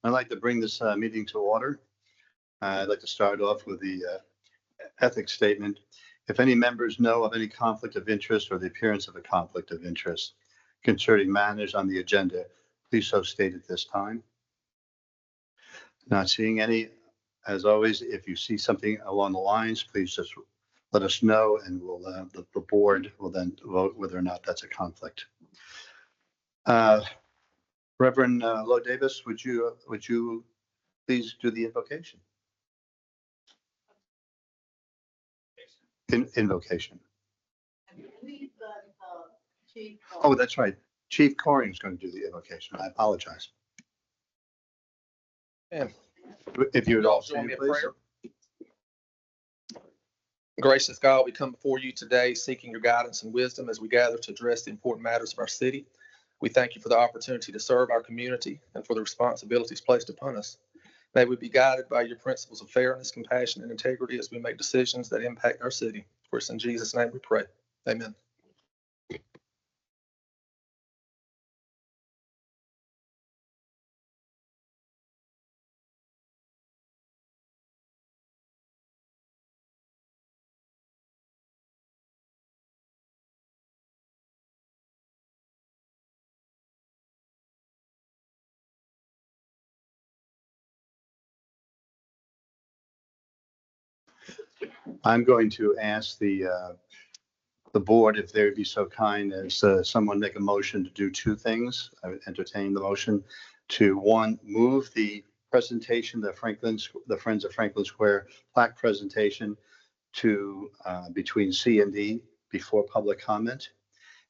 I'd like to bring this meeting to order. I'd like to start off with the ethics statement. If any members know of any conflict of interest or the appearance of a conflict of interest concerning matters on the agenda, please so state at this time. Not seeing any. As always, if you see something along the lines, please just let us know, and we'll the board will then vote whether or not that's a conflict. Reverend Lowe Davis, would you please do the invocation? Invocation. Oh, that's right. Chief Coring is going to do the invocation. I apologize. Yeah. If you would all join me in please. prayer. Gracious God, we come before you today seeking your guidance and wisdom as we gather to address the important matters of our city. We thank you for the opportunity to serve our community and for the responsibilities placed upon us. May we be guided by your principles of fairness, compassion, and integrity as we make decisions that impact our city. For it's in Jesus' name we pray. Amen. I'm going to ask the board if they would be so kind as someone make a motion to do two things. I would entertain the motion to, one, move the presentation, the Friends of Franklin Square plaque presentation to between C and D before public comment.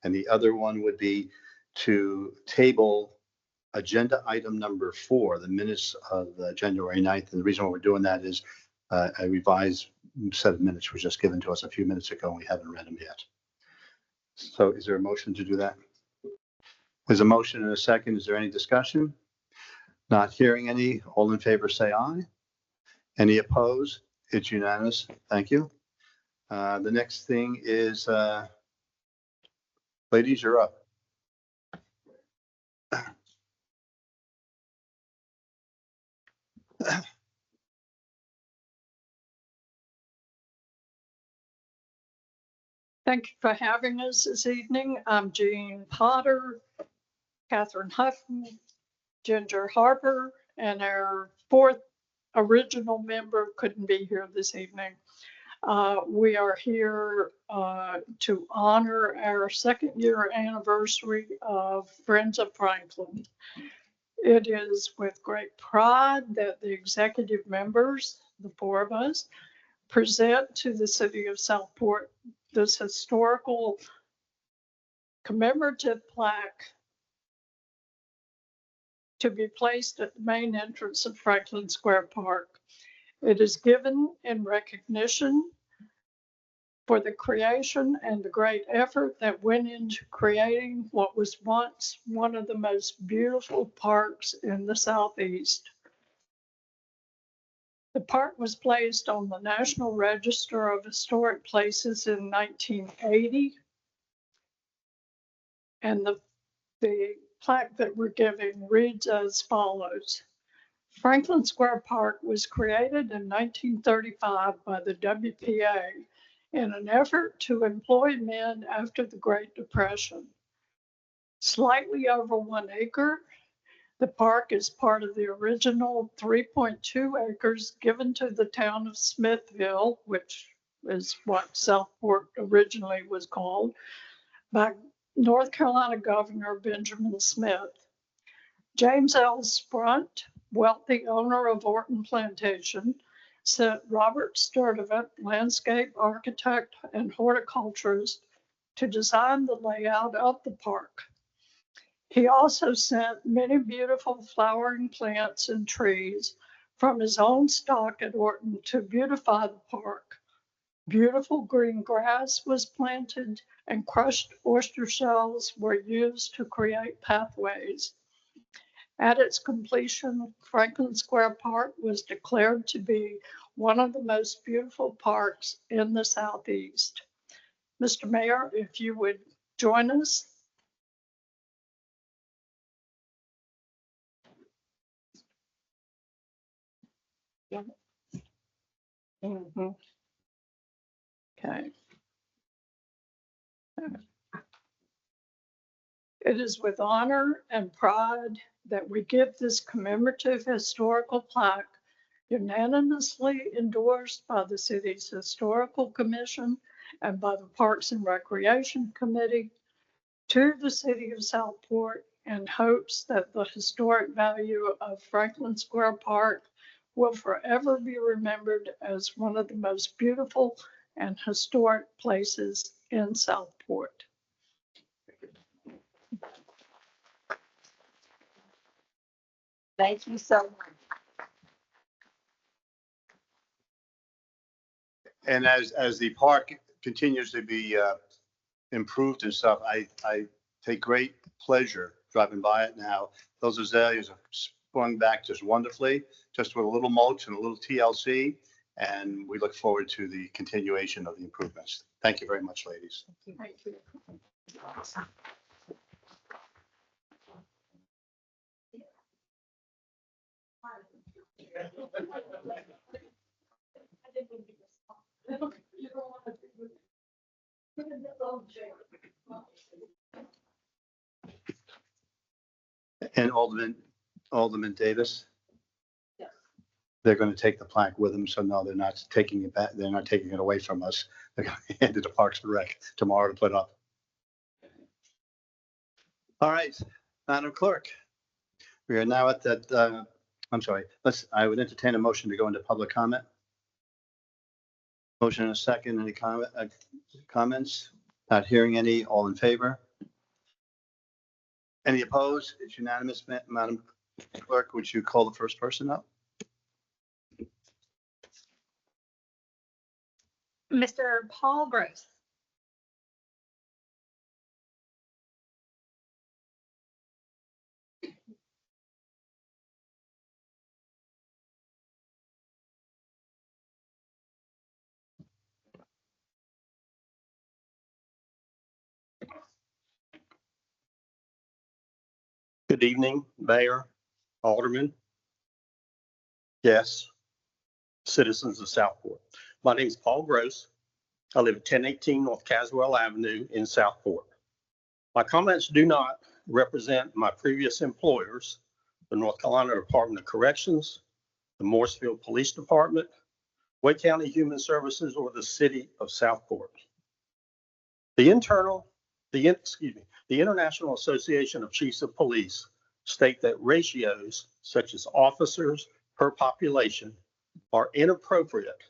And the other one would be to table agenda item number 4, the minutes of January 9th. And the reason why we're doing that is a revised set of minutes was just given to us a few minutes ago and we haven't read them yet. So is there a motion to do that? There's a motion and a second. Is there any discussion? Not hearing any. All in favor say aye. Any opposed? It's unanimous. Thank you. The next thing is, ladies, you're up. Thank you for having us this evening. I'm Jean Potter, Catherine Huffman, Ginger Harper, and our 4th original member couldn't be here this evening. We are here to honor our 2nd year anniversary of Friends of Franklin. It is with great pride that the executive members, the 4 of us, present to the city of Southport this historical commemorative plaque to be placed at the main entrance of Franklin Square Park. It is given in recognition for the creation and the great effort that went into creating what was once one of the most beautiful parks in the Southeast. The park was placed on the National Register of Historic Places in 1980. And the plaque that we're giving reads as follows. Franklin Square Park was created in 1935 by the WPA in an effort to employ men after the Great Depression. Slightly over 1 acre, the park is part of the original 3.2 acres given to the town of Smithville, which is what Southport originally was called, by North Carolina Governor Benjamin Smith. James L. Sprunt, wealthy owner of Orton Plantation, sent Robert Sturdivant, landscape architect and horticulturist, to design the layout of the park. He also sent many beautiful flowering plants and trees from his own stock at Orton to beautify the park. Beautiful green grass was planted and crushed oyster shells were used to create pathways. At its completion, Franklin Square Park was declared to be one of the most beautiful parks in the Southeast. Mr. Mayor, if you would join us. Mhm. Okay. It is with honor and pride that we give this commemorative historical plaque, unanimously endorsed by the city's Historical Commission and by the Parks and Recreation Committee, to the city of Southport, in hopes that the historic value of Franklin Square Park will forever be remembered as one of the most beautiful and historic places in Southport. Thank you so much. And as the park continues to be improved and stuff, I take great pleasure driving by it now. Those azaleas have sprung back just wonderfully, just with a little mulch and a little TLC. And we look forward to the continuation of the improvements. Thank you very much, ladies. Thank you. And Alderman Davis, Yes. they're going to take the plaque with them. So no, they're not taking it back. They're not taking it away from us. They're going to hand it to Parks and Rec tomorrow to put up. All right, Madam Clerk, we are now at that, I'm sorry, I would entertain a motion to go into public comment. Motion and a second, any comments? Not hearing any, all in favor? Any opposed? It's unanimous. Madam Clerk, would you call the first person up? Mr. Paul Gross. Good evening, Mayor, Aldermen, Yes. citizens of Southport. My name is Paul Gross. I live at 1018 North Caswell Avenue in Southport. My comments do not represent my previous employers, the North Carolina Department of Corrections, the Morrisville Police Department, Wake County Human Services, or the city of Southport. The International Association of Chiefs of Police state that ratios such as officers per population are inappropriate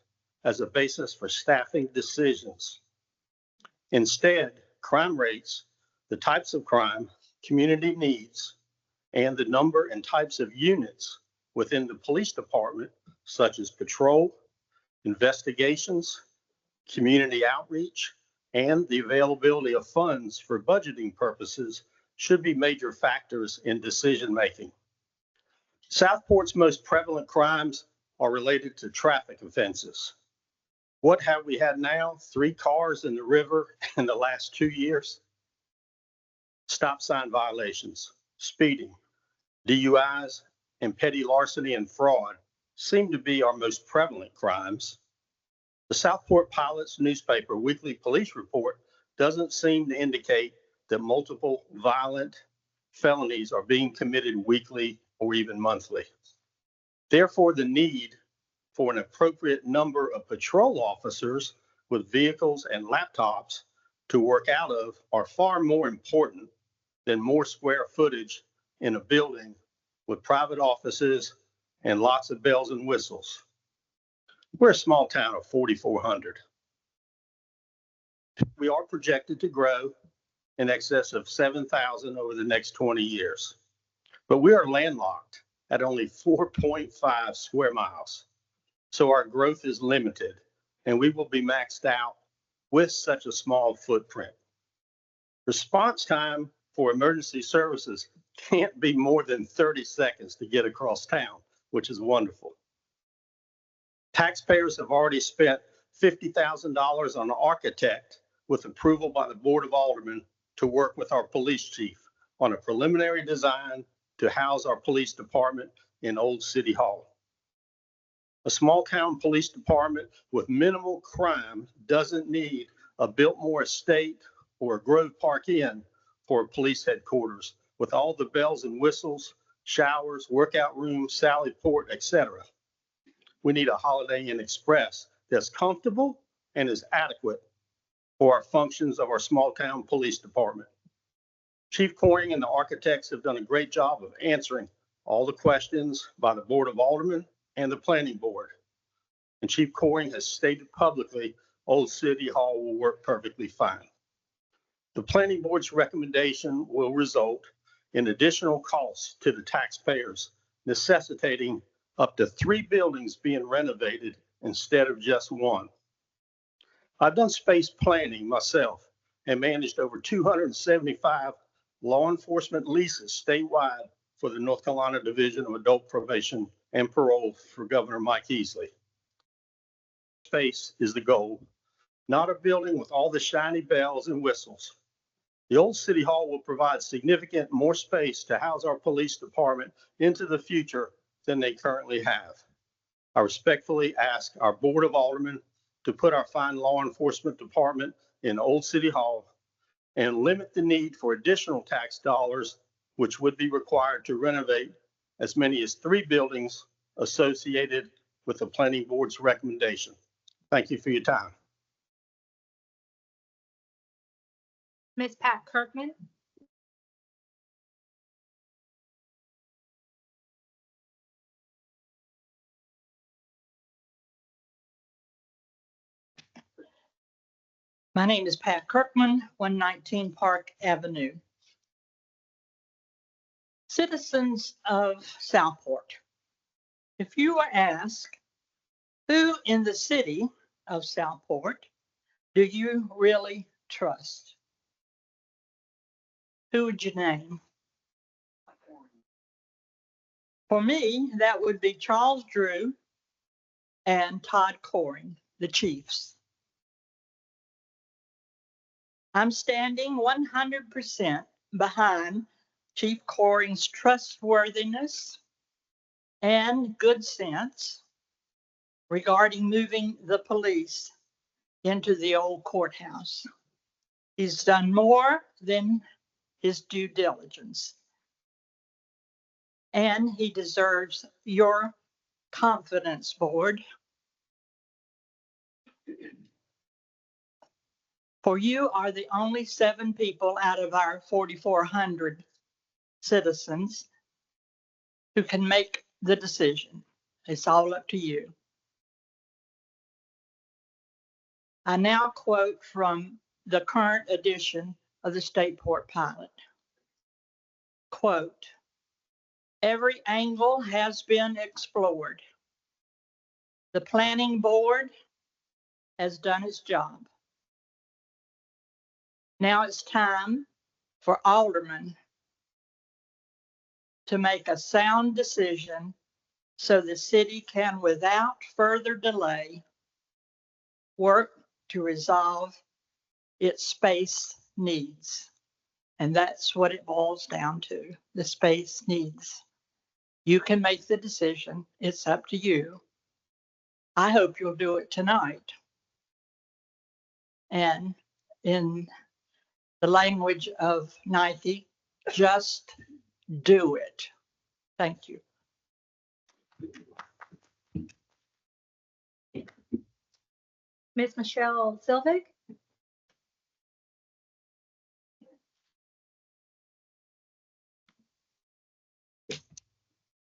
as a basis for staffing decisions. Instead, crime rates, the types of crime, community needs, and the number and types of units within the police department, such as patrol, investigations, community outreach, and the availability of funds for budgeting purposes should be major factors in decision making. Southport's most prevalent crimes are related to traffic offenses. What have we had now? 3 cars in the river in the last 2 years. Stop sign violations, speeding, DUIs, and petty larceny and fraud seem to be our most prevalent crimes. The Southport Pilot's newspaper weekly police report doesn't seem to indicate that multiple violent felonies are being committed weekly or even monthly. Therefore, the need for an appropriate number of patrol officers with vehicles and laptops to work out of are far more important than more square footage in a building with private offices and lots of bells and whistles. We're a small town of 4,400. We are projected to grow in excess of 7,000 over the next 20 years, but we are landlocked at only 4.5 square miles. So our growth is limited and we will be maxed out with such a small footprint. Response time for emergency services can't be more than 30 seconds to get across town, which is wonderful. Taxpayers have already spent $50,000 on an architect with approval by the Board of Aldermen to work with our police chief on a preliminary design to house our police department in Old City Hall. A small town police department with minimal crime doesn't need a Biltmore Estate or a Grove Park Inn for a police headquarters with all the bells and whistles, showers, workout rooms, sally port, etc. We need a Holiday Inn Express that's comfortable and is adequate for our functions of our small town police department. Chief Coring and the architects have done a great job of answering all the questions by the Board of Aldermen and the Planning Board. And Chief Coring has stated publicly, Old City Hall will work perfectly fine. The Planning Board's recommendation will result in additional costs to the taxpayers, necessitating up to 3 buildings being renovated instead of just one. I've done space planning myself and managed over 275 law enforcement leases statewide for the North Carolina Division of Adult Probation and Parole for Governor Mike Easley. Space is the goal, not a building with all the shiny bells and whistles. The old City Hall will provide significant more space to house our police department into the future than they currently have. I respectfully ask our Board of Aldermen to put our fine law enforcement department in Old City Hall and limit the need for additional tax dollars, which would be required to renovate as many as 3 buildings associated with the Planning Board's recommendation. Thank you for your time. Ms. Pat Kirkman. My name is Pat Kirkman, 119 Park Avenue. Citizens of Southport, if you were asked who in the city of Southport do you really trust, who would you name? For me, that would be Charles Drew and Todd Coring, the chiefs. I'm standing 100% behind Chief Coring's trustworthiness and good sense regarding moving the police into the old courthouse. He's done more than his due diligence, and he deserves your confidence, Board. For you are the only 7 people out of our 4,400 citizens who can make the decision. It's all up to you. I now quote from the current edition of the Stateport Pilot. Quote, every angle has been explored. The Planning Board has done its job. Now it's time for aldermen to make a sound decision so the city can, without further delay, work to resolve its space needs. And that's what it boils down to, the space needs. You can make the decision. It's up to you. I hope you'll do it tonight. And in the language of Nike, just do it. Thank you. Ms. Michelle Silvig.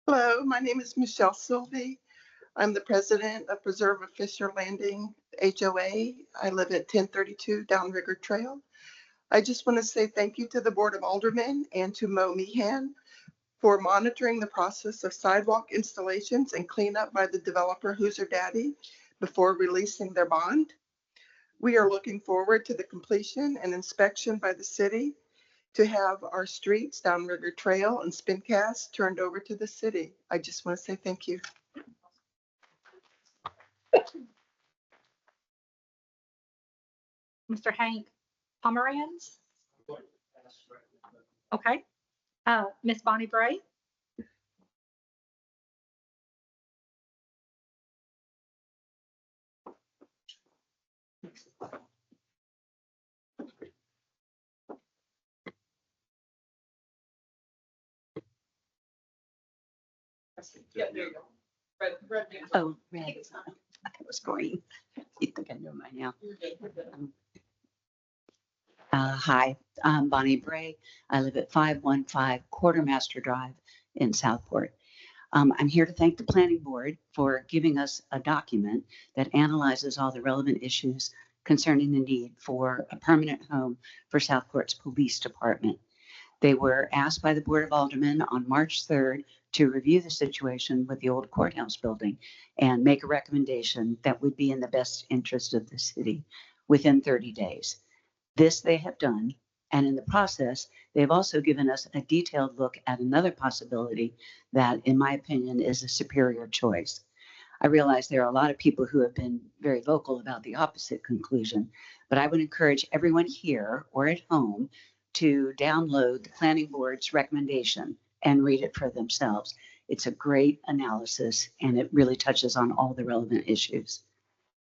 Hello, my name is Michelle Sylvie. I'm the president of Preserve of Fisher Landing HOA. I live at 1032 Downrigger Trail. I just want to say thank you to the Board of Aldermen and to Mo Meehan for monitoring the process of sidewalk installations and cleanup by the developer Who's Her Daddy before releasing their bond. We are looking forward to the completion and inspection by the city to have our streets, Downrigger Trail and Spincast, turned over to the city. I just want to say thank you. Mr. Hank Pomeranz. Okay. Ms. Bonnie Bray. Oh, red. I thought it was green. You think I know mine now? Hi, I'm Bonnie Bray. I live at 515 Quartermaster Drive in Southport. I'm here to thank the planning board for giving us a document that analyzes all the relevant issues concerning the need for a permanent home for Southport's police department. They were asked by the Board of Aldermen on March 3rd to review the situation with the old courthouse building and make a recommendation that would be in the best interest of the city within 30 days. This they have done, and in the process, they've also given us a detailed look at another possibility that, in my opinion, is a superior choice. I realize there are a lot of people who have been very vocal about the opposite conclusion, but I would encourage everyone here or at home to download the planning board's recommendation and read it for themselves. It's a great analysis and it really touches on all the relevant issues.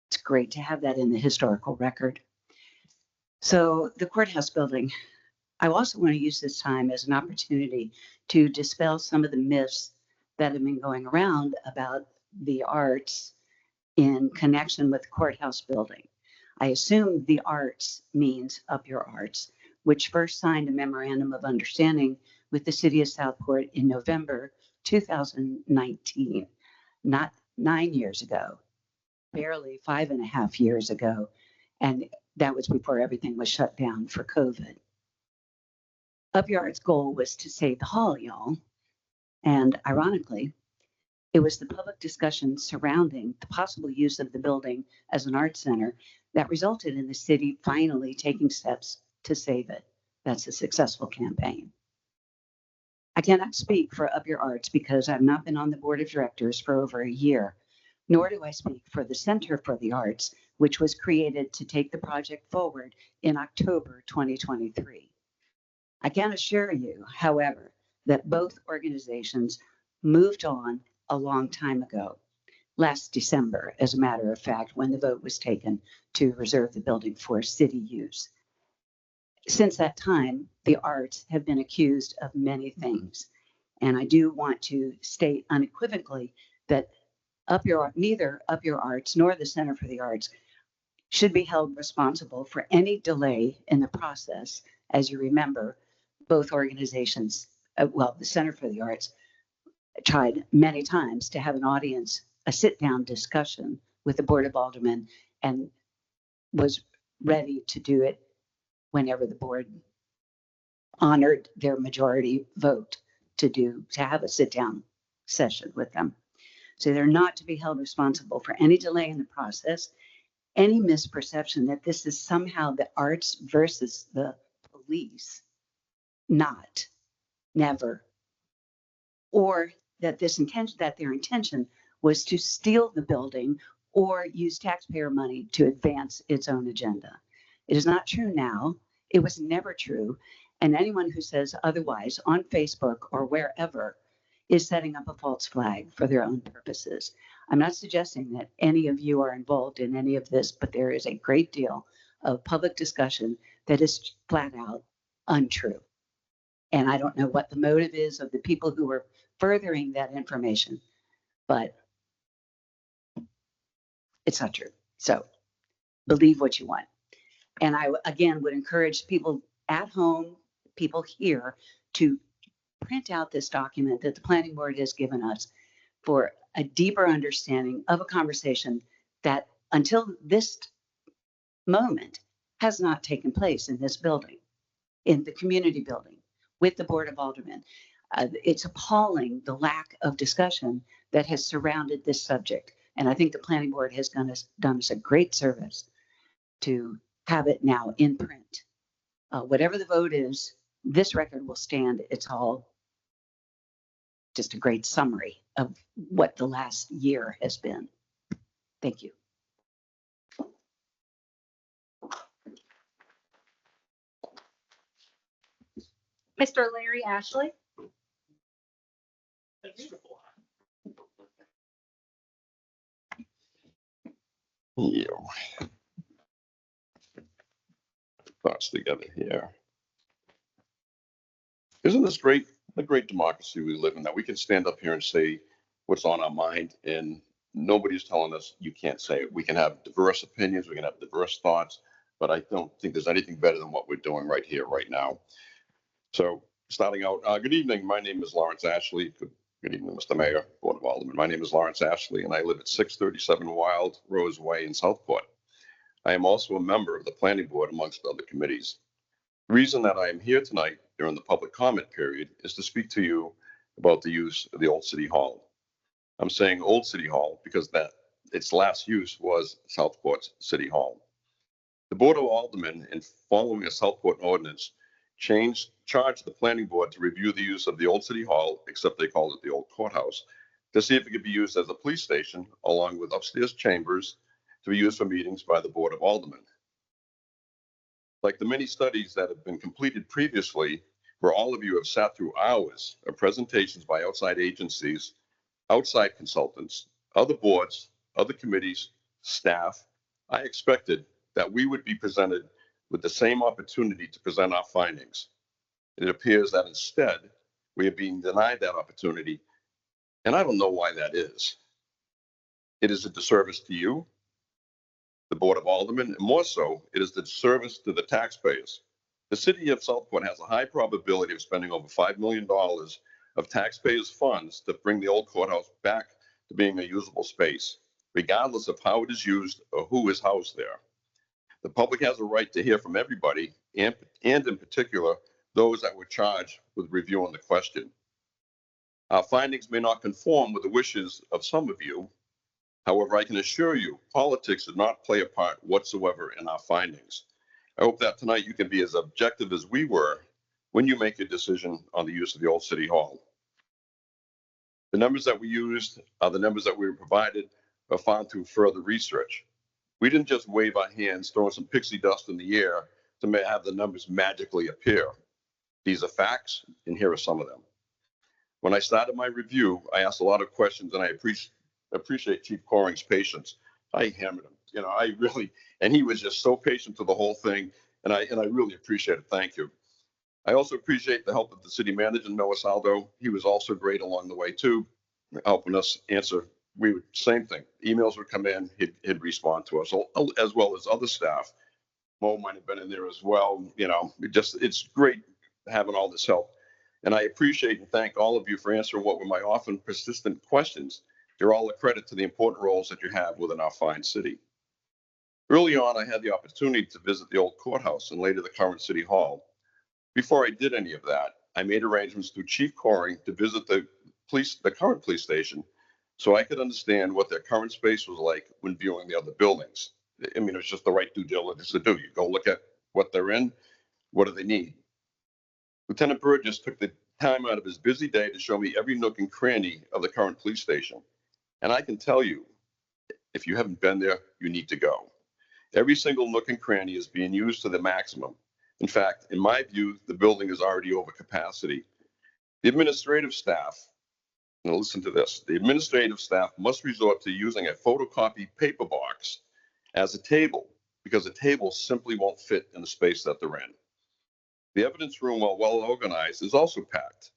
It's great to have that in the historical record. So the courthouse building, I also want to use this time as an opportunity to dispel some of the myths that have been going around about the arts in connection with the courthouse building. I assume the arts means Up Your Arts, which first signed a memorandum of understanding with the city of Southport in November 2019, not 9 years ago, barely 5.5 years ago. And that was before everything was shut down for COVID. Up Your Arts' goal was to save the hall, y'all. And ironically, it was the public discussion surrounding the possible use of the building as an art center that resulted in the city finally taking steps to save it. That's a successful campaign. I cannot speak for Up Your Arts because I've not been on the board of directors for over a year, nor do I speak for the Center for the Arts, which was created to take the project forward in October 2023. I can assure you, however, that both organizations moved on a long time ago, last December, as a matter of fact, when the vote was taken to reserve the building for city use. Since that time, the arts have been accused of many things. And I do want to state unequivocally that neither Up Your Arts nor the Center for the Arts should be held responsible for any delay in the process. As you remember, both organizations, the Center for the Arts tried many times to have an audience, a sit-down discussion with the Board of Aldermen, and was ready to do it whenever the board honored their majority vote to have a sit-down session with them. So they're not to be held responsible for any delay in the process, any misperception that this is somehow the arts versus the police. Not, never. Or that their intention was to steal the building or use taxpayer money to advance its own agenda. It is not true now. It was never true. And anyone who says otherwise on Facebook or wherever is setting up a false flag for their own purposes. I'm not suggesting that any of you are involved in any of this, but there is a great deal of public discussion that is flat out untrue. And I don't know what the motive is of the people who are furthering that information, but it's not true. So believe what you want. And I, again, would encourage people at home, people here, to print out this document that the planning board has given us for a deeper understanding of a conversation that until this moment has not taken place in this building, in the community building with the Board of Aldermen. It's appalling the lack of discussion that has surrounded this subject. And I think the planning board has done us a great service to have it now in print. Whatever the vote is, this record will stand. It's all just a great summary of what the last year has been. Thank you. Mr. Larry Ashley. Yeah. thoughts together here. Isn't this great, the great democracy we live in, that we can stand up here and say what's on our mind and nobody's telling us you can't say it. We can have diverse opinions, we can have diverse thoughts, but I don't think there's anything better than what we're doing right here, right now. So starting out, good evening. My name is Lawrence Ashley. Good evening, Mr. Mayor, Board of Aldermen. My name is Lawrence Ashley, and I live at 637 Wild Rose Way in Southport. I am also a member of the Planning Board, amongst other committees. The reason that I am here tonight during the public comment period is to speak to you about the use of the old City Hall. I'm saying old City Hall because that its last use was Southport's City Hall. The Board of Aldermen, in following a Southport ordinance, charged the Planning Board to review the use of the old City Hall, except they called it the old courthouse, to see if it could be used as a police station, along with upstairs chambers to be used for meetings by the Board of Aldermen. Like the many studies that have been completed previously, where all of you have sat through hours of presentations by outside agencies, outside consultants, other boards, other committees, staff, I expected that we would be presented with the same opportunity to present our findings. It appears that instead, we are being denied that opportunity, and I don't know why that is. It is a disservice to you, the Board of Aldermen, and more so, it is the disservice to the taxpayers. The city of Southport has a high probability of spending over $5 million of taxpayers' funds to bring the old courthouse back to being a usable space, regardless of how it is used or who is housed there. The public has a right to hear from everybody, and in particular, those that were charged with reviewing the question. Our findings may not conform with the wishes of some of you. However, I can assure you, politics did not play a part whatsoever in our findings. I hope that tonight you can be as objective as we were when you make a decision on the use of the old City Hall. The numbers that we used are the numbers that we were provided or found through further research. We didn't just wave our hands, throwing some pixie dust in the air to have the numbers magically appear. These are facts, and here are some of them. When I started my review, I asked a lot of questions, and I appreciate Chief Coring's patience. I hammered him, I really, and he was just so patient to the whole thing, and I really appreciate it. Thank you. I also appreciate the help of the city manager, Noah Saldo. He was also great along the way too, helping us answer. Same thing. Emails would come in, he'd respond to us, as well as other staff. Mo might have been in there as well. It's great having all this help. And I appreciate and thank all of you for answering what were my often persistent questions. You're all a credit to the important roles that you have within our fine city. Early on, I had the opportunity to visit the old courthouse and later the current City Hall. Before I did any of that, I made arrangements through Chief Coring to visit the current police station, so I could understand what their current space was like when viewing the other buildings. I mean, it's just the right due diligence to do. You go look at what they're in, what do they need? Lieutenant Burgess took the time out of his busy day to show me every nook and cranny of the current police station. And I can tell you, if you haven't been there, you need to go. Every single nook and cranny is being used to the maximum. In fact, in my view, the building is already over capacity. The administrative staff, now listen to this, the administrative staff must resort to using a photocopy paper box as a table because a table simply won't fit in the space that they're in. The evidence room, while well organized, is also packed.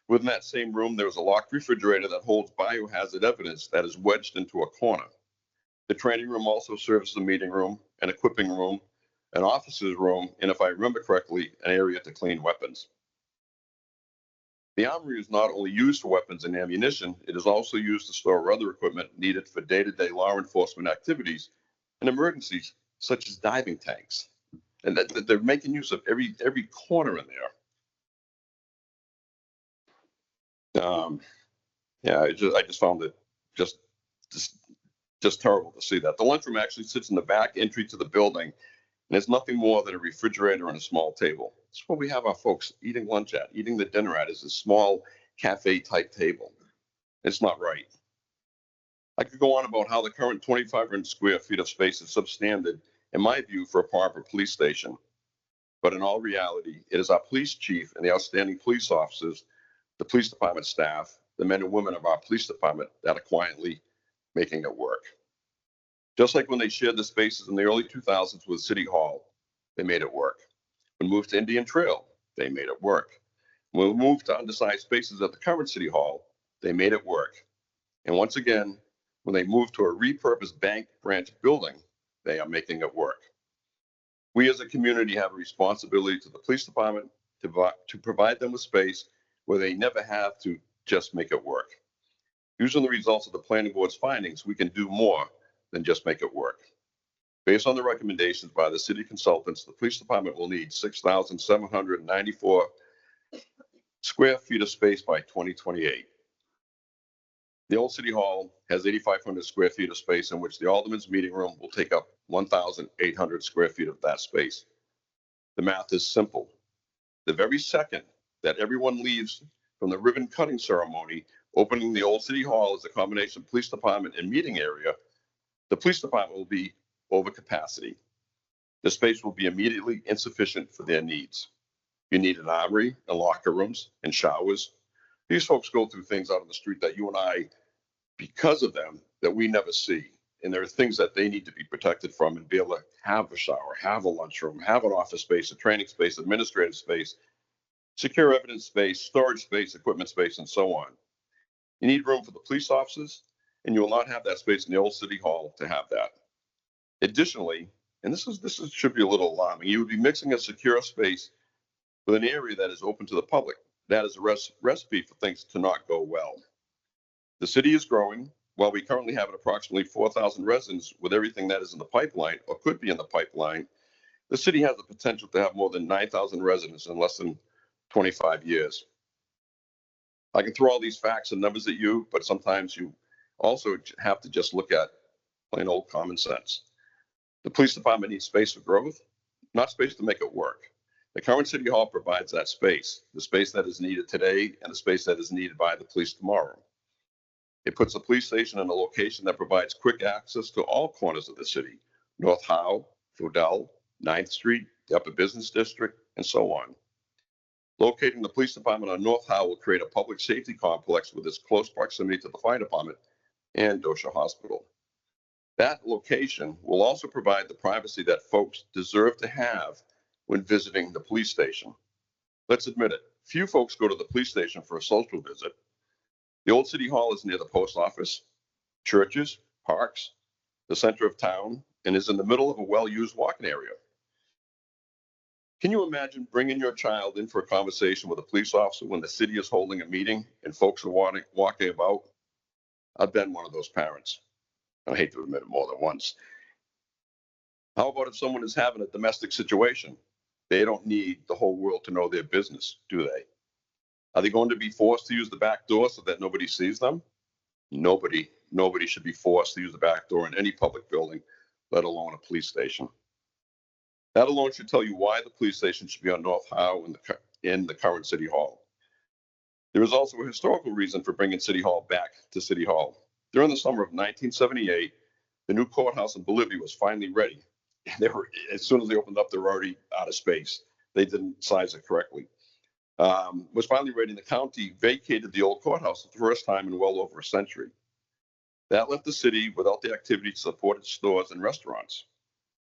Within that same room, there is a locked refrigerator that holds biohazard evidence that is wedged into a corner. The training room also serves as a meeting room, an equipping room, an officer's room, and if I remember correctly, an area to clean weapons. The armory is not only used for weapons and ammunition, it is also used to store other equipment needed for day-to-day law enforcement activities and emergencies, such as diving tanks. And they're making use of every corner in there. Yeah, I just found it just terrible to see that. The lunchroom actually sits in the back entry to the building, and it's nothing more than a refrigerator and a small table. That's what we have our folks eating lunch at, eating the dinner at, is a small cafe type table. It's not right. I could go on about how the current 2,500 square feet of space is substandard, in my view, for a proper police station. But in all reality, it is our police chief and the outstanding police officers, the police department staff, the men and women of our police department that are quietly making it work. Just like when they shared the spaces in the early 2000s with City Hall, they made it work. When moved to Indian Trail, they made it work. When we moved to undersized spaces at the current City Hall, they made it work. And once again, when they moved to a repurposed bank branch building, they are making it work. We as a community have a responsibility to the police department to provide them with space where they never have to just make it work. Using the results of the planning board's findings, we can do more than just make it work. Based on the recommendations by the city consultants, the police department will need 6,794 square feet of space by 2028. The old City Hall has 8,500 square feet of space in which the Aldermen's meeting room will take up 1,800 square feet of that space. The math is simple. The very second that everyone leaves from the ribbon cutting ceremony, opening the old City Hall as a combination of police department and meeting area, the police department will be over capacity. The space will be immediately insufficient for their needs. You need an armory and locker rooms and showers. These folks go through things out on the street that you and I, because of them, that we never see. And there are things that they need to be protected from and be able to have a shower, have a lunchroom, have an office space, a training space, administrative space, secure evidence space, storage space, equipment space, and so on. You need room for the police officers, and you will not have that space in the old City Hall to have that. Additionally, and this should be a little alarming, you would be mixing a secure space with an area that is open to the public. That is a recipe for things to not go well. The city is growing. While we currently have approximately 4,000 residents with everything that is in the pipeline or could be in the pipeline, the city has the potential to have more than 9,000 residents in less than 25 years. I can throw all these facts and numbers at you, but sometimes you also have to just look at plain old common sense. The police department needs space for growth, not space to make it work. The current City Hall provides that space, the space that is needed today and the space that is needed by the police tomorrow. It puts the police station in a location that provides quick access to all corners of the city, North Howe, Fodell, 9th Street, the Upper Business District, and so on. Locating the police department on North Howe will create a public safety complex with its close proximity to the fire department and Dosha Hospital. That location will also provide the privacy that folks deserve to have when visiting the police station. Let's admit it, few folks go to the police station for a social visit. The old City Hall is near the post office, churches, parks, the center of town, and is in the middle of a well-used walking area. Can you imagine bringing your child in for a conversation with a police officer when the city is holding a meeting and folks are walking about? I've been one of those parents. I hate to admit it more than once. How about if someone is having a domestic situation? They don't need the whole world to know their business, do they? Are they going to be forced to use the back door so that nobody sees them? Nobody should be forced to use the back door in any public building, let alone a police station. That alone should tell you why the police station should be on North Howe in the current City Hall. There is also a historical reason for bringing City Hall back to City Hall. During the summer of 1978, the new courthouse in Bolivia was finally ready. As soon as they opened up, they were already out of space. They didn't size it correctly. Was finally ready, and the county vacated the old courthouse for the first time in well over a century. That left the city without the activity to support its stores and restaurants.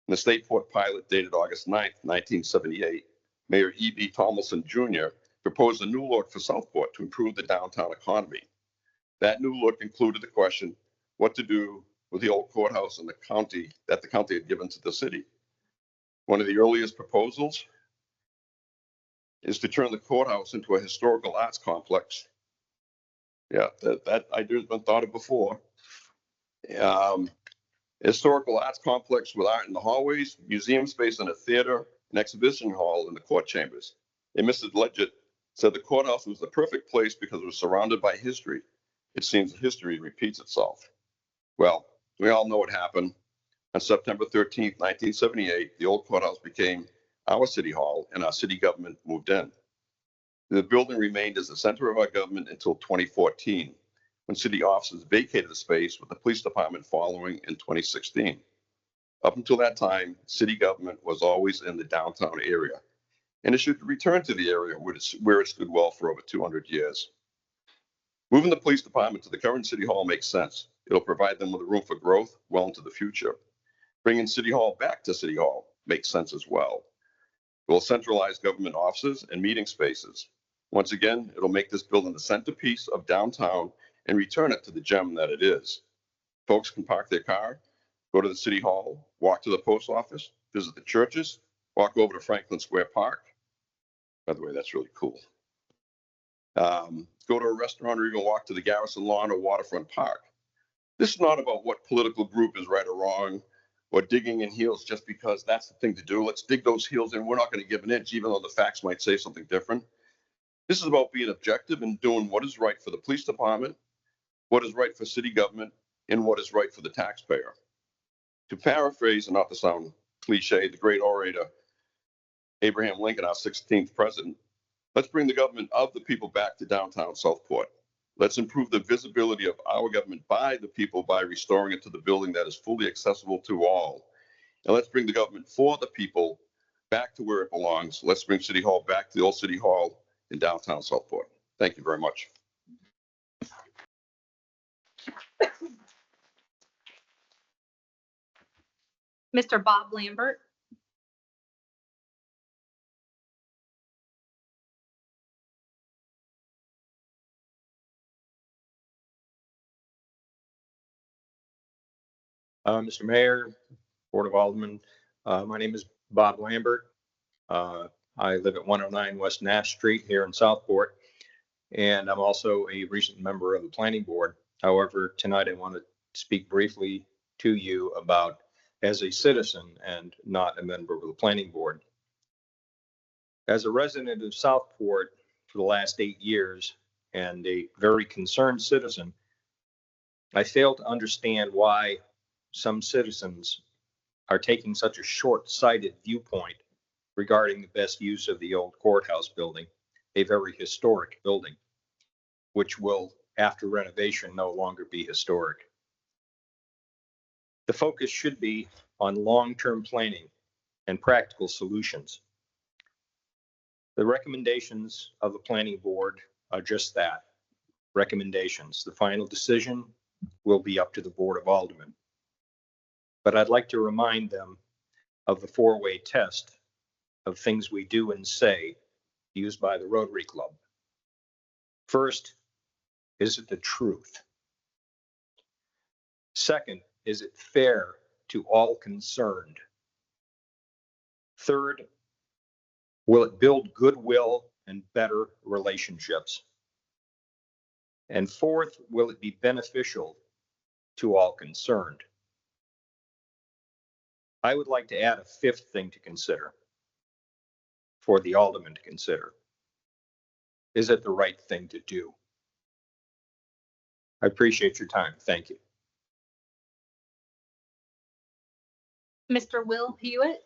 In the state port pilot dated August 9th, 1978, Mayor E.B. Tomlinson Jr. proposed a new look for Southport to improve the downtown economy. That new look included the question, what to do with the old courthouse in the county that the county had given to the city. One of the earliest proposals is to turn the courthouse into a historical arts complex. Yeah, that idea has been thought of before. Historical arts complex with art in the hallways, museum space in a theater, an exhibition hall in the court chambers. And Mrs. Leggett said the courthouse was the perfect place because it was surrounded by history. It seems history repeats itself. Well, we all know what happened. On September 13th, 1978, the old courthouse became our city hall and our city government moved in. The building remained as the center of our government until 2014, when city officers vacated the space with the police department following in 2016. Up until that time, city government was always in the downtown area, and it should return to the area where it stood well for over 200 years. Moving the police department to the current city hall makes sense. It'll provide them with a room for growth well into the future. Bringing City Hall back to City Hall makes sense as well. It will centralize government offices and meeting spaces. Once again, it'll make this building the centerpiece of downtown and return it to the gem that it is. Folks can park their car, go to the city hall, walk to the post office, visit the churches, walk over to Franklin Square Park. By the way, that's really cool. Go to a restaurant or even walk to the Garrison Lawn or Waterfront Park. This is not about what political group is right or wrong or digging in heels just because that's the thing to do. Let's dig those heels in. We're not going to give an inch, even though the facts might say something different. This is about being objective and doing what is right for the police department, what is right for city government, and what is right for the taxpayer. To paraphrase, and not to sound cliche, the great orator Abraham Lincoln, our 16th president, let's bring the government of the people back to downtown Southport. Let's improve the visibility of our government by the people by restoring it to the building that is fully accessible to all. And let's bring the government for the people back to where it belongs. Let's bring City Hall back to the old City Hall in downtown Southport. Thank you very much. Mr. Bob Lambert. Mr. Mayor, Board of Aldermen, my name is Bob Lambert. I live at 109 West Nash Street here in Southport, and I'm also a recent member of the Planning Board. However, tonight I want to speak briefly to you about as a citizen and not a member of the Planning Board. As a resident of Southport for the last 8 years and a very concerned citizen, I fail to understand why some citizens are taking such a short-sighted viewpoint regarding the best use of the old courthouse building, a very historic building, which will, after renovation, no longer be historic. The focus should be on long-term planning and practical solutions. The recommendations of the Planning Board are just that, recommendations. The final decision will be up to the Board of Aldermen. But I'd like to remind them of the four-way test of things we do and say used by the Rotary Club. First, is it the truth? Second, is it fair to all concerned? Third, will it build goodwill and better relationships? And fourth, will it be beneficial to all concerned? I would like to add a fifth thing to consider for the aldermen to consider. Is it the right thing to do? I appreciate your time. Thank you. Mr. Will Hewitt.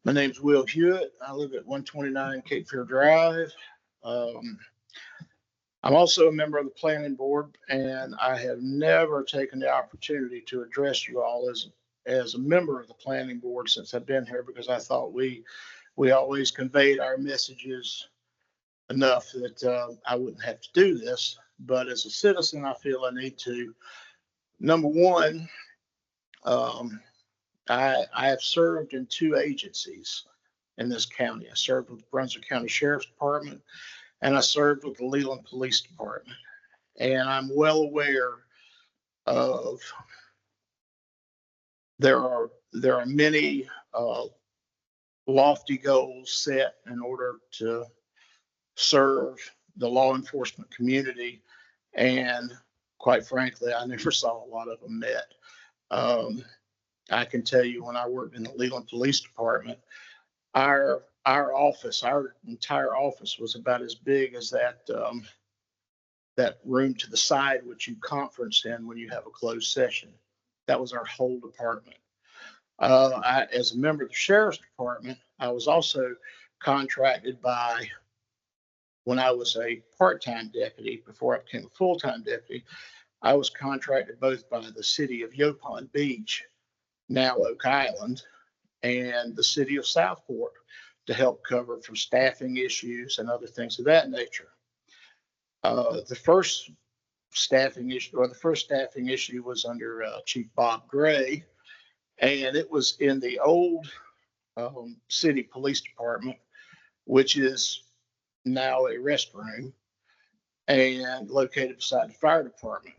My name's Will Hewitt. I live at 129 Cape Fear Drive. I'm also a member of the Planning Board, and I have never taken the opportunity to address you all as a member of the Planning Board since I've been here, because I thought we always conveyed our messages enough that I wouldn't have to do this. But as a citizen, I feel I need to. Number one, I have served in 2 agencies in this county. I served with the Brunswick County Sheriff's Department, and I served with the Leland Police Department. And I'm well aware of there are many lofty goals set in order to serve the law enforcement community, and quite frankly, I never saw a lot of them met. I can tell you, when I worked in the Leland Police Department, our office, our entire office was about as big as that room to the side which you conference in when you have a closed session. That was our whole department. As a member of the Sheriff's Department, I was also contracted by, when I was a part-time deputy, before I became a full-time deputy, I was contracted both by the city of Yopon Beach, now Oak Island, and the city of Southport to help cover for staffing issues and other things of that nature. The first staffing issue was under Chief Bob Gray, and it was in the old city police department, which is now a restroom and located beside the fire department.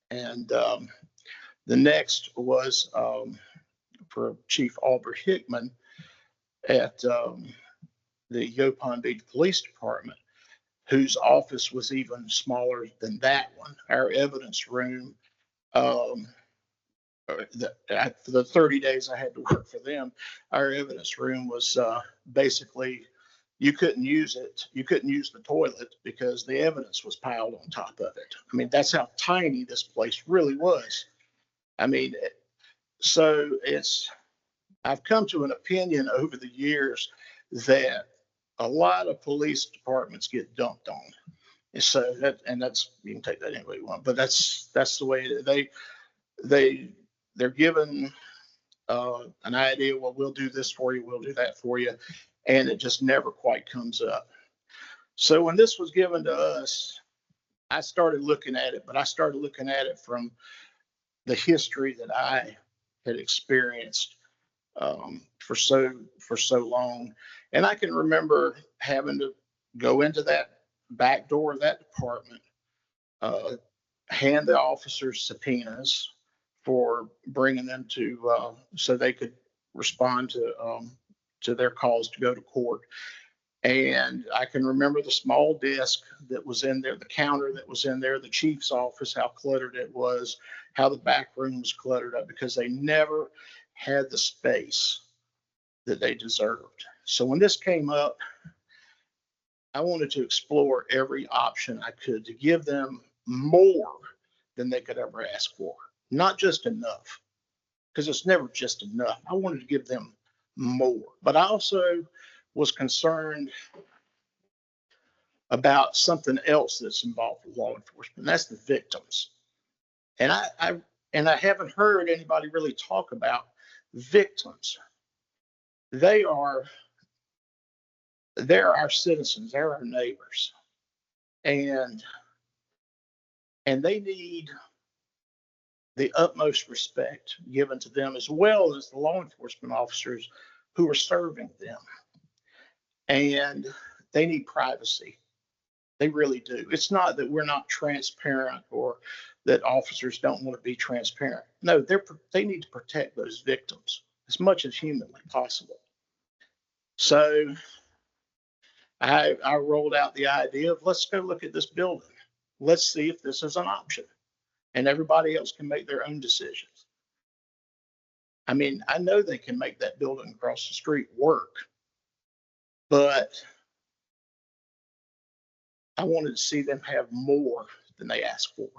And the next was for Chief Albert Hickman at the Yopon Beach Police Department, whose office was even smaller than that one. Our evidence room, for the 30 days I had to work for them, our evidence room was basically, you couldn't use it. You couldn't use the toilet because the evidence was piled on top of it. I mean, that's how tiny this place really was. I mean, so I've come to an opinion over the years that a lot of police departments get dumped on. And so that's, you can take that any way you want, but that's the way they're given an idea. Well, we'll do this for you. We'll do that for you. And it just never quite comes up. So when this was given to us, I started looking at it, but I started looking at it from the history that I had experienced for so long. And I can remember having to go into that back door of that department, hand the officers subpoenas for bringing them to, so they could respond to their calls to go to court. And I can remember the small desk that was in there, the counter that was in there, the chief's office, how cluttered it was, how the back room was cluttered up, because they never had the space that they deserved. So when this came up, I wanted to explore every option I could to give them more than they could ever ask for, not just enough, because it's never just enough. I wanted to give them more, but I also was concerned about something else that's involved with law enforcement. That's the victims. And I haven't heard anybody really talk about victims. They're our citizens, they're our neighbors. And they need the utmost respect given to them, as well as the law enforcement officers who are serving them. And they need privacy. They really do. It's not that we're not transparent or that officers don't want to be transparent. No, they need to protect those victims as much as humanly possible. So I rolled out the idea of, let's go look at this building. Let's see if this is an option, and everybody else can make their own decisions. I mean, I know they can make that building across the street work, but I wanted to see them have more than they asked for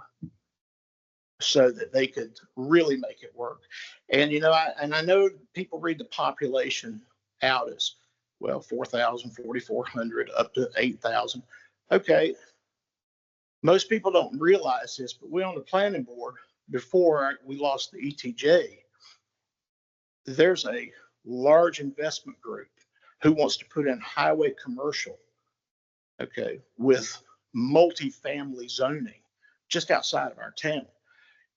so that they could really make it work. And, you know, I know people read the population out as, well, 4,000, 4,400, up to 8,000. Okay. Most people don't realize this, but we on the planning board, before we lost the ETJ, there's a large investment group who wants to put in highway commercial, okay, with multifamily zoning just outside of our town.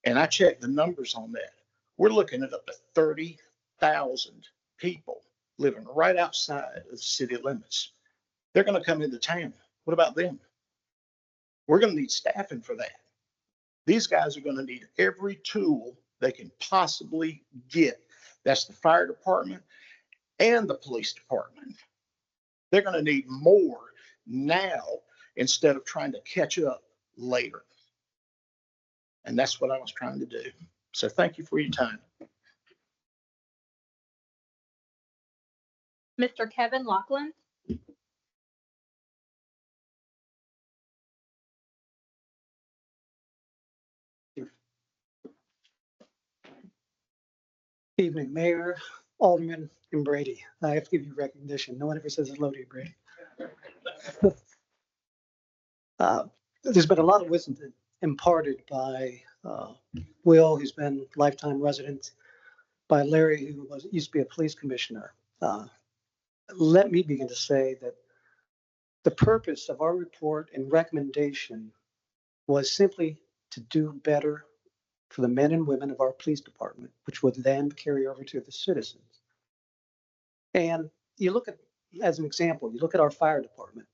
And I checked the numbers on that. We're looking at up to 30,000 people living right outside of the city limits. They're going to come into town. What about them? We're going to need staffing for that. These guys are going to need every tool they can possibly get. That's the fire department and the police department. They're going to need more now instead of trying to catch up later. And that's what I was trying to do. So thank you for your time. Mr. Kevin Lachlan. Evening, Mayor, Aldermen, and Brady. I have to give you recognition. No one ever says hello to you, Brady. There's been a lot of wisdom imparted by Will, who's been lifetime resident, by Larry, who used to be a police commissioner. let me begin to say that the purpose of our report and recommendation was simply to do better for the men and women of our police department, which would then carry over to the citizens. And you look at, as an example, you look at our fire department.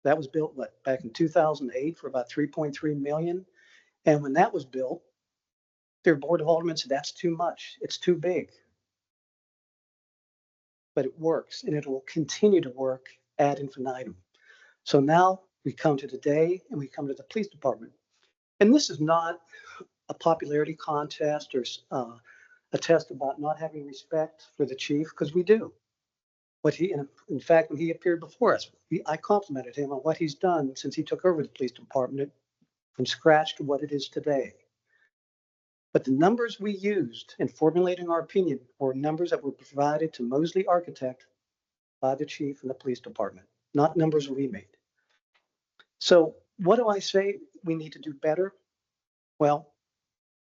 That was built, what, back in 2008 for about 3.3 million. And when that was built, their board of aldermen said, that's too much. It's too big. But it works, and it will continue to work ad infinitum. So now we come to today, and we come to the police department. And this is not a popularity contest or a test about not having respect for the chief, because we do. What he, in fact, when he appeared before us, I complimented him on what he's done since he took over the police department from scratch to what it is today. But the numbers we used in formulating our opinion were numbers that were provided to Mosley Architect by the chief and the police department, not numbers we made. So what do I say we need to do better? Well,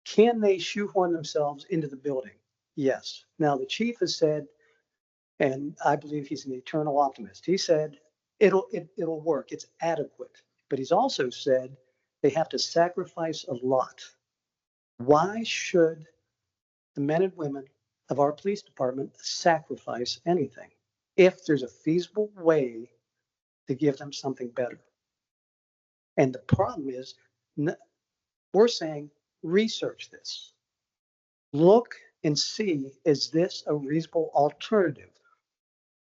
can they shoehorn themselves into the building? Yes. Now, the chief has said, and I believe he's an eternal optimist, he said, it'll work, it's adequate. But he's also said they have to sacrifice a lot. Why should the men and women of our police department sacrifice anything if there's a feasible way to give them something better? And the problem is, we're saying, research this. Look and see, is this a reasonable alternative?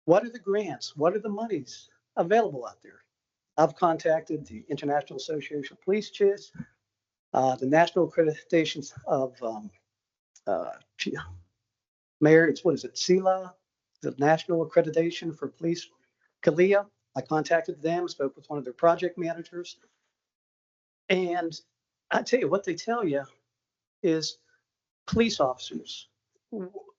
What are the grants? What are the monies available out there? I've contacted the International Association of Police Chiefs, the national accreditations of Mayor, it's what is it, CELA, the National Accreditation for Police, CALIA. I contacted them, spoke with one of their project managers. And I tell you, what they tell you is police officers.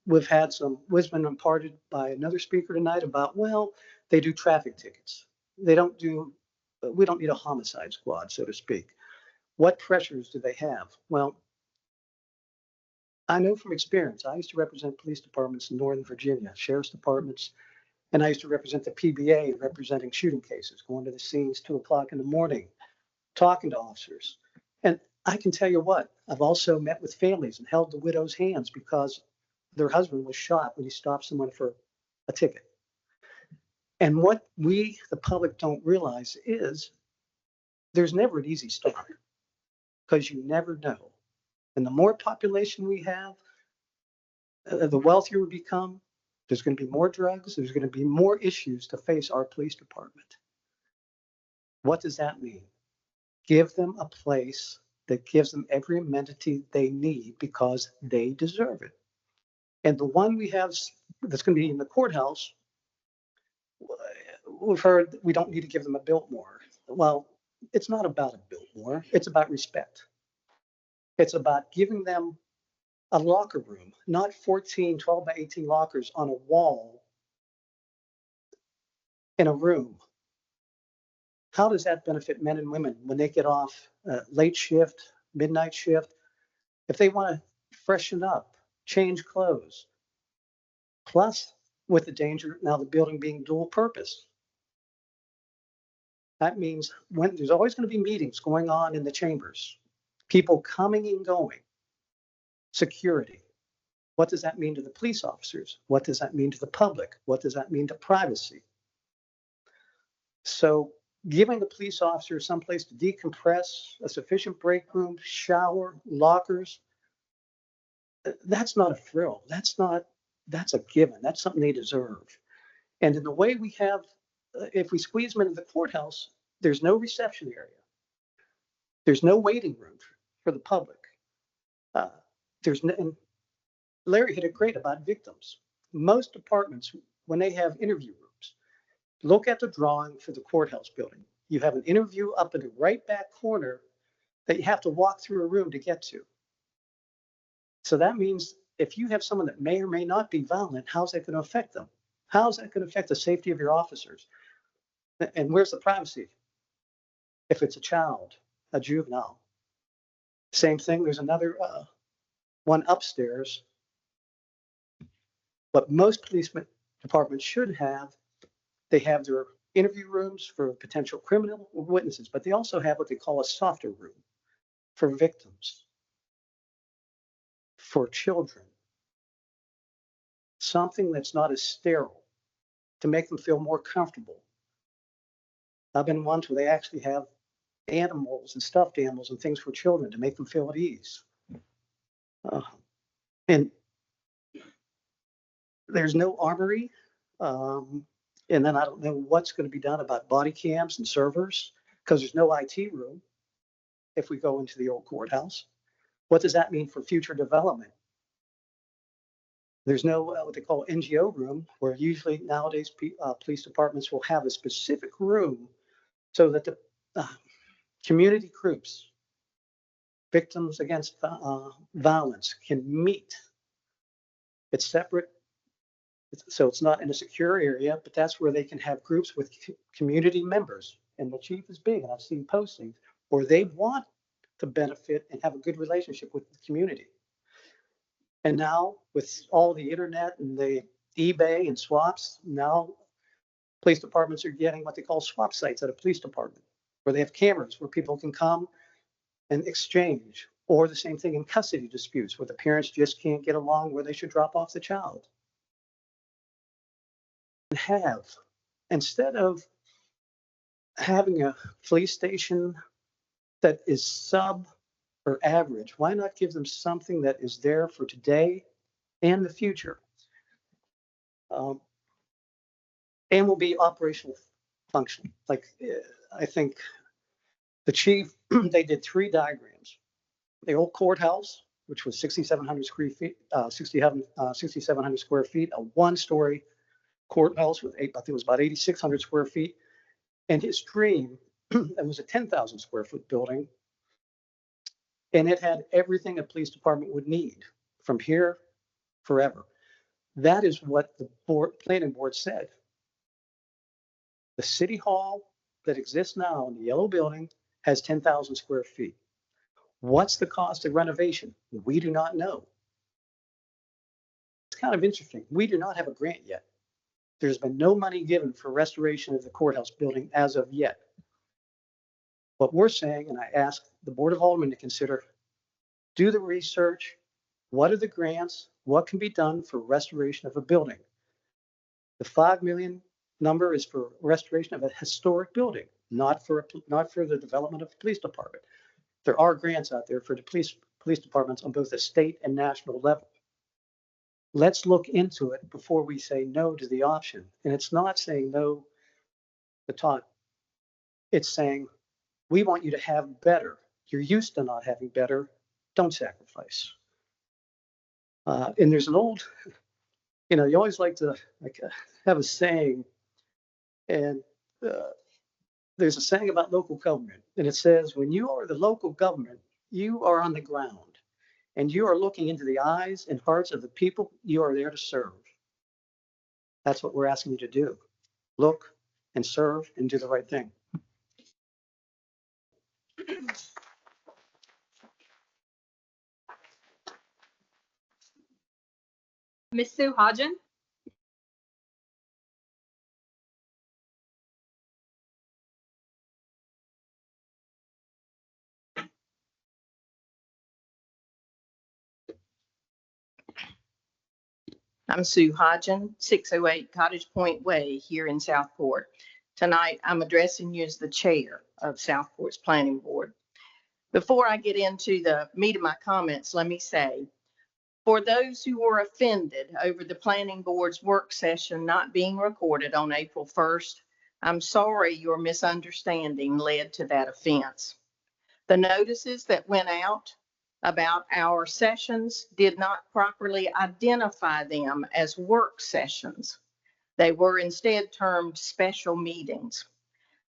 We've had some wisdom imparted by another speaker tonight about, well, they do traffic tickets. We don't need a homicide squad, so to speak. What pressures do they have? Well, I know from experience, I used to represent police departments in Northern Virginia, sheriff's departments, and I used to represent the PBA representing shooting cases, going to the scenes 2 o'clock in the morning, talking to officers. And I can tell you what, I've also met with families and held the widow's hands because their husband was shot when he stopped someone for a ticket. And what we, the public, don't realize is there's never an easy start because you never know. And the more population we have, the wealthier we become. There's going to be more drugs. There's going to be more issues to face our police department. What does that mean? Give them a place that gives them every amenity they need because they deserve it. And the one we have that's going to be in the courthouse, we've heard we don't need to give them a Biltmore. Well, it's not about a Biltmore. It's about respect. It's about giving them a locker room, not 14, 12 by 18 lockers on a wall in a room. How does that benefit men and women when they get off late shift, midnight shift? If they want to freshen up, change clothes, plus with the danger now the building being dual purpose. That means when there's always going to be meetings going on in the chambers, people coming and going, security. What does that mean to the police officers? What does that mean to the public? What does that mean to privacy? So giving the police officers someplace to decompress, a sufficient break room, shower, lockers, that's not a frill. That's a given. That's something they deserve. And in the way we have, if we squeeze them into the courthouse, there's no reception area. There's no waiting room for the public. And Larry hit it great about victims. Most departments, when they have interview rooms, look at the drawing for the courthouse building. You have an interview up in the right back corner that you have to walk through a room to get to. So that means if you have someone that may or may not be violent, how's that going to affect them? How's that going to affect the safety of your officers? And where's the privacy? If it's a child, a juvenile. Same thing, there's another one upstairs. What most police departments should have They have their interview rooms for potential criminal witnesses, but they also have what they call a softer room for victims, for children, something that's not as sterile to make them feel more comfortable. I've been ones where they actually have animals and stuffed animals and things for children to make them feel at ease. And there's no armory. And then I don't know what's going to be done about body cams and servers because there's no IT room if we go into the old courthouse. What does that mean for future development? There's no what they call NGO room, where usually nowadays police departments will have a specific room so that the community groups, victims against violence, can meet. It's separate, so it's not in a secure area, but that's where they can have groups with community members. And the chief is big, and I've seen postings where they want to benefit and have a good relationship with the community. And now with all the internet and the eBay and swaps, now police departments are getting what they call swap sites at a police department, where they have cameras where people can come and exchange, or the same thing in custody disputes where the parents just can't get along, where they should drop off the child. And instead of having a police station that is sub or average, why not give them something that is there for today and the future? And will be operational function. Like I think the chief, they did 3 diagrams. The old courthouse, which was 6,700 square feet, 6,700 square feet, a 1-story courthouse with I think it was about 8,600 square feet. And his dream, it was a 10,000 square foot building. And it had everything a police department would need from here forever. That is what the planning board said. The city hall that exists now in the yellow building has 10,000 square feet. What's the cost of renovation? We do not know. It's kind of interesting. We do not have a grant yet. There's been no money given for restoration of the courthouse building as of yet. What we're saying, and I ask the Board of Aldermen to consider, do the research. What are the grants? What can be done for restoration of a building? The 5 million number is for restoration of a historic building, not for the development of a police department. There are grants out there for the police departments on both the state and national level. Let's look into it before we say no to the option. And it's not saying no to Todd. It's saying we want you to have better. You're used to not having better. Don't sacrifice. And there's an old, you always like to have a saying, and there's a saying about local government, and it says, when you are the local government, you are on the ground, and you are looking into the eyes and hearts of the people you are there to serve. That's what we're asking you to do. Look and serve and do the right thing. Ms. Sue Hodgen? I'm Sue Hodgen, 608 Cottage Point Way here in Southport. Tonight, I'm addressing you as the chair of Southport's Planning Board. Before I get into the meat of my comments, let me say, for those who were offended over the Planning Board's work session not being recorded on April 1st, I'm sorry your misunderstanding led to that offense. The notices that went out about our sessions did not properly identify them as work sessions. They were instead termed special meetings.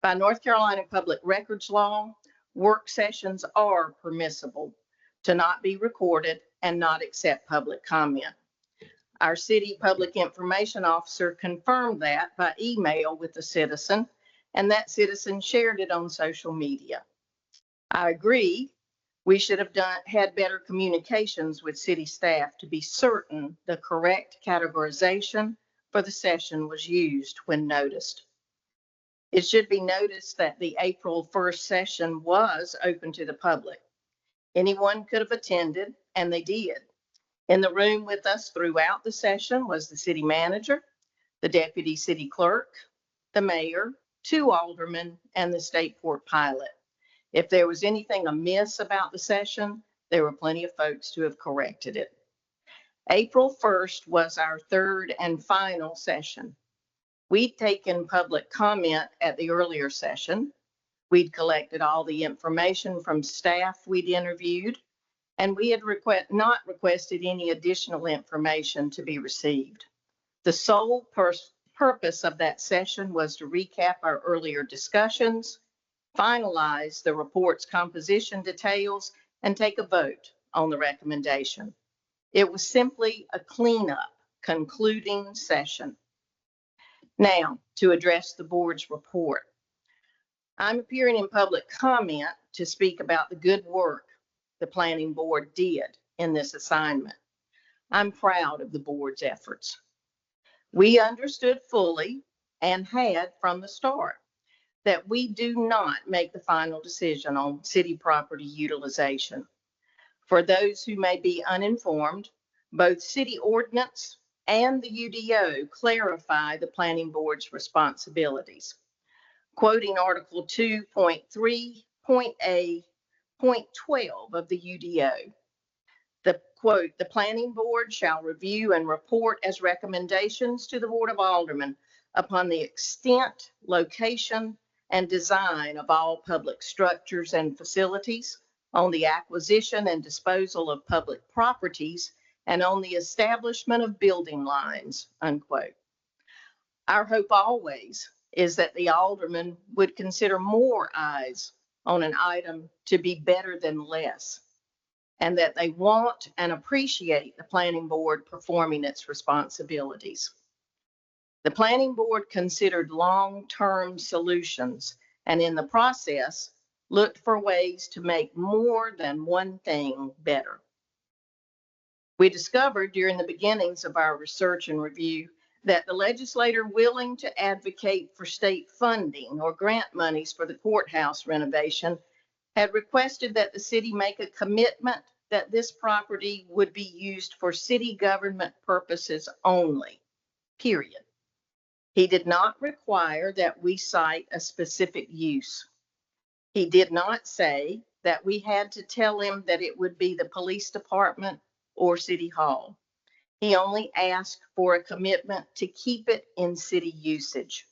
By North Carolina Public Records Law, work sessions are permissible to not be recorded and not accept public comment. Our city public information officer confirmed that by email with a citizen, and that citizen shared it on social media. I agree. We should have had better communications with city staff to be certain the correct categorization, for the session was used when noticed. It should be noticed that the April 1st session was open to the public. Anyone could have attended, and they did. In the room with us throughout the session was the city manager, the deputy city clerk, the mayor, 2 aldermen, and the state port pilot. If there was anything amiss about the session, there were plenty of folks to have corrected it. April 1st was our 3rd and final session. We'd taken public comment at the earlier session. We'd collected all the information from staff we'd interviewed, and we had not requested any additional information to be received. The sole purpose of that session was to recap our earlier discussions, finalize the report's composition details, and take a vote on the recommendation. It was simply a cleanup, concluding session. Now, to address the board's report. I'm appearing in public comment to speak about the good work the planning board did in this assignment. I'm proud of the board's efforts. We understood fully and had from the start that we do not make the final decision on city property utilization. For those who may be uninformed, both city ordinance and the UDO clarify the planning board's responsibilities. Quoting Article 2.3.A.12 of the UDO, the quote, "The planning board shall review and report as recommendations to the Board of Aldermen upon the extent, location, and design of all public structures and facilities, on the acquisition and disposal of public properties, and on the establishment of building lines," unquote. Our hope always is that the aldermen would consider more eyes on an item to be better than less, and that they want and appreciate the planning board performing its responsibilities. The planning board considered long-term solutions, and in the process, looked for ways to make more than one thing better. We discovered during the beginnings of our research and review that the legislator willing to advocate for state funding or grant monies for the courthouse renovation had requested that the city make a commitment that this property would be used for city government purposes only, period. He did not require that we cite a specific use. He did not say that we had to tell him that it would be the police department or city hall. He only asked for a commitment to keep it in city usage.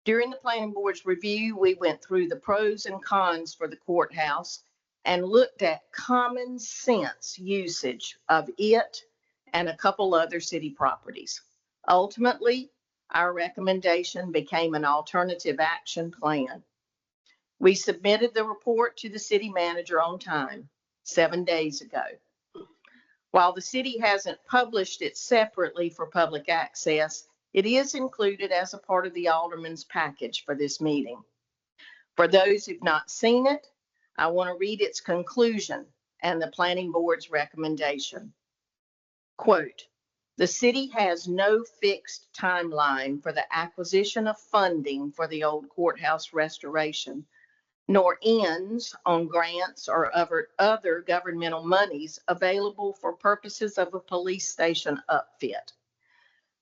During the planning board's review, we went through the pros and cons for the courthouse and looked at common sense usage of it and a couple other city properties. Ultimately, our recommendation became an alternative action plan. We submitted the report to the city manager on time, 7 days ago. While the city hasn't published it separately for public access, it is included as a part of the alderman's package for this meeting. For those who've not seen it, I want to read its conclusion and the planning board's recommendation. Quote, "The city has no fixed timeline for the acquisition of funding for the old courthouse restoration, nor ends on grants or other governmental monies available for purposes of a police station upfit.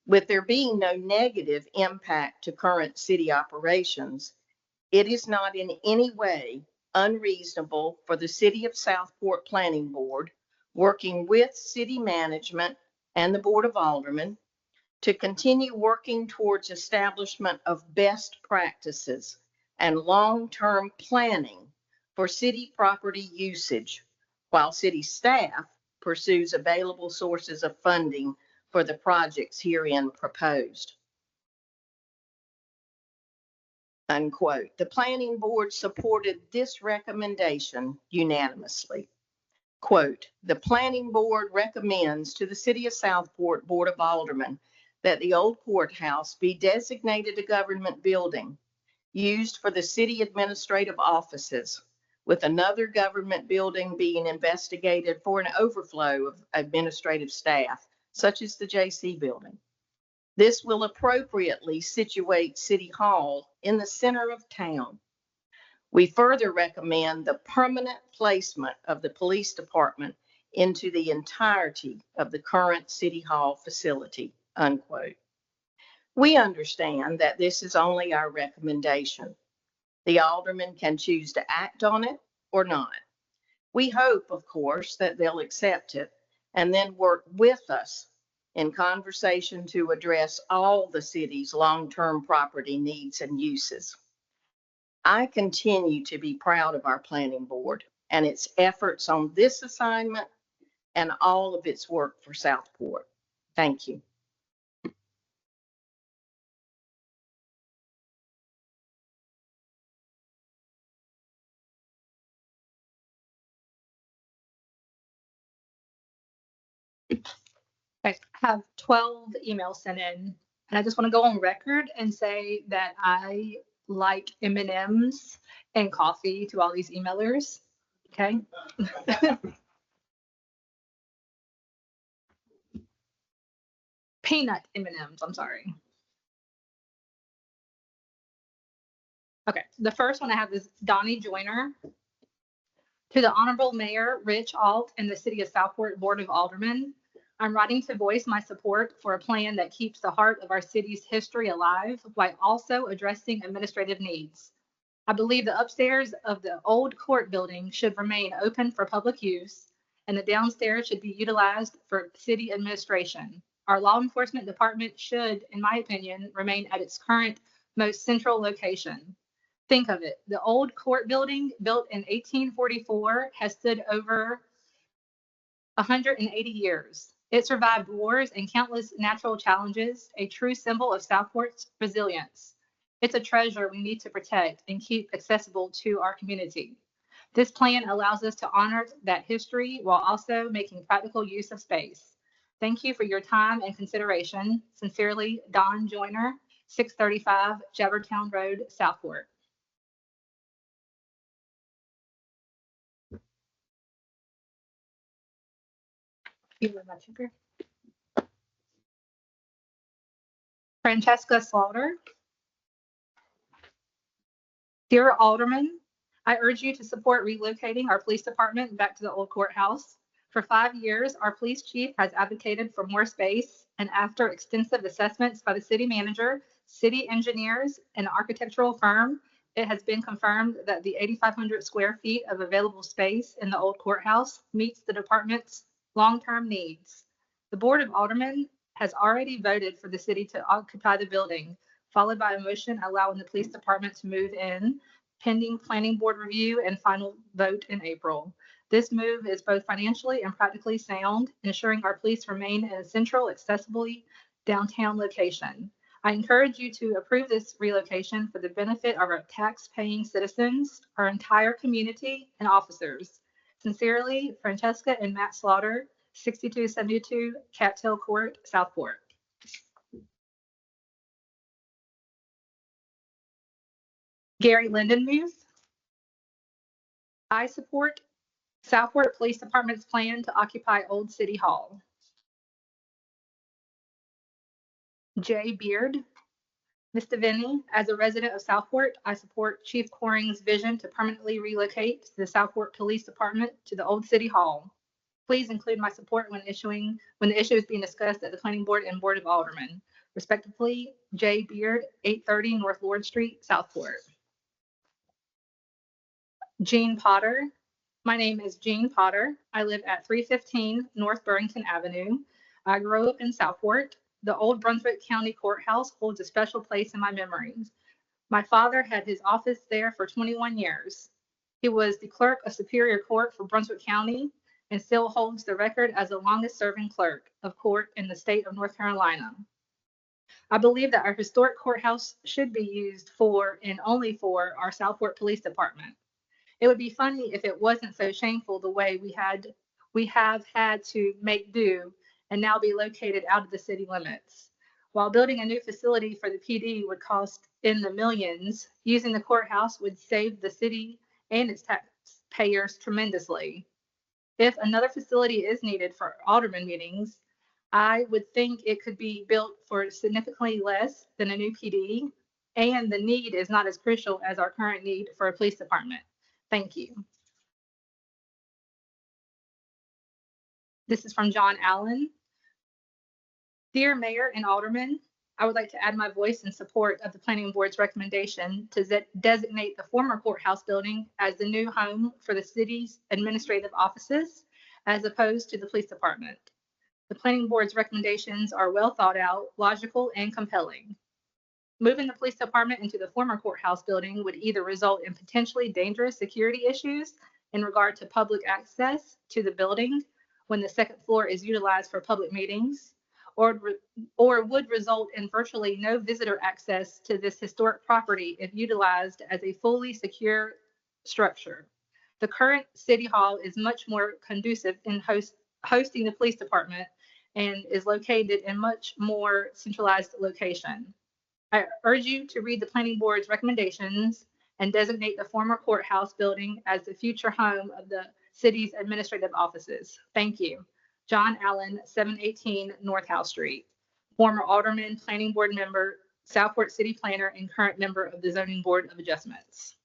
With there being no negative impact to current city operations, it is not in any way unreasonable for the City of Southport Planning Board, working with city management and the Board of Aldermen, to continue working towards establishment of best practices and long-term planning for city property usage, while city staff pursues available sources of funding for the projects herein proposed." Unquote. The planning board supported this recommendation unanimously. Quote, "The planning board recommends to the City of Southport Board of Aldermen that the old courthouse be designated a government building used for the city administrative offices, with another government building being investigated for an overflow of administrative staff, such as the JC building. This will appropriately situate City Hall in the center of town. We further recommend the permanent placement of the police department into the entirety of the current City Hall facility, unquote. We understand that this is only our recommendation. The aldermen can choose to act on it or not. We hope, of course, that they'll accept it and then work with us in conversation to address all the city's long-term property needs and uses. I continue to be proud of our planning board and its efforts on this assignment and all of its work for Southport. Thank you. I have 12 emails sent in, and I just want to go on record and say that I like M&Ms and coffee to all these emailers. Okay. Peanut M&Ms, I'm sorry. Okay, the first one I have is Donnie Joyner. To the Honorable Mayor Rich Alt and the City of Southport Board of Aldermen, I'm writing to voice my support for a plan that keeps the heart of our city's history alive while also addressing administrative needs. I believe the upstairs of the old court building should remain open for public use, and the downstairs should be utilized for city administration. Our law enforcement department should, in my opinion, remain at its current most central location. Think of it. The old court building, built in 1844, has stood over 180 years. It survived wars and countless natural challenges, a true symbol of Southport's resilience. It's a treasure we need to protect and keep accessible to our community. This plan allows us to honor that history while also making practical use of space. Thank you for your time and consideration. Sincerely, Don Joyner, 635 Jabbertown Road, Southport. Francesca Slaughter. Dear Alderman, I urge you to support relocating our police department back to the old courthouse. For 5 years, our police chief has advocated for more space, and after extensive assessments by the city manager, city engineers, and architectural firm, it has been confirmed that the 8,500 square feet of available space in the old courthouse meets the department's long-term needs. The Board of Aldermen has already voted for the city to occupy the building, followed by a motion allowing the police department to move in, pending planning board review and final vote in April. This move is both financially and practically sound, ensuring our police remain in a central, accessibly downtown location. I encourage you to approve this relocation for the benefit of our tax-paying citizens, our entire community, and officers. Sincerely, Francesca and Matt Slaughter, 6272 Cattail Court, Southport. Gary Lindenmuth. I support Southport Police Department's plan to occupy Old City Hall. Jay Beard. Mr. Vinny, as a resident of Southport, I support Chief Coring's vision to permanently relocate the Southport Police Department to the Old City Hall. Please include my support when the issue is being discussed at the Planning Board and Board of Aldermen. Respectively, Jay Beard, 830 North Lord Street, Southport. Jean Potter. My name is Jean Potter. I live at 315 North Burrington Avenue. I grew up in Southport. The old Brunswick County Courthouse holds a special place in my memories. My father had his office there for 21 years. He was the clerk of Superior Court for Brunswick County and still holds the record as the longest serving clerk of court in the state of North Carolina. I believe that our historic courthouse should be used for and only for our Southport Police Department. It would be funny if it wasn't so shameful the way we have had to make do and now be located out of the city limits. While building a new facility for the PD would cost in the millions, using the courthouse would save the city and its taxpayers tremendously. If another facility is needed for alderman meetings, I would think it could be built for significantly less than a new PD, and the need is not as crucial as our current need for a police department. Thank you. This is from John Allen. Dear Mayor and Aldermen, I would like to add my voice in support of the Planning Board's recommendation to designate the former courthouse building as the new home for the city's administrative offices, as opposed to the police department. The Planning Board's recommendations are well thought out, logical, and compelling. Moving the police department into the former courthouse building would either result in potentially dangerous security issues in regard to public access to the building when the second floor is utilized for public meetings, or would result in virtually no visitor access to this historic property if utilized as a fully secure structure. The current City Hall is much more conducive in hosting the police department and is located in much more centralized location. I urge you to read the Planning Board's recommendations and designate the former courthouse building as the future home of the city's administrative offices. Thank you. John Allen, 718 North House Street, former Alderman, Planning Board member, Southport City Planner, and current member of the Zoning Board of Adjustments.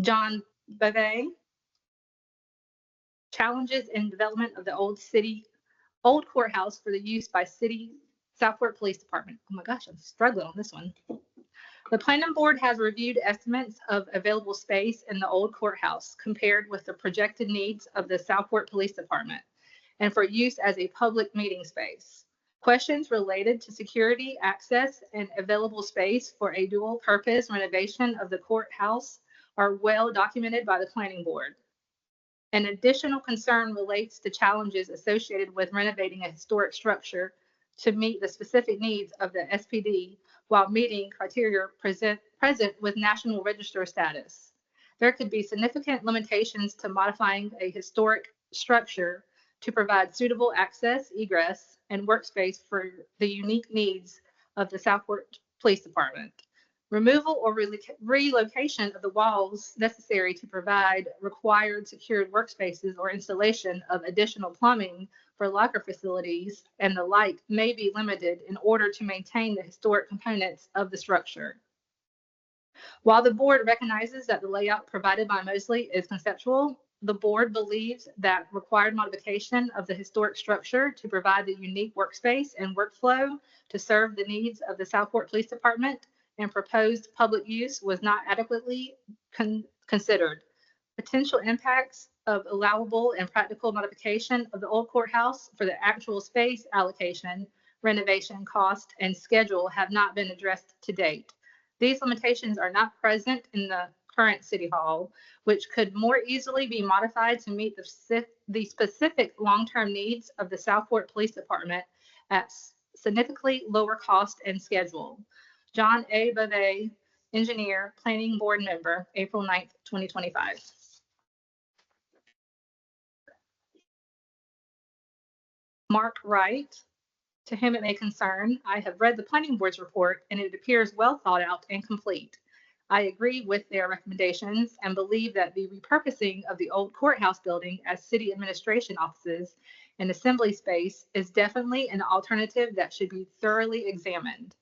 John Beve. Challenges in development of the old courthouse for the use by city Southport Police Department. Oh my gosh, I'm struggling on this one. The Planning Board has reviewed estimates of available space in the old courthouse compared with the projected needs of the Southport Police Department and for use as a public meeting space. Questions related to security, access, and available space for a dual purpose renovation of the courthouse are well documented by the Planning Board. An additional concern relates to challenges associated with renovating a historic structure to meet the specific needs of the SPD while meeting criteria present with National Register status. There could be significant limitations to modifying a historic structure to provide suitable access, egress, and workspace for the unique needs of the Southport Police Department. Removal or relocation of the walls necessary to provide required secured workspaces or installation of additional plumbing for locker facilities and the like may be limited in order to maintain the historic components of the structure. While the board recognizes that the layout provided by Mosley is conceptual, the board believes that required modification of the historic structure to provide the unique workspace and workflow to serve the needs of the Southport Police Department and proposed public use was not adequately considered. Potential impacts of allowable and practical modification of the old courthouse for the actual space allocation, renovation cost, and schedule have not been addressed to date. These limitations are not present in the current City Hall, which could more easily be modified to meet the specific long-term needs of the Southport Police Department at significantly lower cost and schedule. John A. Beve, engineer, Planning Board member, April 9th, 2025. Mark Wright, to whom it may concern, I have read the Planning Board's report and it appears well thought out and complete. I agree with their recommendations and believe that the repurposing of the old courthouse building as city administration offices and assembly space is definitely an alternative that should be thoroughly examined.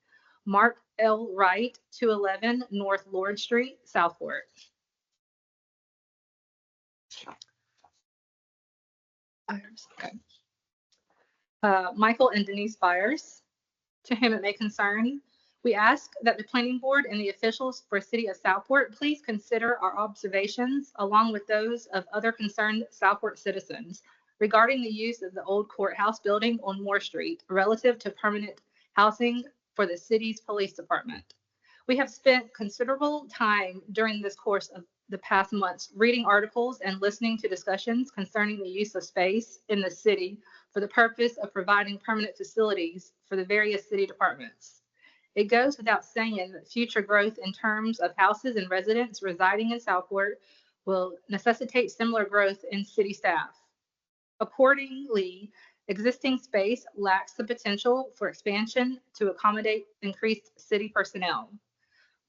Mark L. Wright, 211 North Lord Street, Southport. Okay. Michael and Denise Byers, to whom it may concern, we ask that the Planning Board and the officials for City of Southport please consider our observations along with those of other concerned Southport citizens regarding the use of the old courthouse building on Moore Street relative to permanent housing for the city's police department. We have spent considerable time during this course of the past months reading articles and listening to discussions concerning the use of space in the city for the purpose of providing permanent facilities for the various city departments. It goes without saying that future growth in terms of houses and residents residing in Southport will necessitate similar growth in city staff. Accordingly, existing space lacks the potential for expansion to accommodate increased city personnel.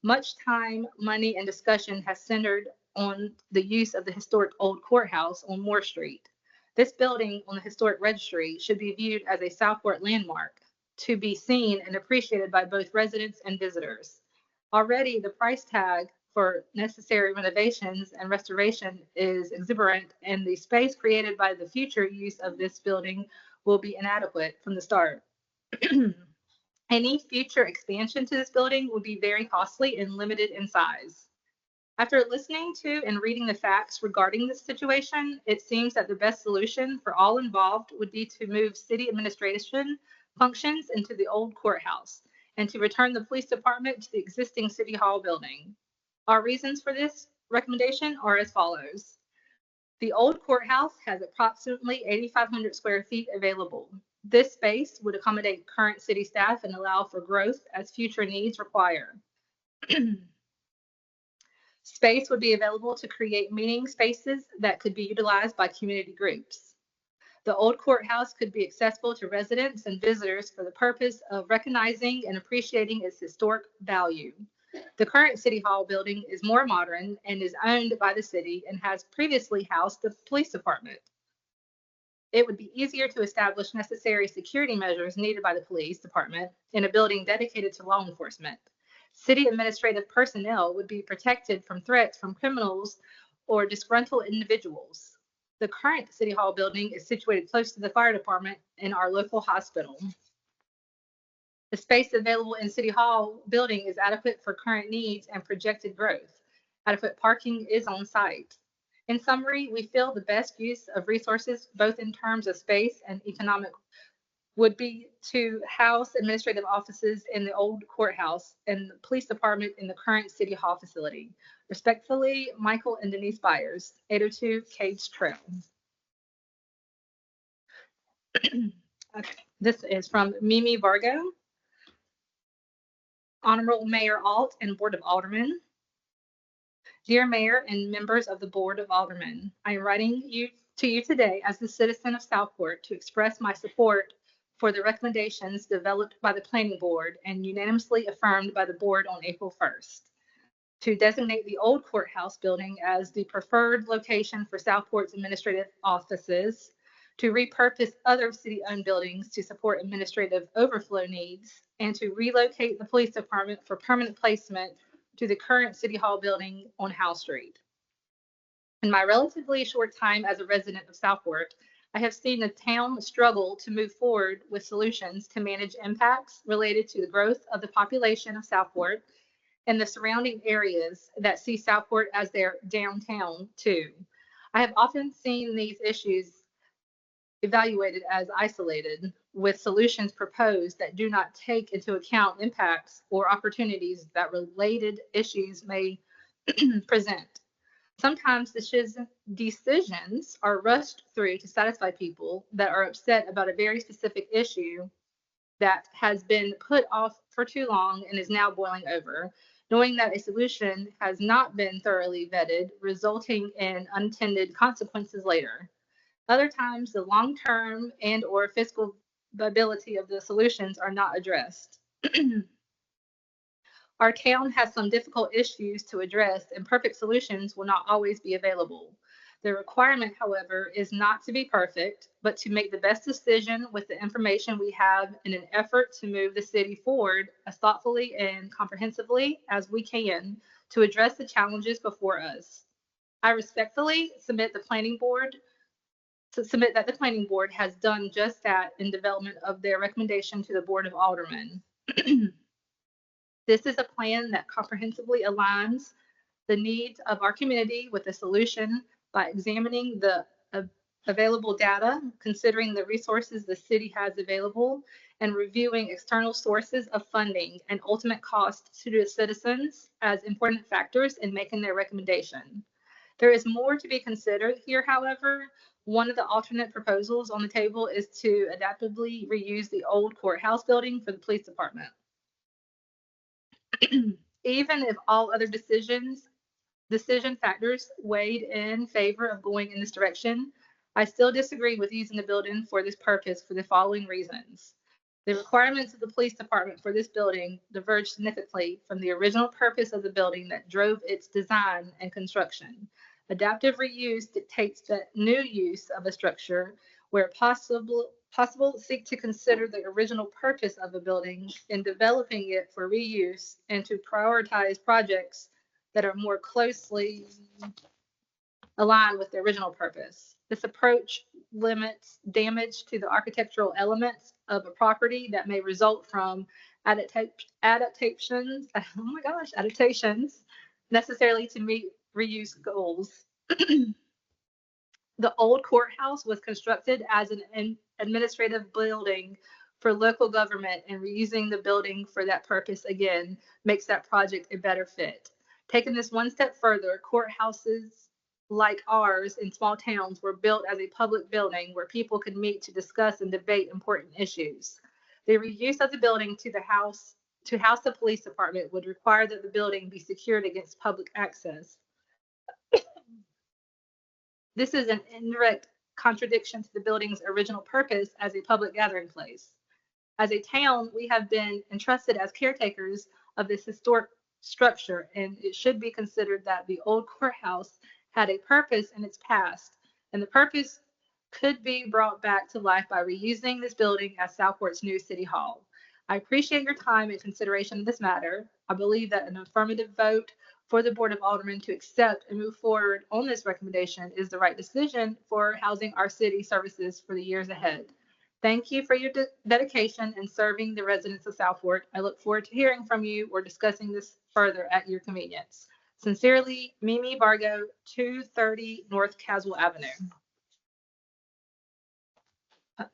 Much time, money, and discussion has centered on the use of the historic old courthouse on Moore Street. This building on the historic registry should be viewed as a Southport landmark to be seen and appreciated by both residents and visitors. Already, the price tag for necessary renovations and restoration is exuberant, and the space created by the future use of this building will be inadequate from the start. Any future expansion to this building would be very costly and limited in size. After listening to and reading the facts regarding this situation, it seems that the best solution for all involved would be to move city administration functions into the old courthouse and to return the police department to the existing city hall building. Our reasons for this recommendation are as follows. The old courthouse has approximately 8,500 square feet available. This space would accommodate current city staff and allow for growth as future needs require. Space would be available to create meeting spaces that could be utilized by community groups. The old courthouse could be accessible to residents and visitors for the purpose of recognizing and appreciating its historic value. The current City Hall building is more modern and is owned by the city and has previously housed the police department. It would be easier to establish necessary security measures needed by the police department in a building dedicated to law enforcement. City administrative personnel would be protected from threats from criminals or disgruntled individuals. The current City Hall building is situated close to the fire department and our local hospital. The space available in City Hall building is adequate for current needs and projected growth. Adequate parking is on site. In summary, we feel the best use of resources, both in terms of space and economic, would be to house administrative offices in the old courthouse and the police department in the current City Hall facility. Respectfully, Michael and Denise Byers, 802 Cage Trail. Okay. This is from Mimi Vargo. Honorable Mayor Alt and Board of Aldermen. Dear Mayor and members of the Board of Aldermen, I am writing to you today as a citizen of Southport to express my support for the recommendations developed by the Planning Board and unanimously affirmed by the Board on April 1st. To designate the old courthouse building as the preferred location for Southport's administrative offices, to repurpose other city-owned buildings to support administrative overflow needs, and to relocate the police department for permanent placement to the current City Hall building on Howe Street. In my relatively short time as a resident of Southport, I have seen the town struggle to move forward with solutions to manage impacts related to the growth of the population of Southport and the surrounding areas that see Southport as their downtown too. I have often seen these issues evaluated as isolated, with solutions proposed that do not take into account impacts or opportunities that related issues may present. Sometimes decisions are rushed through to satisfy people that are upset about a very specific issue that has been put off for too long and is now boiling over, knowing that a solution has not been thoroughly vetted, resulting in unintended consequences later. Other times, the long-term and or fiscal viability of the solutions are not addressed. Our town has some difficult issues to address, and perfect solutions will not always be available. The requirement, however, is not to be perfect, but to make the best decision with the information we have in an effort to move the city forward as thoughtfully and comprehensively as we can to address the challenges before us. I respectfully submit that the Planning Board has done just that in development of their recommendation to the Board of Aldermen. This is a plan that comprehensively aligns the needs of our community with a solution by examining the available data, considering the resources the city has available, and reviewing external sources of funding and ultimate costs to the citizens as important factors in making their recommendation. There is more to be considered here, however. One of the alternate proposals on the table is to adaptively reuse the old courthouse building for the police department. Even if all other decision factors weighed in favor of going in this direction, I still disagree with using the building for this purpose for the following reasons. The requirements of the police department for this building diverge significantly from the original purpose of the building that drove its design and construction. Adaptive reuse dictates that new use of a structure where possible seek to consider the original purpose of a building in developing it for reuse and to prioritize projects that are more closely aligned with the original purpose. This approach limits damage to the architectural elements of a property that may result from adaptations necessarily to meet reuse goals. The old courthouse was constructed as an administrative building for local government, and reusing the building for that purpose again makes that project a better fit. Taking this one step further, courthouses like ours in small towns were built as a public building where people could meet to discuss and debate important issues. The reuse of the building to house the police department would require that the building be secured against public access. This is an indirect contradiction to the building's original purpose as a public gathering place. As a town, we have been entrusted as caretakers of this historic structure, and it should be considered that the old courthouse had a purpose in its past, and the purpose could be brought back to life by reusing this building as Southport's new city hall. I appreciate your time and consideration of this matter. I believe that an affirmative vote for the Board of Aldermen to accept and move forward on this recommendation is the right decision for housing our city services for the years ahead. Thank you for your dedication in serving the residents of Southport. I look forward to hearing from you or discussing this further at your convenience. Sincerely, Mimi Vargo, 230 North Caswell Avenue.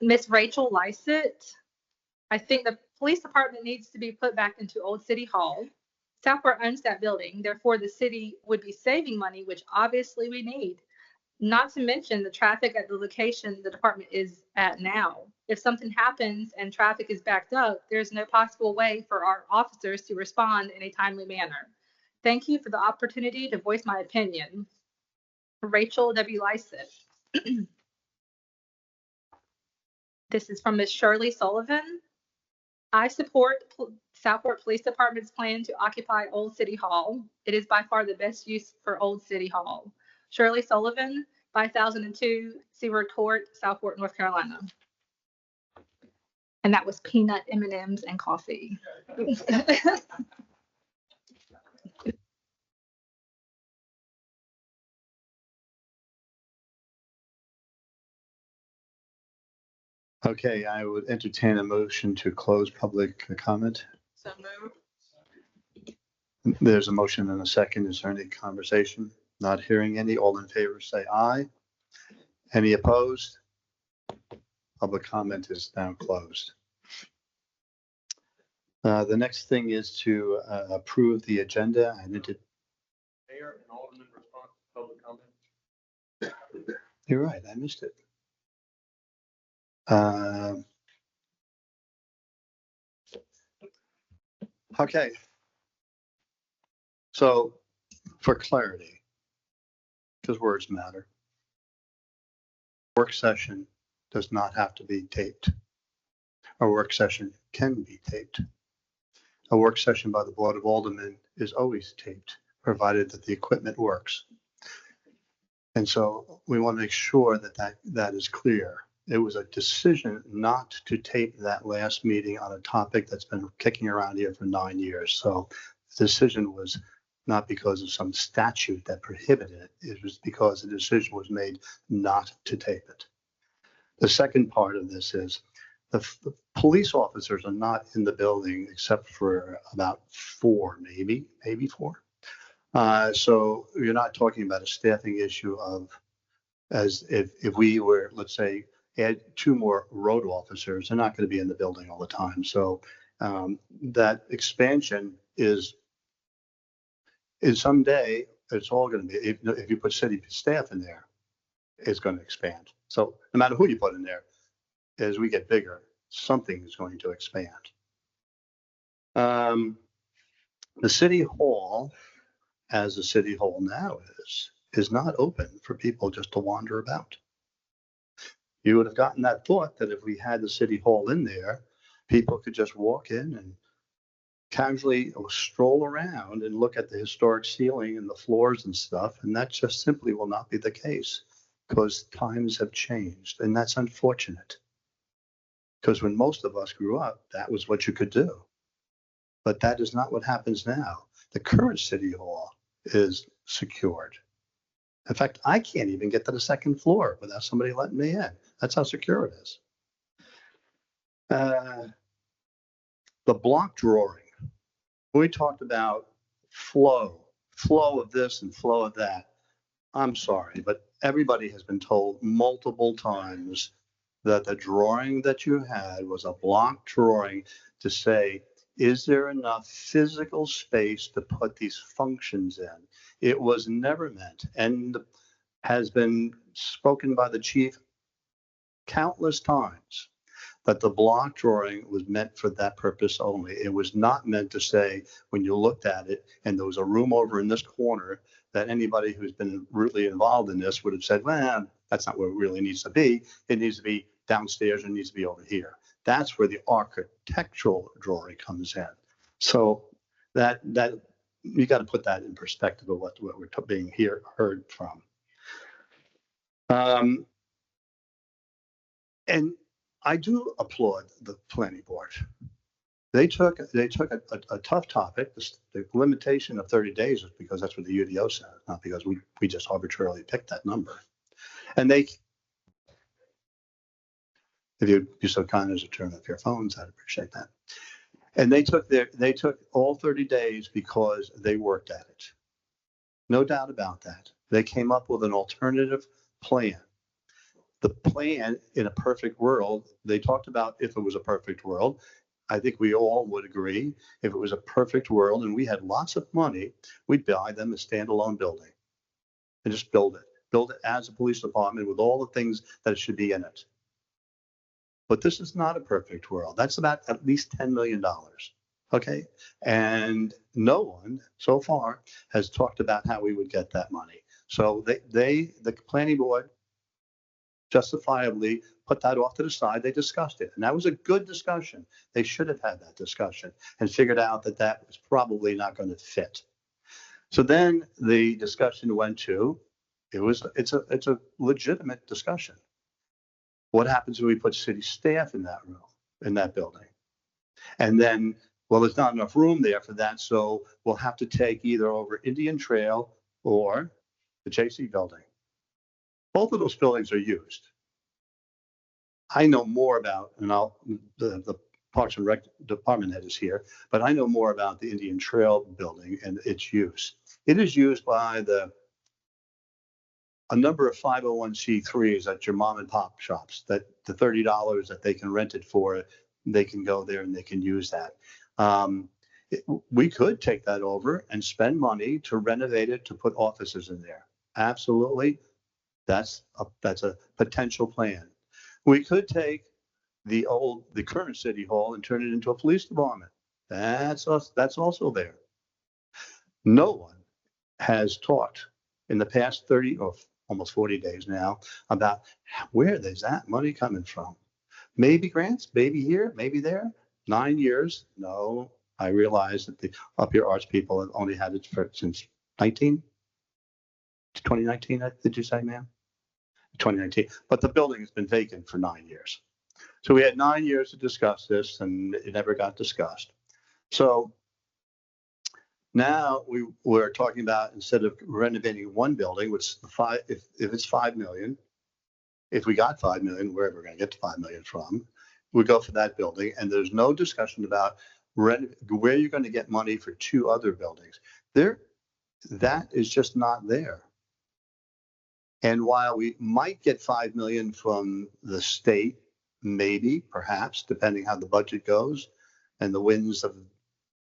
Miss Rachel Lysett, I think the police department needs to be put back into Old City Hall. Southport owns that building, therefore the city would be saving money, which obviously we need. Not to mention the traffic at the location the department is at now. If something happens and traffic is backed up, there's no possible way for our officers to respond in a timely manner. Thank you for the opportunity to voice my opinion. Rachel W. Lysett. This is from Ms. Shirley Sullivan. I support Southport Police Department's plan to occupy Old City Hall. It is by far the best use for Old City Hall. Shirley Sullivan, 5002 Seaward Court, Southport, North Carolina. And that was peanut M&Ms and coffee. Okay, I would entertain a motion to close public comment. So moved. There's a motion and a second. Is there any conversation? Not hearing any. All in favor, say aye. Any opposed? Public comment is now closed. The next thing is to approve the agenda. I need to. Mayor and Alderman response to public comment. You're right. I missed it. Okay. So for clarity, because words matter, work session does not have to be taped. A work session can be taped. A work session by the Board of Aldermen is always taped, provided that the equipment works. And so we want to make sure that is clear. It was a decision not to tape that last meeting on a topic that's been kicking around here for 9 years. So the decision was not because of some statute that prohibited it. It was because the decision was made not to tape it. The second part of this is the police officers are not in the building except for about four, maybe four. So you're not talking about a staffing issue of, as if we were, let's say, add two more road officers, they're not going to be in the building all the time. So that expansion is someday, it's all going to be, if you put city staff in there, it's going to expand. So no matter who you put in there, as we get bigger, something is going to expand. The city hall, as the city hall now is not open for people just to wander about. You would have gotten that thought that if we had the city hall in there, people could just walk in and casually stroll around and look at the historic ceiling and the floors and stuff. And that just simply will not be the case because times have changed. And that's unfortunate. Because when most of us grew up, that was what you could do. But that is not what happens now. The current city hall is secured. In fact, I can't even get to the second floor without somebody letting me in. That's how secure it is. The block drawing. We talked about flow of this and flow of that. I'm sorry, but everybody has been told multiple times that the drawing that you had was a block drawing to say, is there enough physical space to put these functions in? It was never meant, and has been spoken by the chief countless times, that the block drawing was meant for that purpose only. It was not meant to say, when you looked at it and there was a room over in this corner, that anybody who's been really involved in this would have said, well, that's not where it really needs to be. It needs to be downstairs and needs to be over here. That's where the architectural drawing comes in. So that you got to put that in perspective of what we're being heard from. And I do applaud the planning board. They took a tough topic. The limitation of 30 days is because that's what the UDO said, not because we just arbitrarily picked that number. And they, if you'd be so kind as to turn off your phones, I'd appreciate that. And they took all 30 days because they worked at it. No doubt about that. They came up with an alternative plan. The plan in a perfect world, they talked about if it was a perfect world. I think we all would agree, if it was a perfect world and we had lots of money, we'd buy them a standalone building and just build it as a police department with all the things that should be in it. But this is not a perfect world. That's about at least $10 million. Okay. And no one so far has talked about how we would get that money. So the planning board justifiably put that off to the side. They discussed it, and that was a good discussion. They should have had that discussion and figured out that that was probably not going to fit. So then the discussion went to, it's a legitimate discussion. What happens when we put city staff in that room, in that building? And then, well, there's not enough room there for that, so we'll have to take either over Indian Trail or the JC building. Both of those buildings are used. I know more about, and the Parks and Rec department head is here, but I know more about the Indian Trail building and its use. It is used by a number of 501c3s at your mom and pop shops, that the $30 that they can rent it for, they can go there and they can use that. We could take that over and spend money to renovate it, to put offices in there. Absolutely. That's a potential plan. We could take the current city hall and turn it into a police department. That's also there. No one has talked in the past 30 or almost 40 days now about where is that money coming from. Maybe grants, maybe here, maybe there. 9 years. No, I realize that the Up Your Arts people have only had it since 2019, did you say, ma'am? 2019, but the building has been vacant for 9 years. So we had 9 years to discuss this and it never got discussed. So now we're talking about, instead of renovating one building, which if it's 5 million, if we got 5 million, wherever we're going to get to 5 million from, we go for that building. And there's no discussion about where you're going to get money for 2 other buildings. That is just not there. And while we might get 5 million from the state, maybe, perhaps, depending how the budget goes and the winds of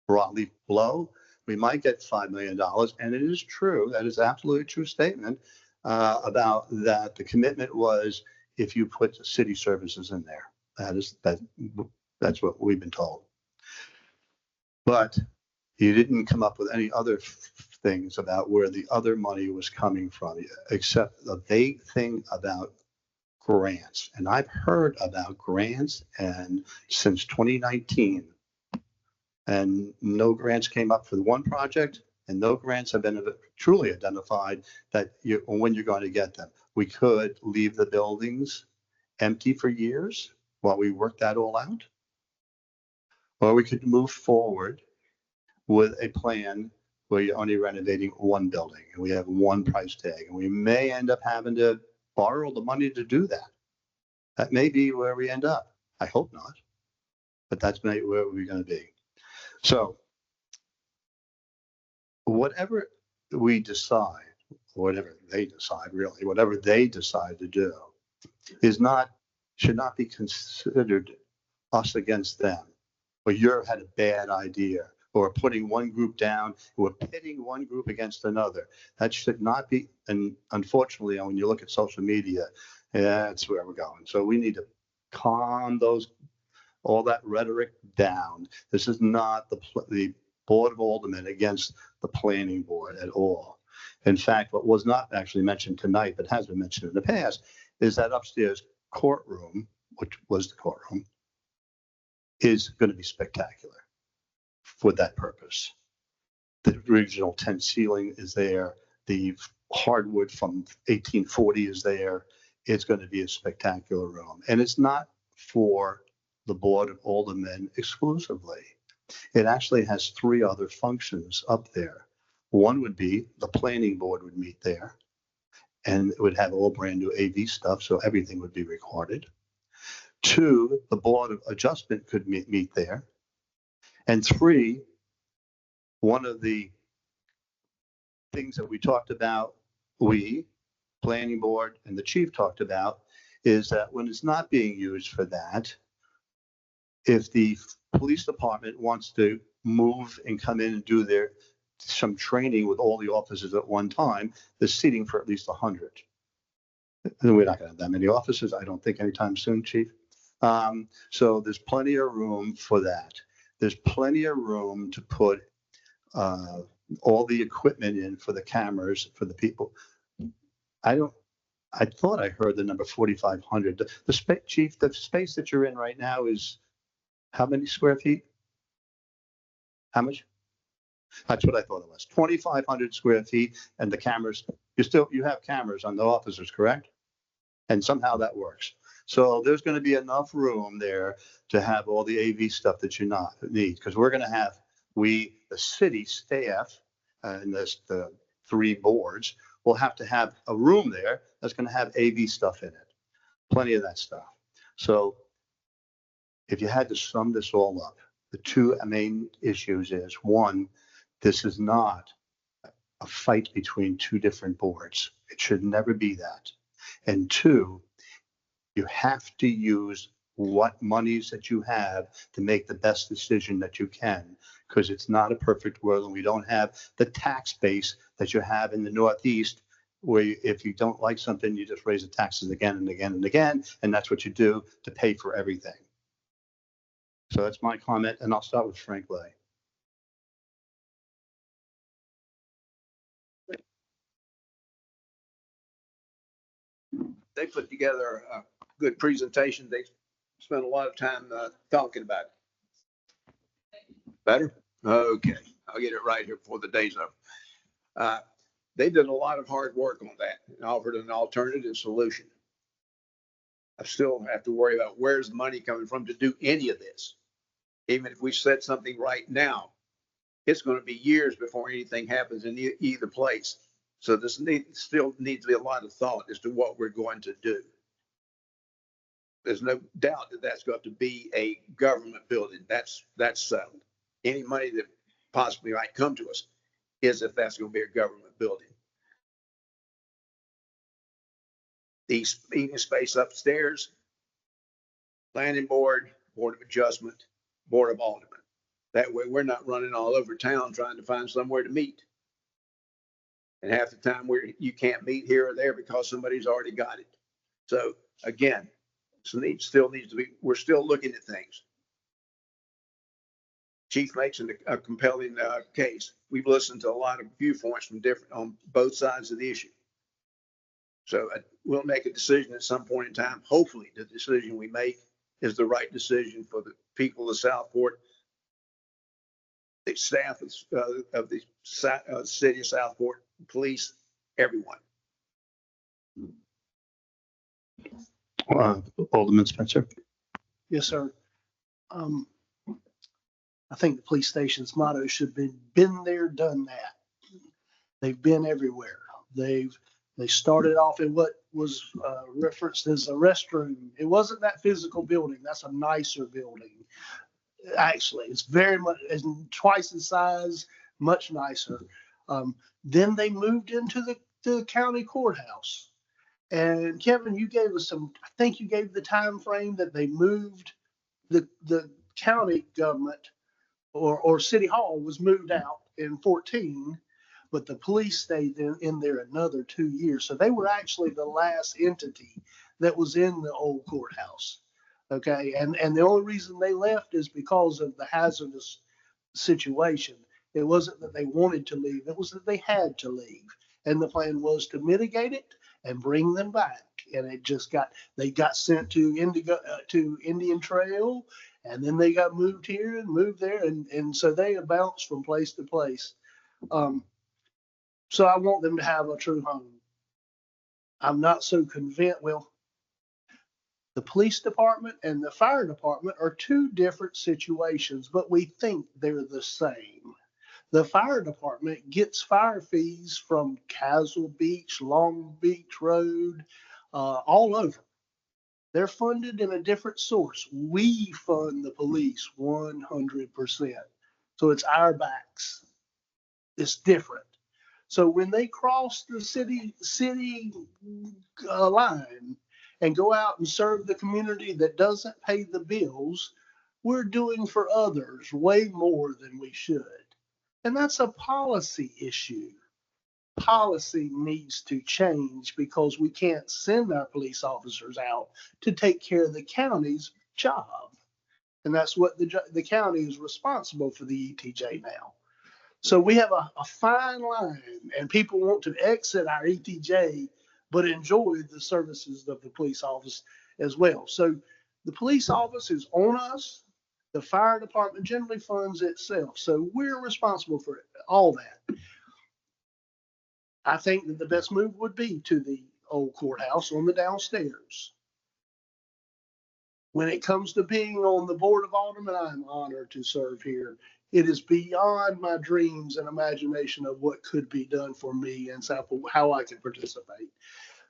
broadleaf blow, we might get $5 million. And it is true, that is absolutely a true statement about that. The commitment was if you put city services in there. That's what we've been told. But you didn't come up with any other things about where the other money was coming from, except the vague thing about grants. And I've heard about grants and since 2019, And no grants came up for the one project, and no grants have been truly identified that when you're going to get them. We could leave the buildings empty for years while we work that all out. Or we could move forward with a plan where you're only renovating one building and we have one price tag. And we may end up having to borrow the money to do that. That may be where we end up. I hope not, but that's maybe where we're going to be. So whatever we decide, whatever they decide, really, whatever they decide to do should not be considered us against them, or you had a bad idea, or putting one group down, or pitting one group against another. That should not be, and unfortunately, when you look at social media, that's where we're going. So we need to calm all that rhetoric down. This is not the Board of Aldermen against the planning board at all. In fact, what was not actually mentioned tonight, but has been mentioned in the past, is that upstairs courtroom, which was the courtroom, is going to be spectacular for that purpose. The original tent ceiling is there. The hardwood from 1840 is there. It's going to be a spectacular room. And it's not for the Board of Aldermen exclusively. It actually has 3 other functions up there. One would be the planning board would meet there, and it would have all brand new AV stuff, so everything would be recorded. 2, the Board of Adjustment could meet there. And 3, one of the things that we talked about, planning board and the chief talked about, is that when it's not being used for that, if the police department wants to move and come in and do some training with all the officers at one time, there's seating for at least 100. And we're not going to have that many officers, I don't think, anytime soon, Chief. So there's plenty of room for that. There's plenty of room to put all the equipment in for the cameras for the people. I thought I heard the number 4,500. Chief, the space that you're in right now is how many square feet? How much? That's what I thought it was. 2,500 square feet, and the cameras. You have cameras on the officers, correct? And somehow that works. So there's going to be enough room there to have all the AV stuff that you need, because we're going to have the city staff and the 3 boards will have to have a room there that's going to have AV stuff in it. Plenty of that stuff. So if you had to sum this all up, the 2 main issues is, 1, this is not a fight between 2 different boards. It should never be that. And 2, you have to use what monies that you have to make the best decision that you can, because it's not a perfect world, and we don't have the tax base that you have in the Northeast, where if you don't like something, you just raise the taxes again and again and again, and that's what you do to pay for everything. So that's my comment, and I'll start with Frank Lay. They put together a good presentation. They spent a lot of time talking about it. Better? Okay. I'll get it right here before the day's up. They did a lot of hard work on that and offered an alternative solution. I still have to worry about where's the money coming from to do any of this. Even if we set something right now, it's going to be years before anything happens in either place. So this still needs to be a lot of thought as to what we're going to do. There's no doubt that that's got to be a government building. That's settled. Any money that possibly might come to us is if that's going to be a government building. The meeting space upstairs, planning board, board of adjustment, board of aldermen. That way we're not running all over town trying to find somewhere to meet. And half the time you can't meet here or there because somebody's already got it. So again, still needs to be, we're still looking at things. Chief makes a compelling case. We've listened to a lot of viewpoints from on both sides of the issue. So we'll make a decision at some point in time. Hopefully the decision we make is the right decision for the people of Southport the staff of the city of Southport, police, everyone. Alderman Spencer. Yes, sir. I think the police station's motto should be been there, done that. They've been everywhere. They started off in what was referenced as a restroom. It wasn't that physical building. That's a nicer building. Actually, it's very much twice the size, much nicer. Then they moved into the county courthouse. And Kevin, you gave us I think you gave the time frame that they moved the county government or city hall was moved out in 14, but the police stayed in there another 2 years. So they were actually the last entity that was in the old courthouse. Okay. And the only reason they left is because of the hazardous situation. It wasn't that they wanted to leave. It was that they had to leave. And the plan was to mitigate it and bring them back. And they got sent to Indian Trail, and then they got moved here and moved there. And so they have bounced from place to place. So I want them to have a true home. I'm not so convinced. Well, the police department and the fire department are two different situations, but we think they're the same. The fire department gets fire fees from Castle Beach, Long Beach Road, all over. They're funded in a different source. We fund the police 100%. So it's our backs. It's different. So when they cross the city line and go out and serve the community that doesn't pay the bills, we're doing for others way more than we should. And that's a policy issue. Policy needs to change because we can't send our police officers out to take care of the county's job. And that's what the county is responsible for the ETJ now. So we have a fine line, and people want to exit our ETJ, but enjoy the services of the police office as well. So the police office is on us. The fire department generally funds itself. So we're responsible for all that. I think that the best move would be to the old courthouse on the downstairs. When it comes to being on the board of aldermen, I'm honored to serve here. It is beyond my dreams and imagination of what could be done for me and how I can participate.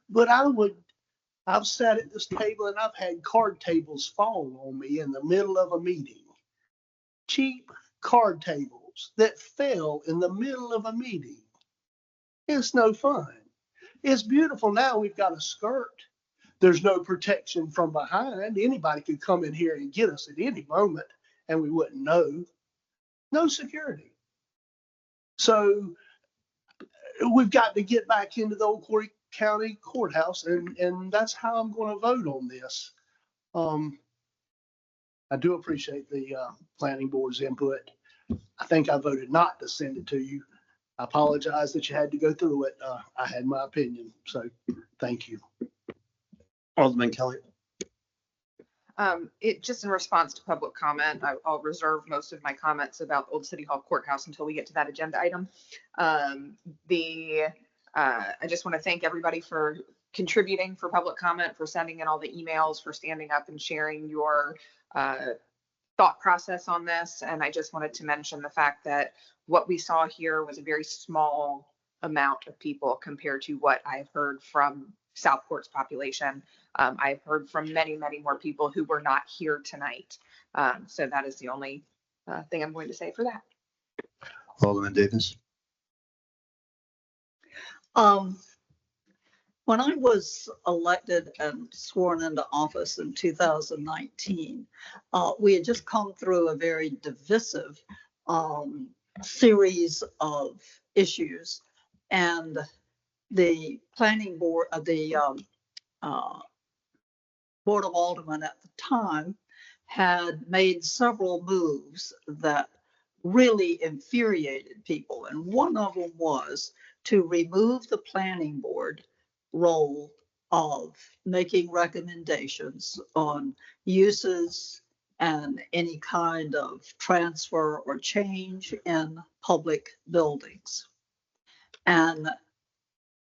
But I've sat at this table and I've had card tables fall on me in the middle of a meeting. Cheap card tables that fell in the middle of a meeting. It's no fun. It's beautiful now. We've got a skirt. There's no protection from behind. Anybody could come in here and get us at any moment and we wouldn't know. No security. So we've got to get back into the old county courthouse, and that's how I'm going to vote on this. I do appreciate the planning board's input. I think I voted not to send it to you. I apologize that you had to go through it. I had my opinion, so thank you. Alderman Kelly. Just in response to public comment, I'll reserve most of my comments about Old City Hall Courthouse until we get to that agenda item. I just want to thank everybody for contributing for public comment, for sending in all the emails, for standing up and sharing your thought process on this. And I just wanted to mention the fact that what we saw here was a very small amount of people compared to what I've heard from Southport's population. I've heard from many, many more people who were not here tonight. So that is the only thing I'm going to say for that. Alderman Davis. When I was elected and sworn into office in 2019, we had just come through a very divisive series of issues, and the planning board, the Board of Aldermen at the time had made several moves that really infuriated people. And one of them was to remove the planning board role of making recommendations on uses and any kind of transfer or change in public buildings. And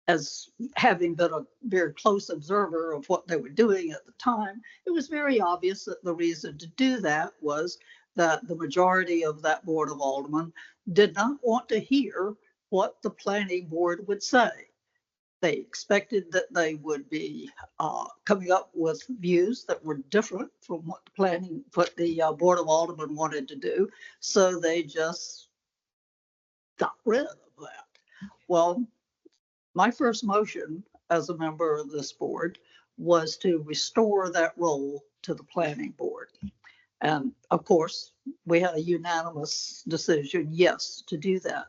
as having been a very close observer of what they were doing at the time, it was very obvious that the reason to do that was that the majority of that Board of Aldermen did not want to hear what the planning board would say. They expected that they would be coming up with views that were different from what the Board of Aldermen wanted to do. So they just got rid of that. Well, my first motion as a member of this board was to restore that role to the planning board. And of course, we had a unanimous decision, yes, to do that.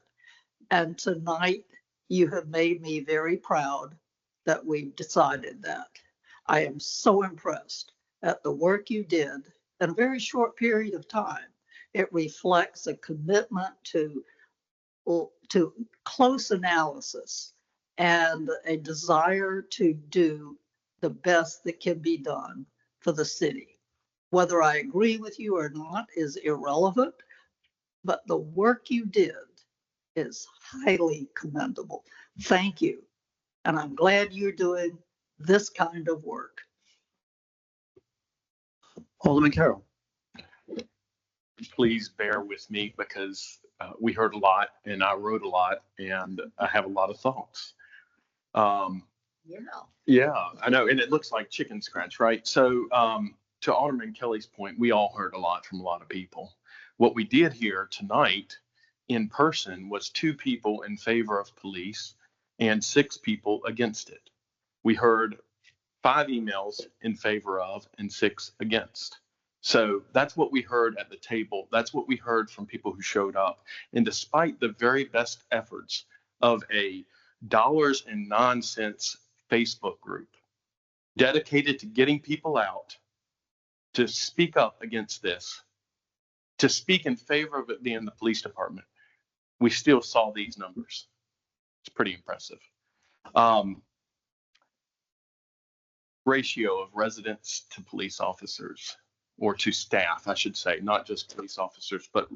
And tonight, you have made me very proud that we've decided that. I am so impressed at the work you did in a very short period of time. It reflects a commitment to close analysis and a desire to do the best that can be done for the city. Whether I agree with you or not is irrelevant, but the work you did is highly commendable. Thank you. And I'm glad you're doing this kind of work. Alderman Carroll. Please bear with me because we heard a lot and I wrote a lot and I have a lot of thoughts. Yeah, I know. And it looks like chicken scratch, right? So to Alderman Kelly's point, we all heard a lot from a lot of people. What we did here tonight in person was 2 people in favor of police and 6 people against it. We heard 5 emails in favor of and 6 against. So that's what we heard at the table. That's what we heard from people who showed up. And despite the very best efforts of a dollars and nonsense Facebook group dedicated to getting people out to speak up against this, to speak in favor of it being the police department, we still saw these numbers. It's pretty impressive. Ratio of residents to police officers, or to staff, I should say, not just police officers, but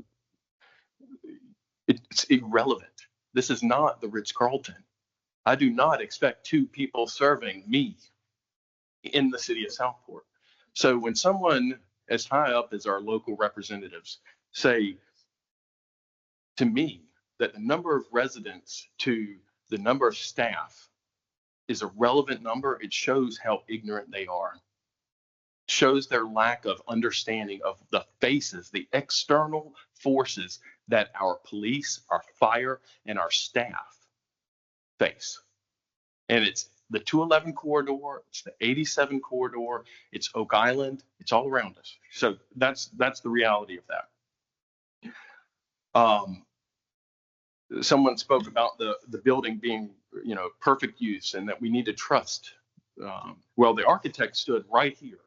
it's irrelevant. This is not the Ritz-Carlton. I do not expect 2 people serving me in the city of Southport. So when someone as high up as our local representatives say to me that the number of residents to the number of staff is a relevant number, it shows how ignorant they are. It shows their lack of understanding of the faces, the external forces that our police, our fire, and our staff face. And it's the 211 corridor, it's the 87 corridor, it's Oak Island, it's all around us. So that's the reality of that. Someone spoke about the building being, perfect use and that we need to trust. Well, the architect stood right here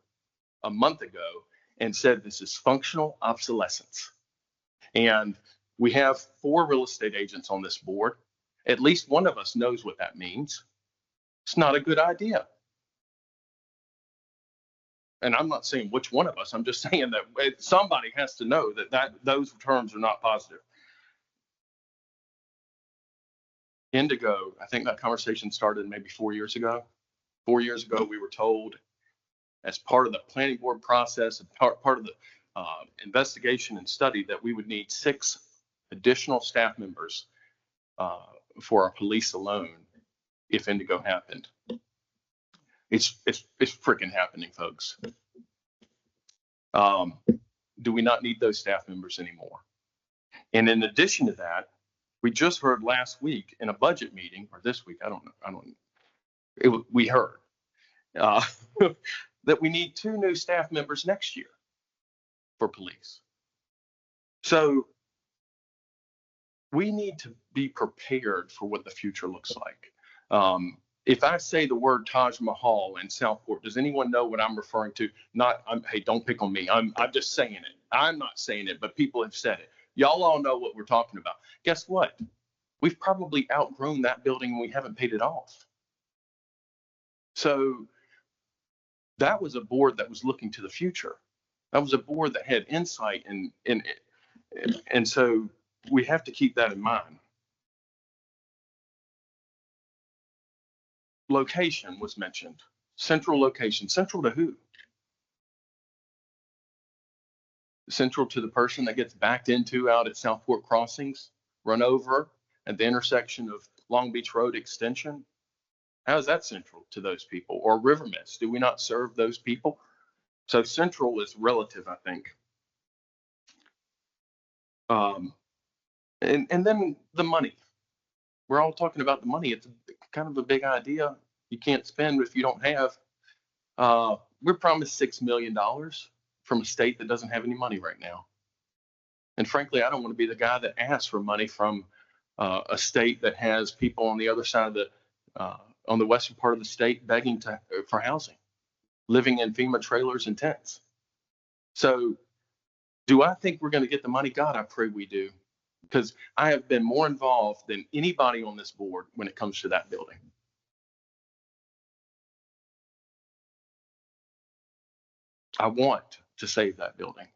a month ago and said this is functional obsolescence. And we have 4 real estate agents on this board. At least one of us knows what that means. It's not a good idea. And I'm not saying which one of us, I'm just saying that somebody has to know that those terms are not positive. Indigo, I think that conversation started maybe 4 years ago. 4 years ago, we were told as part of the planning board process, and part of the investigation and study, that we would need 6 additional staff members for our police alone if Indigo happened. It's freaking happening, folks. Do we not need those staff members anymore? And in addition to that, we just heard last week in a budget meeting, or this week, I don't know. We heard that we need 2 new staff members next year for police. So we need to be prepared for what the future looks like. If I say the word Taj Mahal in Southport, does anyone know what I'm referring to? Hey, don't pick on me. I'm just saying it. I'm not saying it, but people have said it. Y'all all know what we're talking about. Guess what? We've probably outgrown that building and we haven't paid it off. So that was a board that was looking to the future. That was a board that had insight and so we have to keep that in mind. Location was mentioned. Central location. Central to who? Central to the person that gets backed into out at Southport Crossings, run over at the intersection of Long Beach Road Extension. How is that central to those people? Or River Mist? Do we not serve those people? So central is relative, I think. And then the money. We're all talking about the money. It's kind of a big idea. You can't spend if you don't have. We're promised $6 million from a state that doesn't have any money right now. And frankly, I don't want to be the guy that asks for money from a state that has people on the other side of on the western part of the state begging for housing, living in FEMA trailers and tents. So do I think we're going to get the money? God, I pray we do, because I have been more involved than anybody on this board when it comes to that building. I want to save that building.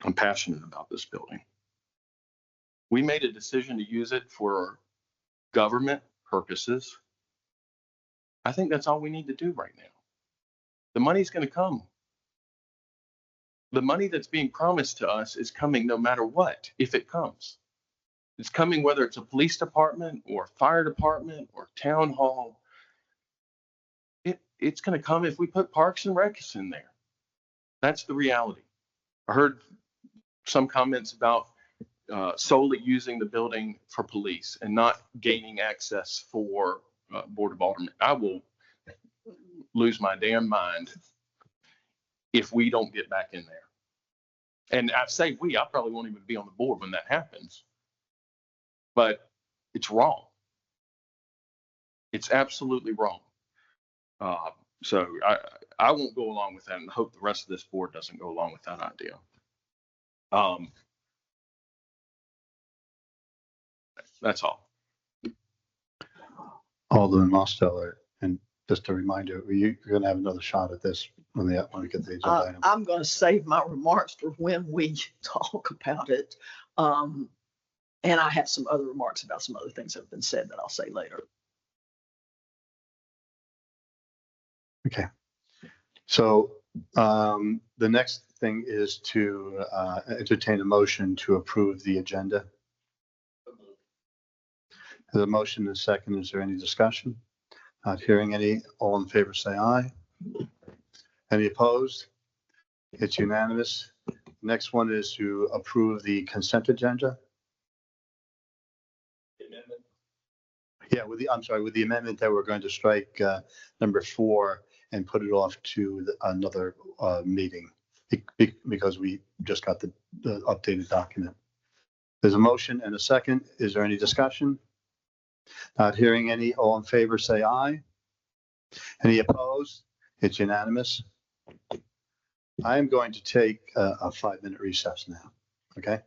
I'm passionate about this building. We made a decision to use it for government purposes. I think that's all we need to do right now. The money's going to come. The money that's being promised to us is coming no matter what, if it comes. It's coming whether it's a police department or fire department or town hall. It's going to come if we put Parks and Recs in there. That's the reality. I heard some comments about solely using the building for police and not gaining access for Board of Aldermen. I will lose my damn mind if we don't get back in there. And I say I probably won't even be on the board when that happens. But it's wrong. It's absolutely wrong. So I won't go along with that, and hope the rest of this board doesn't go along with that idea. That's all. Alderman Mosteller, and just a reminder, you're going to have another shot at this when we get the agenda item. I'm going to save my remarks for when we talk about it. And I have some other remarks about some other things that have been said that I'll say later. Okay. So the next thing is to entertain a motion to approve the agenda. The motion is second. Is there any discussion? Not hearing any. All in favor, say aye. Any opposed? It's unanimous. Next one is to approve the consent agenda. Yeah, with the amendment that we're going to strike number 4 and put it off to another meeting because we just got the updated document. There's a motion and a second. Is there any discussion? Not hearing any. All in favor, say aye. Any opposed? It's unanimous. I am going to take a 5-minute recess now. Okay.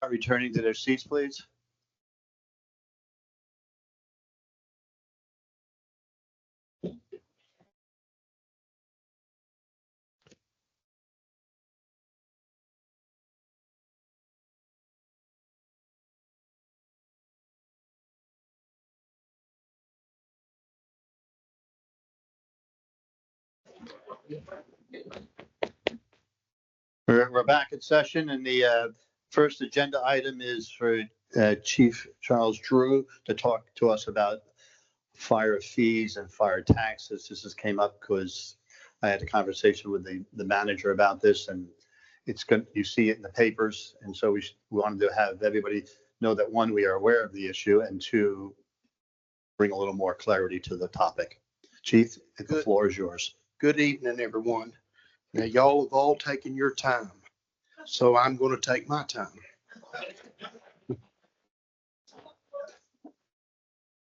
are returning to their seats, please. We're back in session, and the first agenda item is for Chief Charles Drew to talk to us about fire fees and fire taxes. This just came up because I had a conversation with the manager about this, and it's good. You see it in the papers, and so we wanted to have everybody know that, one, we are aware of the issue, and two, bring a little more clarity to the topic. Chief, the floor is yours. Good evening, everyone. Now, y'all have all taken your time, so I'm going to take my time.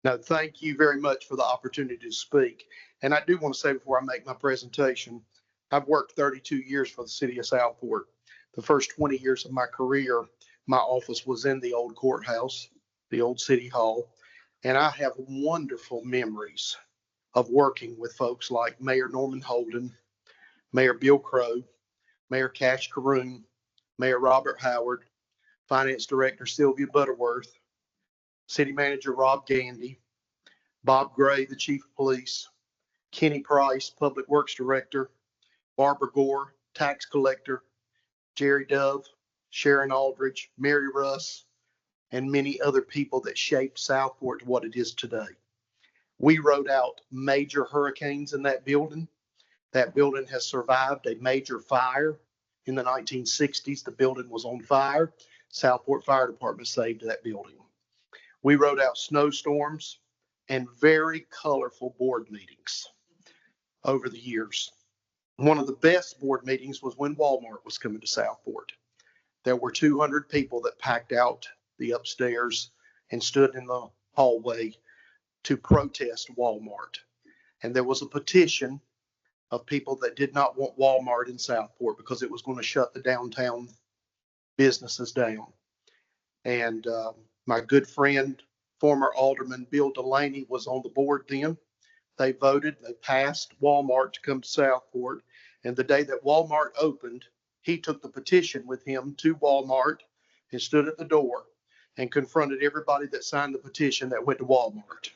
Now, thank you very much for the opportunity to speak. And I do want to say before I make my presentation, I've worked 32 years for the city of Southport. The first 20 years of my career, my office was in the old courthouse, the old city hall, and I have wonderful memories of working with folks like Mayor Norman Holden, Mayor Bill Crow, Mayor Cash Caroon, Mayor Robert Howard, Finance Director Sylvia Butterworth, City Manager Rob Gandy, Bob Gray, the Chief of Police, Kenny Price, Public Works Director, Barbara Gore, Tax Collector, Jerry Dove, Sharon Aldridge, Mary Russ, and many other people that shaped Southport to what it is today. We rode out major hurricanes in that building. That building has survived a major fire. In the 1960s, the building was on fire. Southport Fire Department saved that building. We rode out snowstorms and very colorful board meetings over the years. One of the best board meetings was when Walmart was coming to Southport. There were 200 people that packed out the upstairs and stood in the hallway to protest Walmart. And there was a petition of people that did not want Walmart in Southport because it was going to shut the downtown businesses down. And my good friend, former Alderman Bill Delaney, was on the board then. They voted, they passed Walmart to come to Southport. And the day that Walmart opened, he took the petition with him to Walmart and stood at the door and confronted everybody that signed the petition that went to Walmart.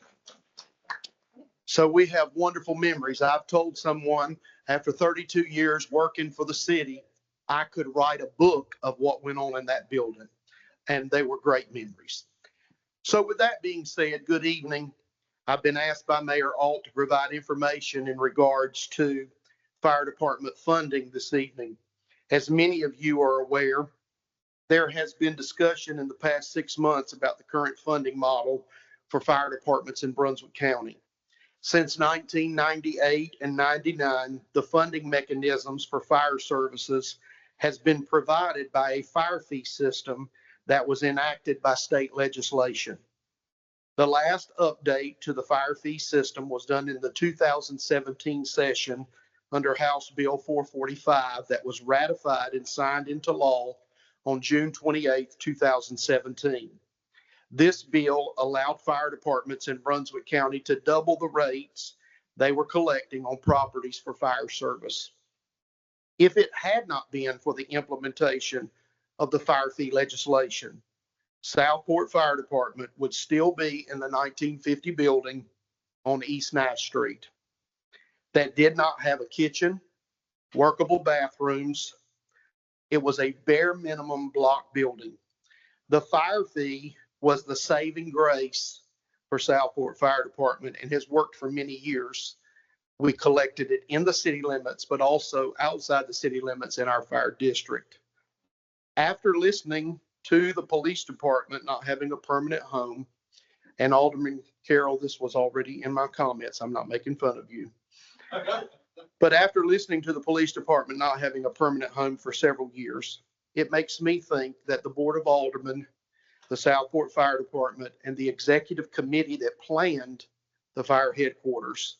So we have wonderful memories. I've told someone after 32 years working for the city, I could write a book of what went on in that building, and they were great memories. So with that being said, good evening. I've been asked by Mayor Alt to provide information in regards to fire department funding this evening. As many of you are aware, there has been discussion in the past 6 months about the current funding model for fire departments in Brunswick County. Since 1998 and 99, the funding mechanisms for fire services has been provided by a fire fee system that was enacted by state legislation. The last update to the fire fee system was done in the 2017 session under House Bill 445 that was ratified and signed into law on June 28, 2017. This bill allowed fire departments in Brunswick County to double the rates they were collecting on properties for fire service. If it had not been for the implementation of the fire fee legislation, Southport Fire Department would still be in the 1950 building on East Nash Street that did not have a kitchen, workable bathrooms. It was a bare minimum block building. The fire fee was the saving grace for Southport Fire Department and has worked for many years. We collected it in the city limits, but also outside the city limits in our fire district. After listening to the police department not having a permanent home, and Alderman Carroll, this was already in my comments, I'm not making fun of you. But after listening to the police department not having a permanent home for several years, it makes me think that the Board of Aldermen, the Southport Fire Department, and the executive committee that planned the fire headquarters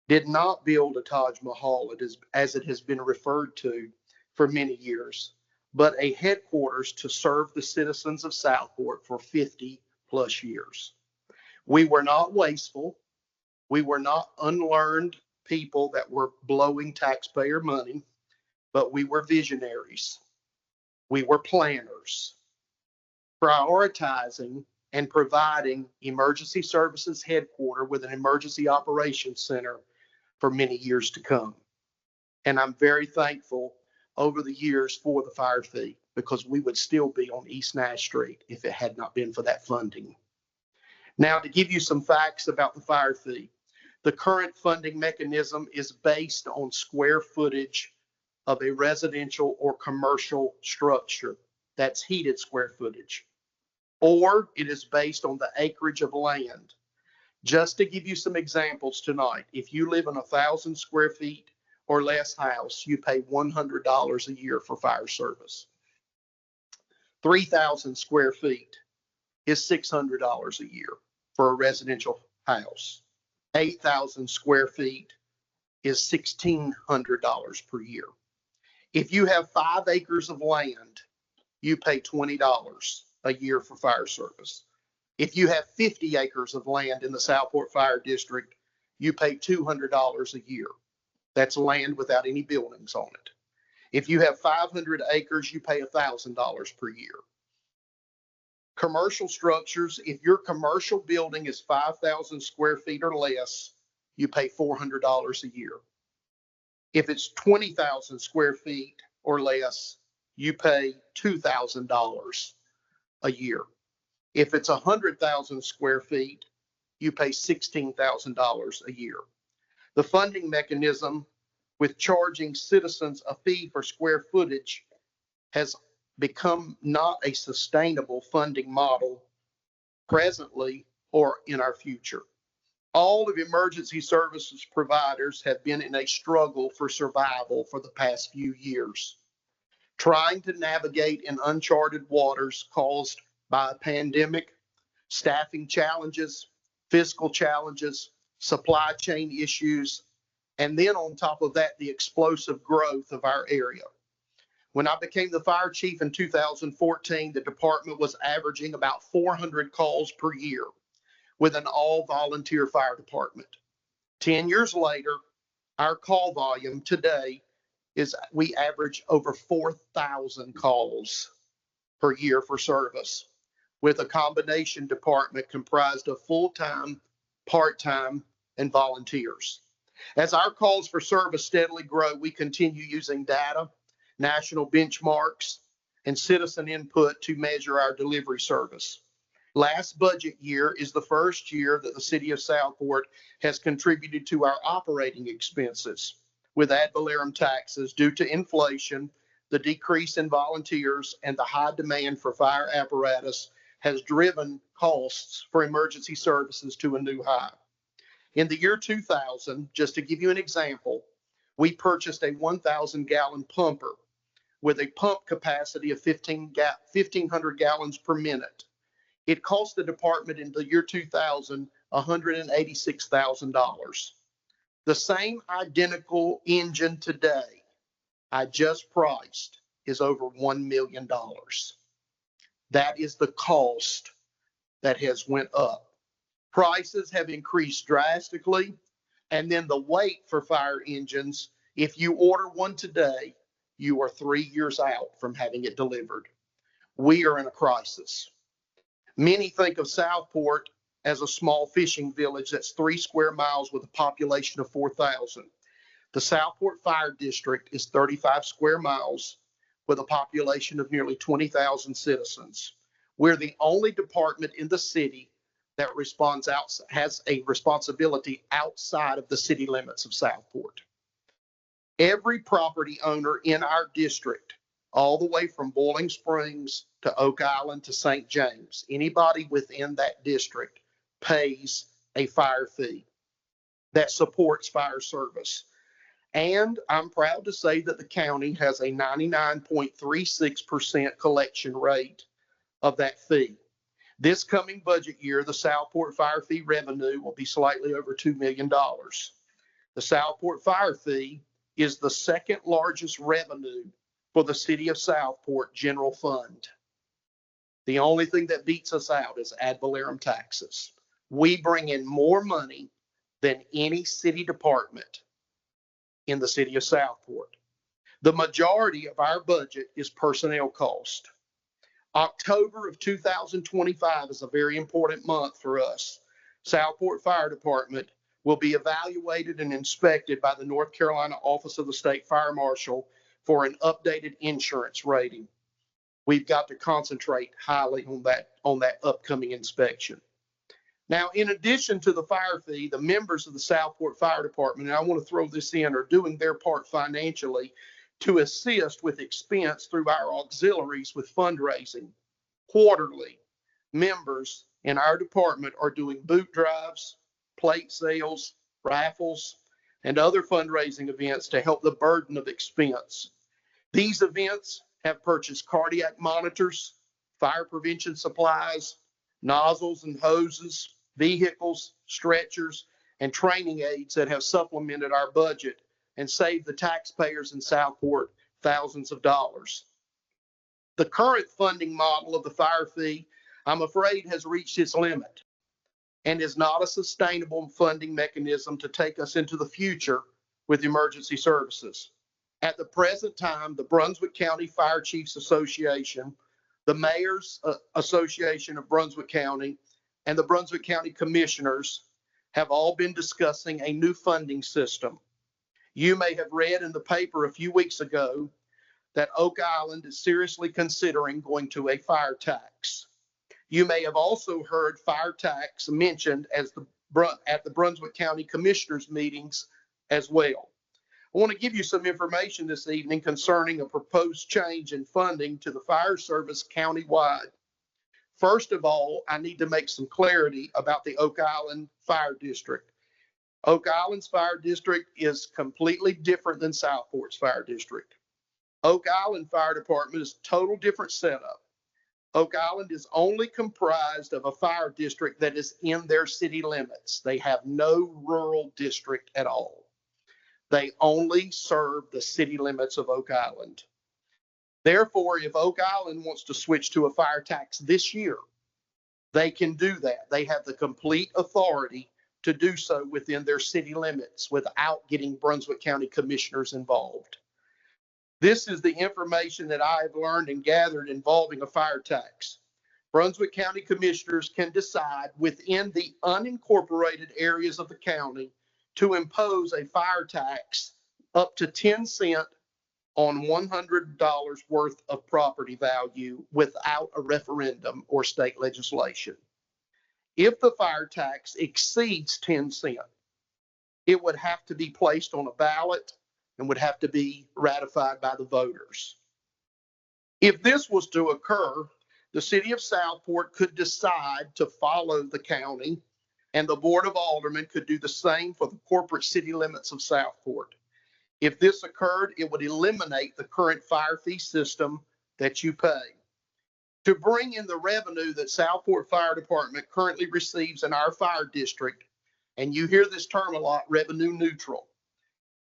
did not build a Taj Mahal as it has been referred to for many years, but a headquarters to serve the citizens of Southport for 50 plus years. We were not wasteful. We were not unlearned people that were blowing taxpayer money, but we were visionaries. We were planners, prioritizing and providing emergency services headquarters with an emergency operations center for many years to come. And I'm very thankful over the years for the fire fee, because we would still be on East Nash Street if it had not been for that funding. Now, to give you some facts about the fire fee, the current funding mechanism is based on square footage of a residential or commercial structure. That's heated square footage. Or it is based on the acreage of land. Just to give you some examples tonight, if you live in 1,000 square feet or less house, you pay $100 a year for fire service. 3,000 square feet is $600 a year for a residential house. 8,000 square feet is $1,600 per year. If you have 5 acres of land, you pay $20 a year for fire service. If you have 50 acres of land in the Southport Fire District, you pay $200 a year. That's land without any buildings on it. If you have 500 acres, you pay $1,000 per year. Commercial structures, if your commercial building is 5,000 square feet or less, you pay $400 a year. If it's 20,000 square feet or less, you pay $2,000 a year. If it's 100,000 square feet, you pay $16,000 a year. The funding mechanism with charging citizens a fee for square footage has become not a sustainable funding model presently or in our future. All of emergency services providers have been in a struggle for survival for the past few years, trying to navigate in uncharted waters caused by a pandemic, staffing challenges, fiscal challenges, supply chain issues, and then on top of that, the explosive growth of our area. When I became the fire chief in 2014, the department was averaging about 400 calls per year with an all-volunteer fire department. 10 years later, our call volume today is we average over 4,000 calls per year for service, with a combination department comprised of full-time, part-time, and volunteers. As our calls for service steadily grow, we continue using data, national benchmarks, and citizen input to measure our delivery service. Last budget year is the first year that the city of Southport has contributed to our operating expenses with ad valorem taxes due to inflation. The decrease in volunteers and the high demand for fire apparatus has driven costs for emergency services to a new high. In the year 2000, just to give you an example, we purchased a 1,000 gallon pumper with a pump capacity of 1,500 gallons per minute. It cost the department in the year 2000 $186,000. The same identical engine today I just priced is over $1 million. That is the cost that has went up. Prices have increased drastically, and then the wait for fire engines, if you order one today, you are 3 years out from having it delivered. We are in a crisis. Many think of Southport as a small fishing village that's 3 square miles with a population of 4,000. The Southport Fire District is 35 square miles with a population of nearly 20,000 citizens. We're the only department in the city that has a responsibility outside of the city limits of Southport. Every property owner in our district, all the way from Boiling Springs to Oak Island to St. James, anybody within that district pays a fire fee that supports fire service. And I'm proud to say that the county has a 99.36% collection rate of that fee. This coming budget year, the Southport fire fee revenue will be slightly over $2 million. The Southport fire fee is the second largest revenue for the city of Southport general fund. The only thing that beats us out is ad valorem taxes. We bring in more money than any city department in the city of Southport. The majority of our budget is personnel cost. October of 2025 is a very important month for us. Southport Fire Department will be evaluated and inspected by the North Carolina Office of the State Fire Marshal for an updated insurance rating. We've got to concentrate highly on that upcoming inspection. Now, in addition to the fire fee, the members of the Southport Fire Department, and I want to throw this in, are doing their part financially to assist with expense through our auxiliaries with fundraising. Quarterly, members in our department are doing boot drives, plate sales, raffles, and other fundraising events to help the burden of expense. These events have purchased cardiac monitors, fire prevention supplies, nozzles and hoses, vehicles, stretchers, and training aids that have supplemented our budget and saved the taxpayers in Southport thousands of dollars. The current funding model of the fire fee, I'm afraid, has reached its limit and is not a sustainable funding mechanism to take us into the future with emergency services. At the present time, the Brunswick County Fire Chiefs Association, the Mayor's Association of Brunswick County, and the Brunswick County Commissioners have all been discussing a new funding system. You may have read in the paper a few weeks ago that Oak Island is seriously considering going to a fire tax. You may have also heard fire tax mentioned at the Brunswick County Commissioners meetings as well. I want to give you some information this evening concerning a proposed change in funding to the fire service countywide. First of all, I need to make some clarity about the Oak Island Fire District. Oak Island's fire district is completely different than Southport's fire district. Oak Island Fire Department is a total different setup. Oak Island is only comprised of a fire district that is in their city limits. They have no rural district at all. They only serve the city limits of Oak Island. Therefore, if Oak Island wants to switch to a fire tax this year, they can do that. They have the complete authority to do so within their city limits without getting Brunswick County Commissioners involved. This is the information that I have learned and gathered involving a fire tax. Brunswick County Commissioners can decide within the unincorporated areas of the county to impose a fire tax up to 10 cents on $100 worth of property value without a referendum or state legislation. If the fire tax exceeds 10 cents, it would have to be placed on a ballot and would have to be ratified by the voters. If this was to occur, the city of Southport could decide to follow the county, and the Board of Aldermen could do the same for the corporate city limits of Southport. If this occurred, it would eliminate the current fire fee system that you pay. To bring in the revenue that Southport Fire Department currently receives in our fire district, and you hear this term a lot, revenue neutral,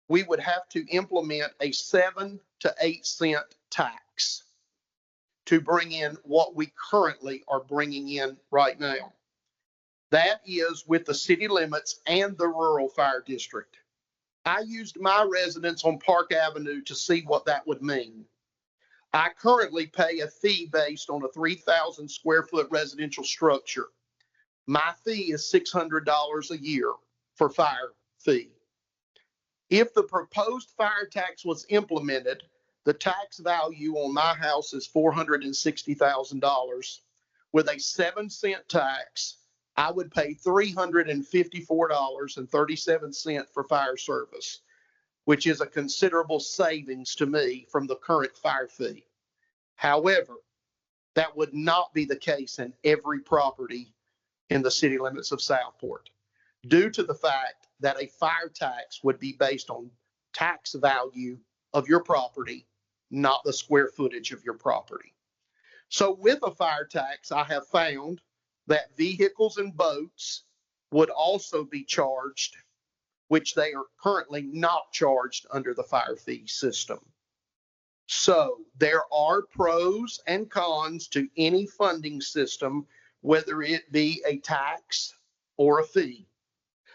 we would have to implement a 7 to 8 cent tax to bring in what we currently are bringing in right now. That is with the city limits and the rural fire district. I used my residence on Park Avenue to see what that would mean. I currently pay a fee based on a 3,000 square foot residential structure. My fee is $600 a year for fire fee. If the proposed fire tax was implemented, the tax value on my house is $460,000. With a 7 cent tax, I would pay $354.37 for fire service, which is a considerable savings to me from the current fire fee. However, that would not be the case in every property in the city limits of Southport, due to the fact that a fire tax would be based on tax value of your property, not the square footage of your property. So with a fire tax, I have found that vehicles and boats would also be charged, which they are currently not charged under the fire fee system. So there are pros and cons to any funding system, whether it be a tax or a fee.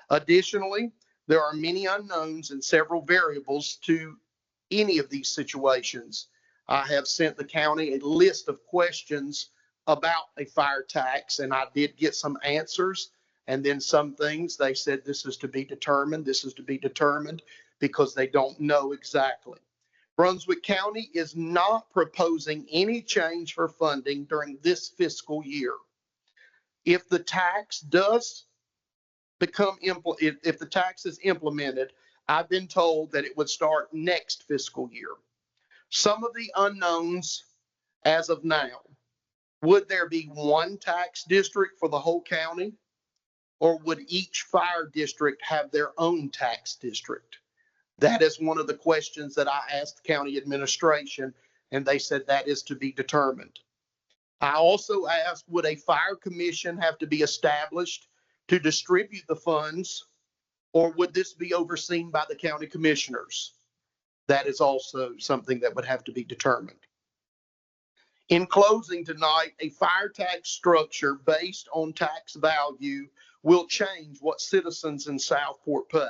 Additionally, there are many unknowns and several variables to any of these situations. I have sent the county a list of questions about a fire tax, and I did get some answers. And then some things they said this is to be determined, this is to be determined, because they don't know exactly. Brunswick County is not proposing any change for funding during this fiscal year. If the tax does become, if the tax is implemented, I've been told that it would start next fiscal year. Some of the unknowns as of now, would there be one tax district for the whole county? Or would each fire district have their own tax district? That is one of the questions that I asked county administration, and they said that is to be determined. I also asked, would a fire commission have to be established to distribute the funds, or would this be overseen by the county commissioners? That is also something that would have to be determined. In closing tonight, a fire tax structure based on tax value will change what citizens in Southport pay.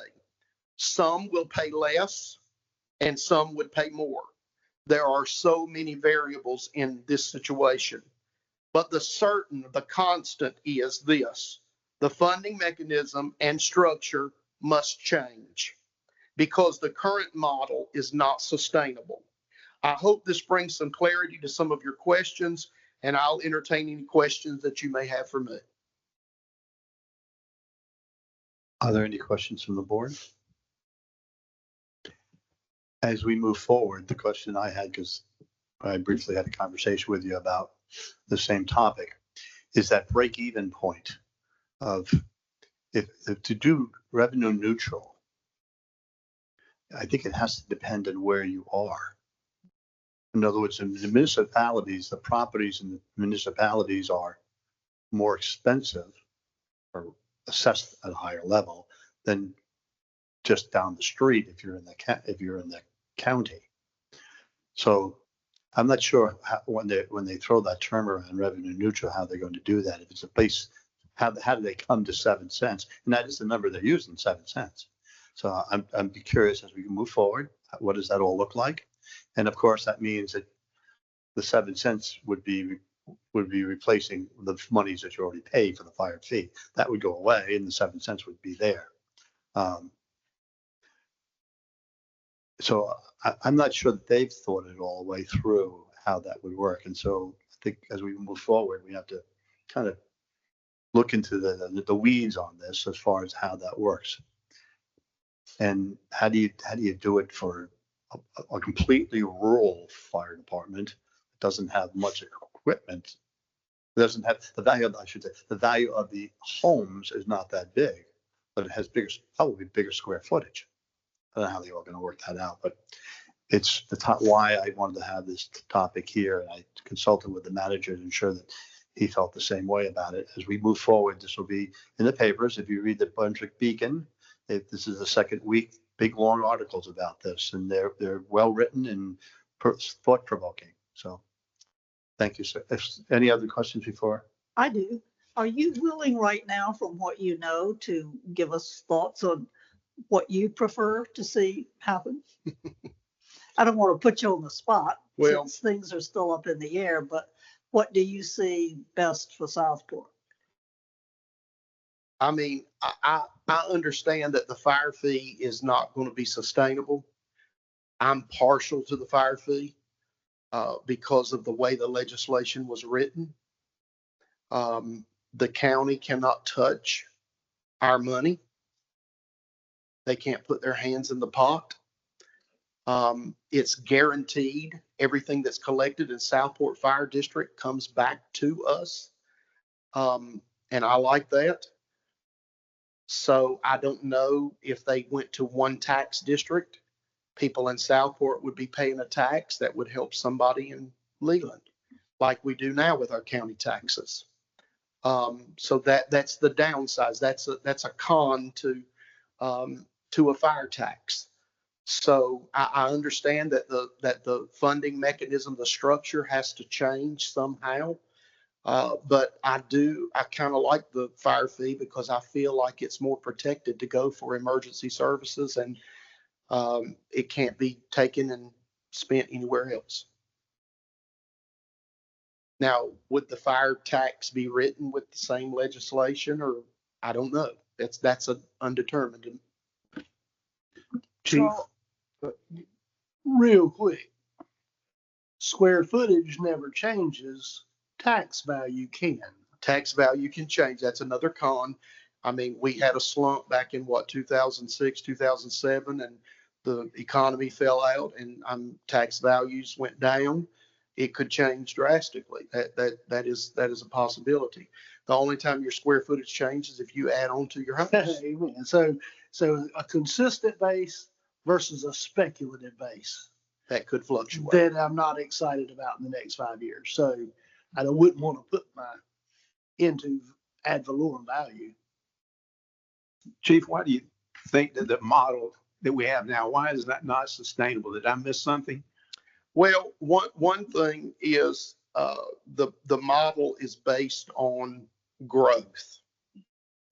Some will pay less and some would pay more. There are so many variables in this situation, but the constant is this: the funding mechanism and structure must change because the current model is not sustainable. I hope this brings some clarity to some of your questions, and I'll entertain any questions that you may have for me. Are there any questions from the board? As we move forward, the question I had, because I briefly had a conversation with you about the same topic, is that break-even point of if to do revenue neutral, I think it has to depend on where you are. In other words, in the municipalities, the properties in the municipalities are more expensive or assessed at a higher level than just down the street if you're in the county. So I'm not sure how, when they throw that term around revenue neutral, how they're going to do that. If it's a place, how do they come to 7 cents? And that is the number they're using, 7 cents. So I'm curious as we move forward, what does that all look like? And of course, that means that the 7 cents would be replacing the monies that you already paid for the fire fee. That would go away, and the 7 cents would be there. So I'm not sure that they've thought it all the way through how that would work. And so I think as we move forward, we have to kind of look into the weeds on this as far as how that works. And how do you do it for a completely rural fire department that doesn't have much equipment, doesn't have the value of, I should say, the value of the homes is not that big, but it has probably bigger square footage. I don't know how they're all going to work that out, but it's why I wanted to have this topic here. And I consulted with the manager to ensure that he felt the same way about it. As we move forward, this will be in the papers. If you read the Brunswick Beacon, this is the second week, big long articles about this, and they're well written and thought provoking. So thank you, sir. Any other questions before? I do. Are you willing right now, from what you know, to give us thoughts on what you prefer to see happen? I don't want to put you on the spot since things are still up in the air, but what do you see best for Southport? I mean, I understand that the fire fee is not going to be sustainable. I'm partial to the fire fee because of the way the legislation was written. The county cannot touch our money. They can't put their hands in the pot. It's guaranteed everything that's collected in Southport Fire District comes back to us. And I like that. So I don't know if they went to one tax district, people in Southport would be paying a tax that would help somebody in Leland, like we do now with our county taxes. So that's the downside. That's a con to a fire tax. So I understand that the funding mechanism, the structure has to change somehow. But I kind of like the fire fee because I feel like it's more protected to go for emergency services, and it can't be taken and spent anywhere else. Now, would the fire tax be written with the same legislation, or I don't know. That's undetermined. Chief, real quick, square footage never changes. Tax value can. Tax value can change. That's another con. I mean, we had a slump back in 2006, 2007, and the economy fell out and tax values went down. It could change drastically. That is a possibility. The only time your square footage changes if you add on to your house. Amen. So a consistent base versus a speculative base That could fluctuate. that I'm not excited about in the next 5 years. So I wouldn't want to put my into ad valorem value. Chief, why do you think that the model that we have now, why is that not sustainable? Did I miss something? Well, one thing is the model is based on growth.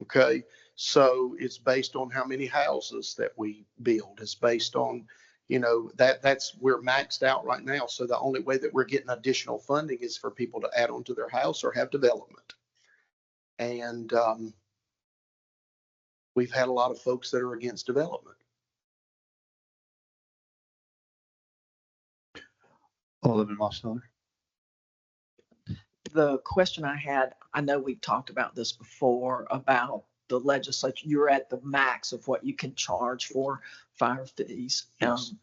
Okay, so it's based on how many houses that we build. It's based on, that's we're maxed out right now. So the only way that we're getting additional funding is for people to add on to their house or have development. And we've had a lot of folks that are against development. Alderman Marsteller. The question I had, I know we've talked about this before about the legislature. You're at the max of what you can charge for fire fees. Yes.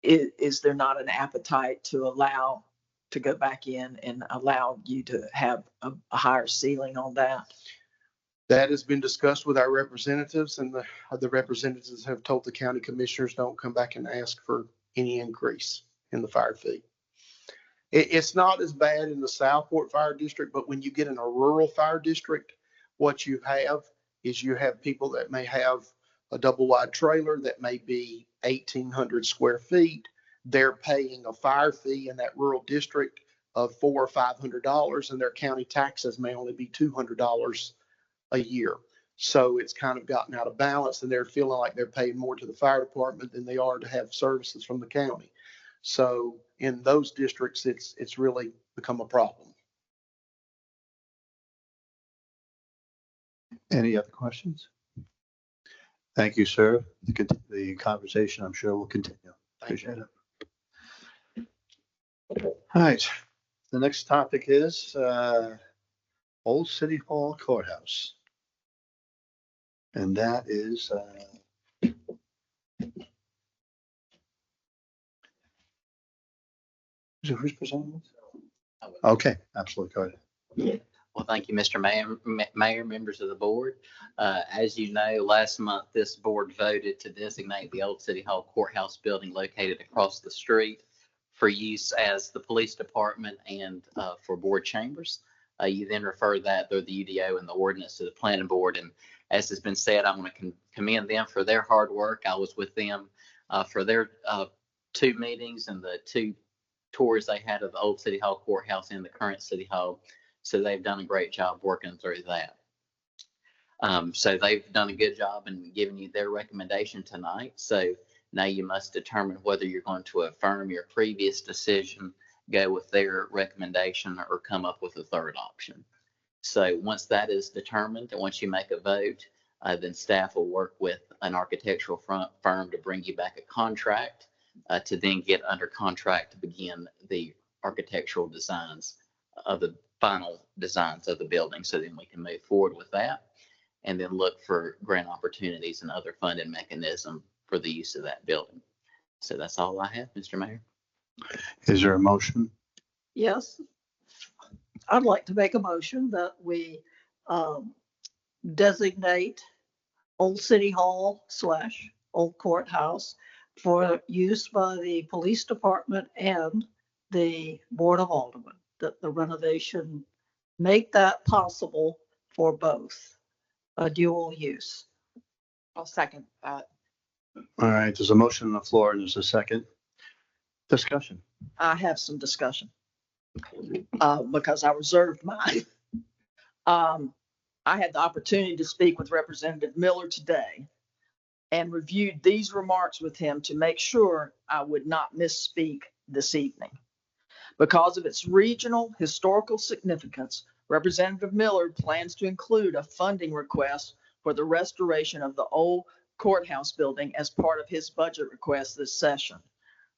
Is there not an appetite to go back in and allow you to have a higher ceiling on that? That has been discussed with our representatives, and the representatives have told the county commissioners don't come back and ask for any increase in the fire fee. It's not as bad in the Southport Fire District, but when you get in a rural fire district, what you have is you have people that may have a double wide trailer that may be 1,800 square feet. They're paying a fire fee in that rural district of $400 or $500, and their county taxes may only be $200 a year. So it's kind of gotten out of balance, and they're feeling like they're paying more to the fire department than they are to have services from the county. So in those districts, it's really become a problem. Any other questions? Thank you, sir. The conversation, I'm sure, will continue. Appreciate it. All right. The next topic is Old City Hall Courthouse. And that is who's presenting this? Okay, absolutely. Go ahead. Well, thank you, Mr. Mayor, members of the board. As you know, last month, this board voted to designate the Old City Hall Courthouse building located across the street for use as the police department and for board chambers. You then refer that through the UDO and the ordinance to the planning board. And as has been said, I want to commend them for their hard work. I was with them for their 2 meetings and the 2 tours they had of the Old City Hall Courthouse and the current City Hall. So they've done a great job working through that. So they've done a good job in giving you their recommendation tonight. So now you must determine whether you're going to affirm your previous decision, go with their recommendation, or come up with a third option. So once that is determined, and once you make a vote, then staff will work with an architectural firm to bring you back a contract to then get under contract to begin the architectural designs of the final designs of the building. So then we can move forward with that and then look for grant opportunities and other funding mechanism for the use of that building. So that's all I have, Mr. Mayor. Is there a motion? Yes. I'd like to make a motion that we designate Old City Hall / Old Courthouse for use by the police department and the Board of Aldermen, that the renovation make that possible for both, a dual use. I'll second that. All right, there's a motion on the floor and there's a second. Discussion. I have some discussion because I reserved mine. I had the opportunity to speak with Representative Miller today and reviewed these remarks with him to make sure I would not misspeak this evening. Because of its regional historical significance, Representative Miller plans to include a funding request for the restoration of the old courthouse building as part of his budget request this session.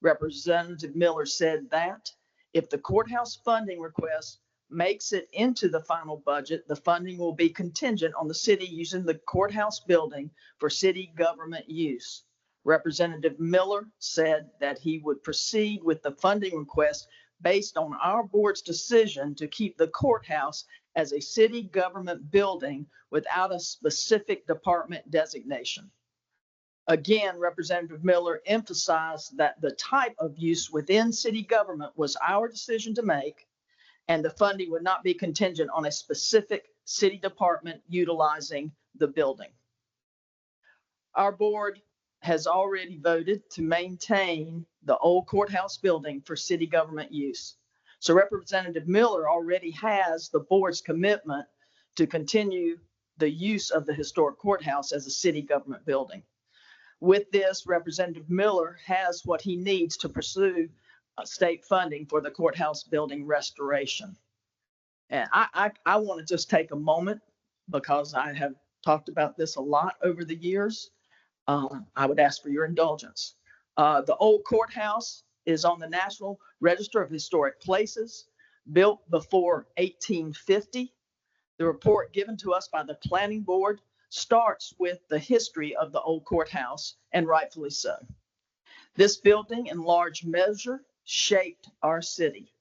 Representative Miller said that if the courthouse funding request makes it into the final budget, the funding will be contingent on the city using the courthouse building for city government use. Representative Miller said that he would proceed with the funding request based on our board's decision to keep the courthouse as a city government building without a specific department designation. Again, Representative Miller emphasized that the type of use within city government was our decision to make, and the funding would not be contingent on a specific city department utilizing the building. Our board has already voted to maintain the old courthouse building for city government use. So Representative Miller already has the board's commitment to continue the use of the historic courthouse as a city government building. With this, Representative Miller has what he needs to pursue state funding for the courthouse building restoration. And I want to just take a moment, because I have talked about this a lot over the years. I would ask for your indulgence. The old courthouse is on the National Register of Historic Places, built before 1850. The report given to us by the Planning Board starts with the history of the old courthouse, and rightfully so. This building in large measure shaped our city.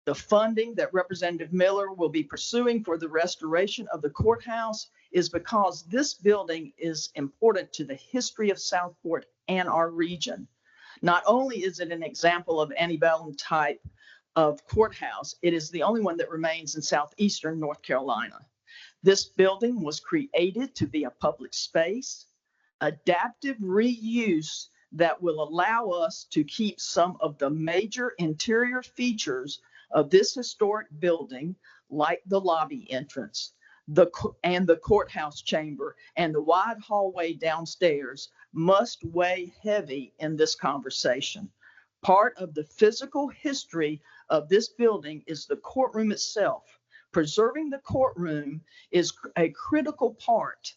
The funding that Representative Miller will be pursuing for the restoration of the courthouse is because this building is important to the history of Southport and our region. Not only is it an example of antebellum type of courthouse, it is the only one that remains in southeastern North Carolina. This building was created to be a public space, adaptive reuse that will allow us to keep some of the major interior features of this historic building, like the lobby entrance, and the courthouse chamber, and the wide hallway downstairs, must weigh heavy in this conversation. Part of the physical history of this building is the courtroom itself. Preserving the courtroom is a critical part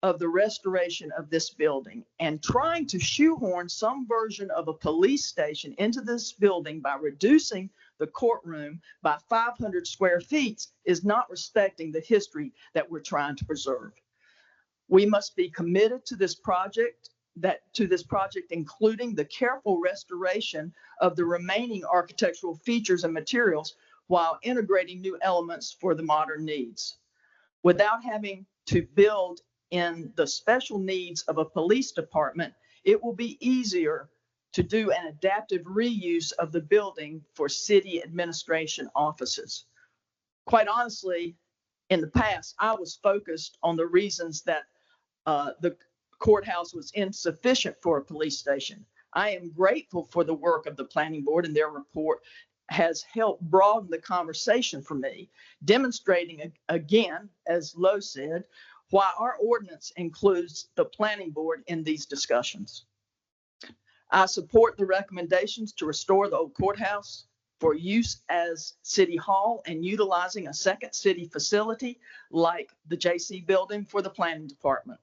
of the restoration of this building, and trying to shoehorn some version of a police station into this building by reducing the courtroom by 500 square feet is not respecting the history that we're trying to preserve. We must be committed to this project, including the careful restoration of the remaining architectural features and materials while integrating new elements for the modern needs. Without having to build in the special needs of a police department, it will be easier to do an adaptive reuse of the building for city administration offices. Quite honestly, in the past, I was focused on the reasons that the courthouse was insufficient for a police station. I am grateful for the work of the Planning Board, and their report has helped broaden the conversation for me, demonstrating again, as Lowe said, why our ordinance includes the Planning Board in these discussions. I support the recommendations to restore the old courthouse for use as City Hall and utilizing a second city facility like the JC building for the planning department.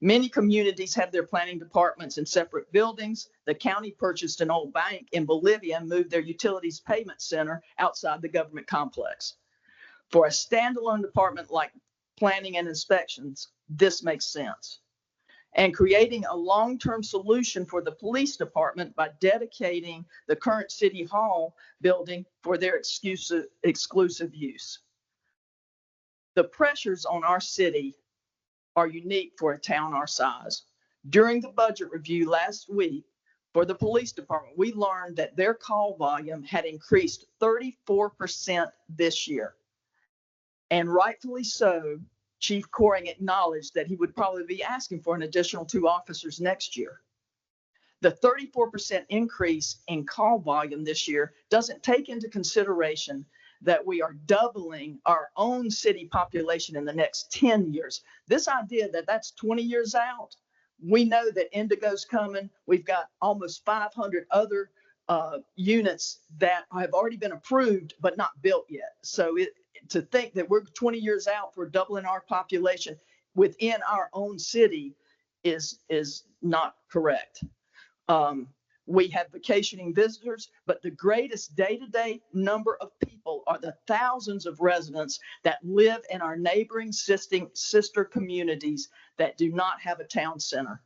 Many communities have their planning departments in separate buildings. The county purchased an old bank in Bolivia and moved their utilities payment center outside the government complex. For a standalone department like planning and inspections, this makes sense. And creating a long-term solution for the police department by dedicating the current City Hall building for their exclusive use. The pressures on our city are unique for a town our size. During the budget review last week for the police department, we learned that their call volume had increased 34% this year. And rightfully so, Chief Coring acknowledged that he would probably be asking for an additional 2 officers next year. The 34% increase in call volume this year doesn't take into consideration that we are doubling our own city population in the next 10 years. This idea that that's 20 years out, we know that Indigo's coming. We've got almost 500 other units that have already been approved but not built yet. So to think that we're 20 years out for doubling our population within our own city is not correct. We have vacationing visitors, but the greatest day-to-day number of people are the thousands of residents that live in our neighboring sister communities that do not have a town center.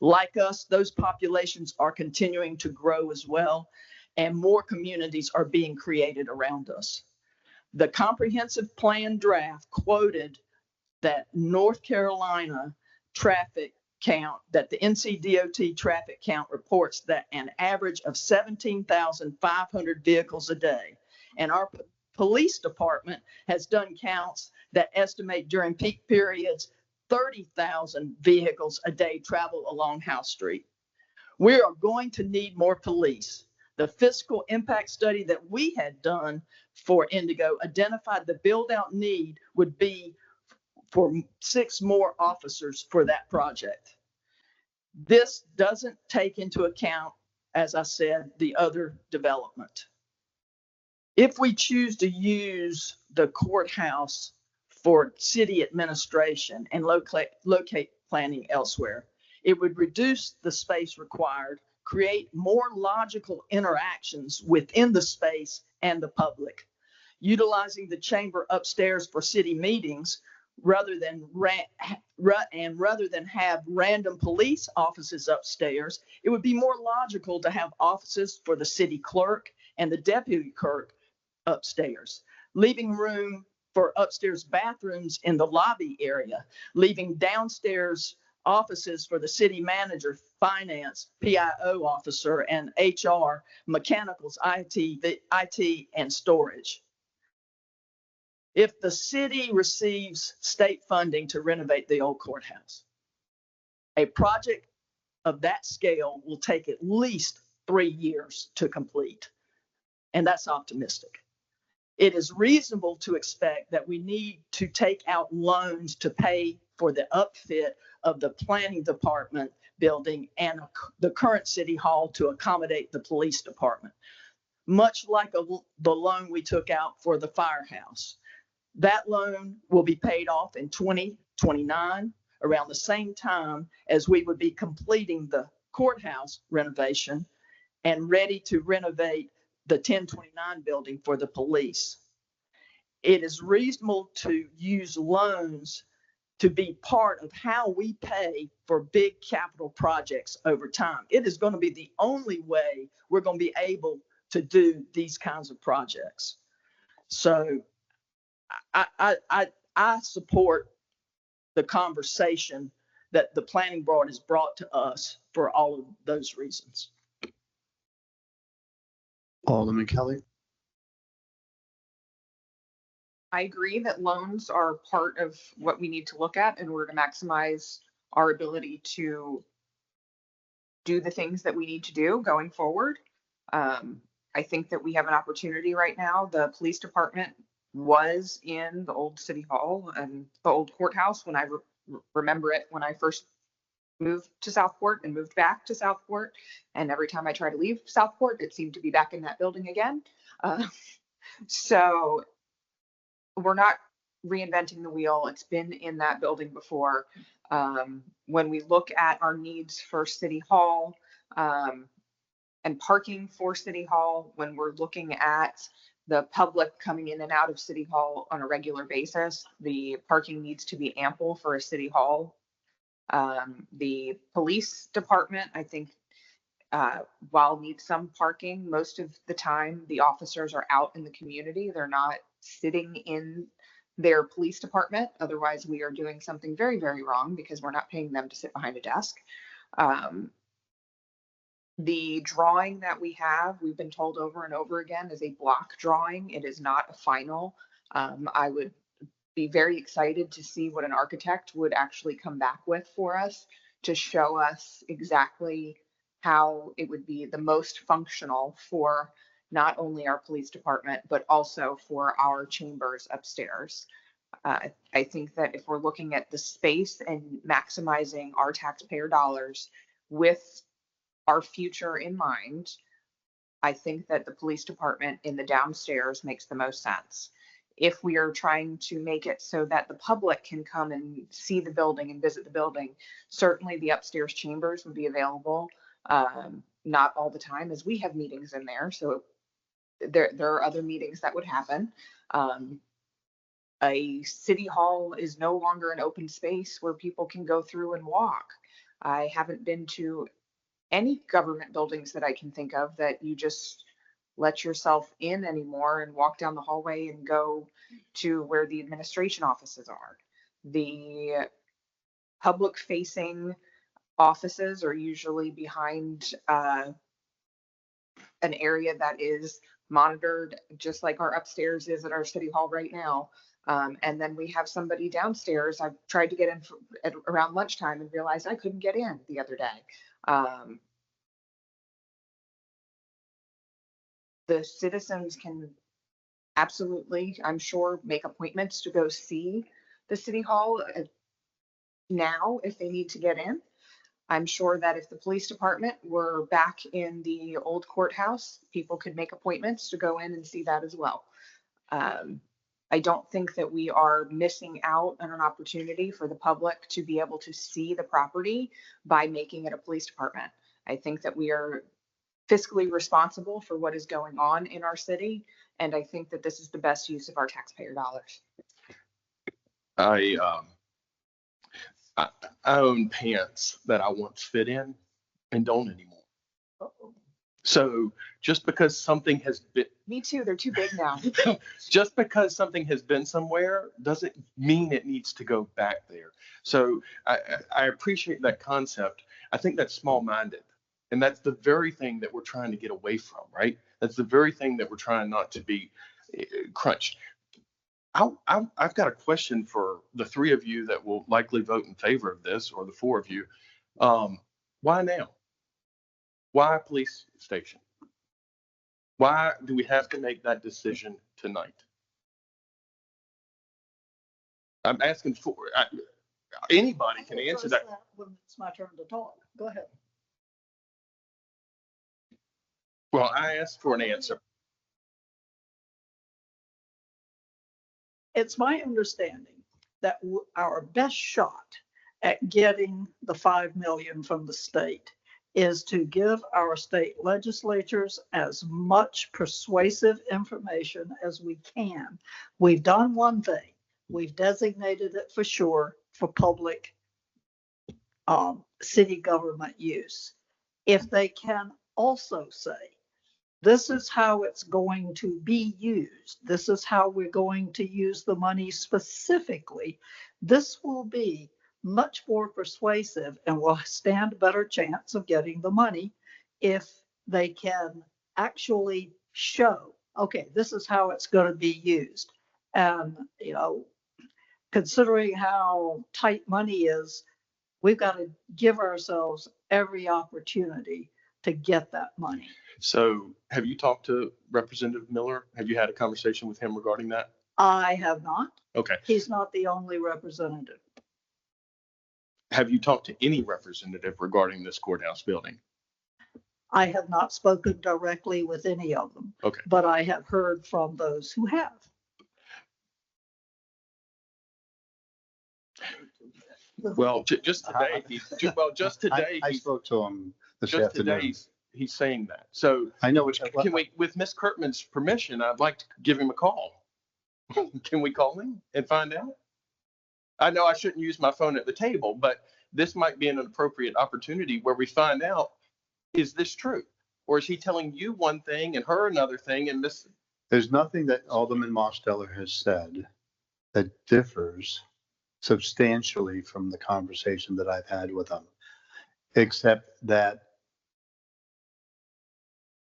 Like us, those populations are continuing to grow as well, and more communities are being created around us. The comprehensive plan draft quoted that North Carolina traffic count, that the NCDOT traffic count reports that an average of 17,500 vehicles a day. And our police department has done counts that estimate during peak periods 30,000 vehicles a day travel along House Street. We are going to need more police. The fiscal impact study that we had done for Indigo identified the build out need would be for 6 more officers for that project. This doesn't take into account, as I said, the other development. If we choose to use the courthouse for city administration and locate planning elsewhere, it would reduce the space required, create more logical interactions within the space and the public. Utilizing the chamber upstairs for city meetings rather than have random police offices upstairs, it would be more logical to have offices for the city clerk and the deputy clerk upstairs, leaving room for upstairs bathrooms in the lobby area, leaving downstairs offices for the city manager, finance, PIO officer, and HR, mechanicals, IT, and storage. If the city receives state funding to renovate the old courthouse, a project of that scale will take at least 3 years to complete. And that's optimistic. It is reasonable to expect that we need to take out loans to pay for the upfit of the planning department building and the current city hall to accommodate the police department, much like the loan we took out for the firehouse. That loan will be paid off in 2029, around the same time as we would be completing the courthouse renovation and ready to renovate the 1029 building for the police. It is reasonable to use loans to be part of how we pay for big capital projects over time. It is going to be the only way we're going to be able to do these kinds of projects. So I support the conversation that the planning board has brought to us for all of those reasons. Alderman Kelly. I agree that loans are part of what we need to look at in order to maximize our ability to do the things that we need to do going forward. I think that we have an opportunity right now. The police department was in the old city hall and the old courthouse when I remember it when I first moved to Southport and moved back to Southport. And every time I try to leave Southport, it seemed to be back in that building again. So we're not reinventing the wheel. It's been in that building before. When we look at our needs for City Hall and parking for City Hall, when we're looking at the public coming in and out of City Hall on a regular basis, the parking needs to be ample for a City Hall. The police department, I think, while needs some parking, most of the time the officers are out in the community. They're not sitting in their police department. Otherwise, we are doing something very, very wrong because we're not paying them to sit behind a desk. The drawing that we have, we've been told over and over again, is a block drawing. It is not a final. I would be very excited to see what an architect would actually come back with for us to show us exactly how it would be the most functional for not only our police department, but also for our chambers upstairs. I think that if we're looking at the space and maximizing our taxpayer dollars with our future in mind, I think that the police department in the downstairs makes the most sense. If we are trying to make it so that the public can come and see the building and visit the building, certainly the upstairs chambers would be available. Not all the time, as we have meetings in there. So there are other meetings that would happen. A city hall is no longer an open space where people can go through and walk. I haven't been to any government buildings that I can think of that you just let yourself in anymore and walk down the hallway and go to where the administration offices are. The public facing offices are usually behind an area that is monitored, just like our upstairs is at our city hall right now. And then we have somebody downstairs. I've tried to get in around lunchtime and realized I couldn't get in the other day. The citizens can absolutely, I'm sure, make appointments to go see the city hall now if they need to get in. I'm sure that if the police department were back in the old courthouse, people could make appointments to go in and see that as well. I don't think that we are missing out on an opportunity for the public to be able to see the property by making it a police department. I think that we are fiscally responsible for what is going on in our city, and I think that this is the best use of our taxpayer dollars. I own pants that I once fit in and don't anymore. So just because something has been, Me too, they're too big now. just because something has been somewhere doesn't mean it needs to go back there. So I appreciate that concept. I think that's small-minded. And that's the very thing that we're trying to get away from, right? That's the very thing that we're trying not to be crunched. I've got a question for the three of you that will likely vote in favor of this, or the four of you. Why now? Why a police station? Why do we have to make that decision tonight? I'm asking for, anybody can answer that. When it's my turn to talk. Go ahead. Well, I asked for an answer. It's my understanding that our best shot at getting the 5 million from the state is to give our state legislatures as much persuasive information as we can. We've done one thing. We've designated it for sure for public city government use. If they can also say, this is how it's going to be used, this is how we're going to use the money specifically, this will be much more persuasive and will stand a better chance of getting the money if they can actually show, okay, this is how it's going to be used. And, you know, considering how tight money is, we've got to give ourselves every opportunity to get that money. So have you talked to Representative Miller? Have you had a conversation with him regarding that? I have not. Okay. He's not the only representative. Have you talked to any representative regarding this courthouse building? I have not spoken directly with any of them. Okay. But I have heard from those who have. Well, just today, I spoke to him this just afternoon. today, he's saying that. So I know which. can we, with Ms. Kirkman's permission, I'd like to give him a call. Can we call him and find out? I know I shouldn't use my phone at the table, but this might be an appropriate opportunity where we find out, is this true? Or is he telling you one thing and her another thing and this? There's nothing that Alderman Mosteller has said that differs substantially from the conversation that I've had with him, except that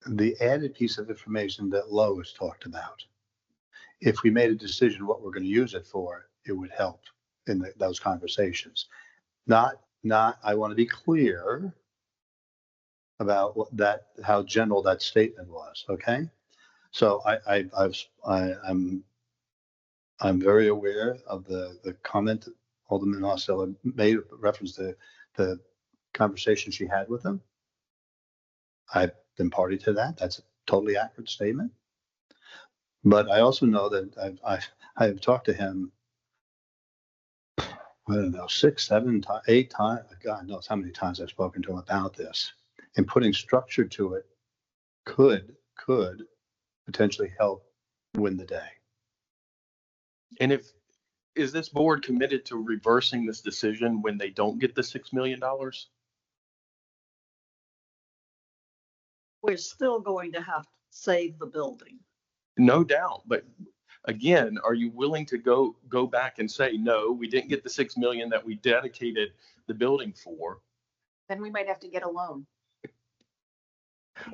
the added piece of information that Lois talked about, if we made a decision what we're going to use it for, it would help in those conversations. I want to be clear about how general that statement was, okay? So I'm very aware of the comment Alderman Marcella made reference to the conversation she had with him. I've been party to that. That's a totally accurate statement. But I also know that I have talked to him, I don't know, 6, 7, 8 times. God knows how many times I've spoken to him about this. And putting structure to it could potentially help win the day. And is this board committed to reversing this decision when they don't get the $6 million? We're still going to have to save the building. No doubt. But again, are you willing to go back and say, no, we didn't get the $6 million that we dedicated the building for? Then we might have to get a loan.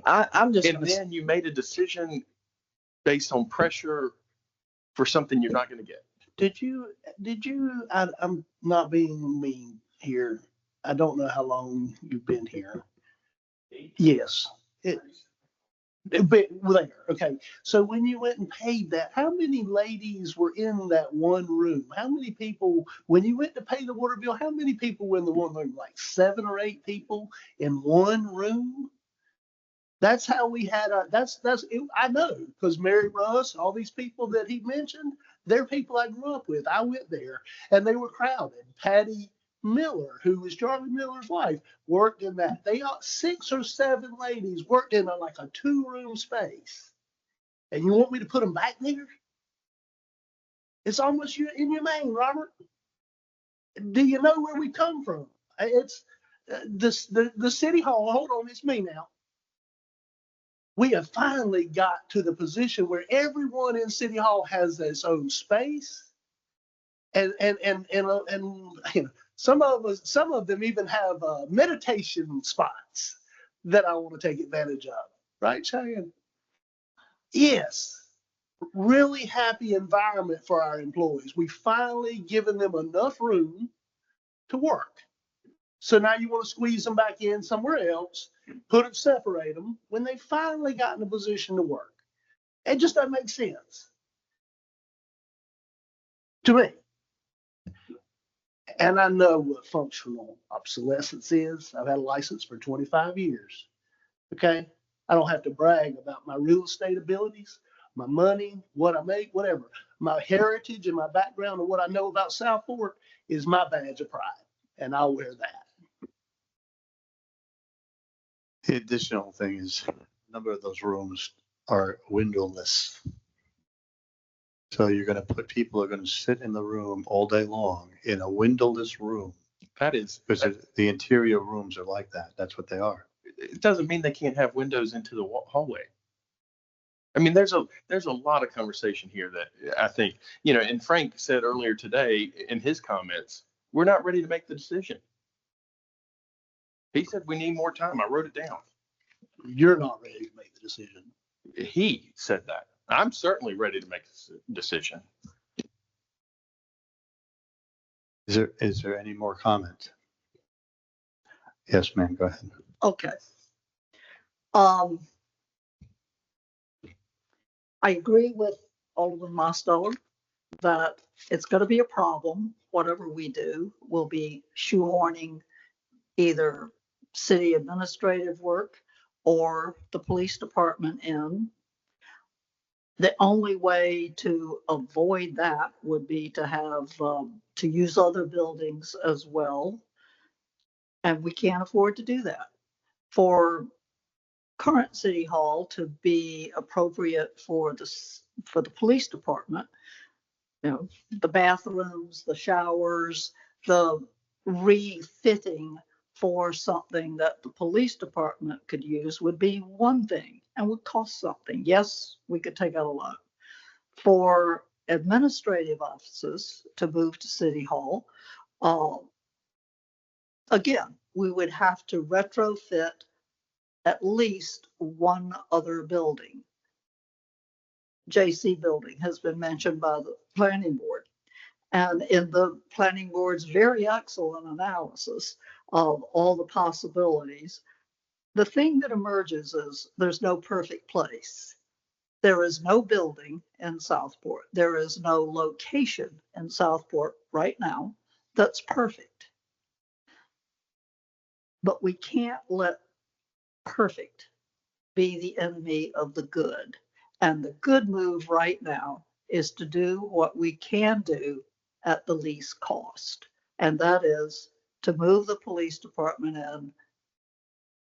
I'm just. And then you made a decision based on pressure for something you're not going to get. Did you, I'm not being mean here. I don't know how long you've been here. Yes. But there, okay. So when you went and paid that, how many ladies were in that one room? How many people, when you went to pay the water bill, how many people were in the one room? Like 7 or 8 people in one room? That's how we had I know, because Mary Russ, all these people that he mentioned, they're people I grew up with. I went there and they were crowded. Patty Miller, who was Charlie Miller's wife, worked in that. They got 6 or 7 ladies worked in like a 2-room space. And you want me to put them back there? It's almost in your name, Robert. Do you know where we come from? It's the city hall. Hold on, it's me now. We have finally got to the position where everyone in City Hall has its own space. And some of them even have meditation spots that I want to take advantage of. Right, Cheyenne? Yes. Really happy environment for our employees. We finally given them enough room to work. So now you want to squeeze them back in somewhere else, separate them when they finally got in a position to work. It just doesn't make sense to me. And I know what functional obsolescence is. I've had a license for 25 years. Okay. I don't have to brag about my real estate abilities, my money, what I make, whatever. My heritage and my background and what I know about South Fork is my badge of pride. And I'll wear that. The additional thing is a number of those rooms are windowless. So you're going to put people who are going to sit in the room all day long in a windowless room. Because the interior rooms are like that. That's what they are. It doesn't mean they can't have windows into the hallway. I mean, there's a lot of conversation here that I think, and Frank said earlier today in his comments, we're not ready to make the decision. He said we need more time. I wrote it down. You're not ready to make the decision. He said that. I'm certainly ready to make a decision. Is there any more comment? Yes, ma'am, go ahead. Okay. I agree with Alderman Mosteller that it's going to be a problem. Whatever we do, we'll be shoehorning either city administrative work or the police department in. The only way to avoid that would be to have to use other buildings as well. And we can't afford to do that. For current city hall to be appropriate for the police department, the bathrooms, the showers, the refitting for something that the police department could use would be one thing and would cost something. Yes, we could take out a lot. For administrative offices to move to city hall, again, we would have to retrofit at least one other building. JC building has been mentioned by the planning board. And in the planning board's very excellent analysis of all the possibilities, the thing that emerges is there's no perfect place. There is no building in Southport. There is no location in Southport right now that's perfect. But we can't let perfect be the enemy of the good. And the good move right now is to do what we can do at the least cost. And that is to move the police department in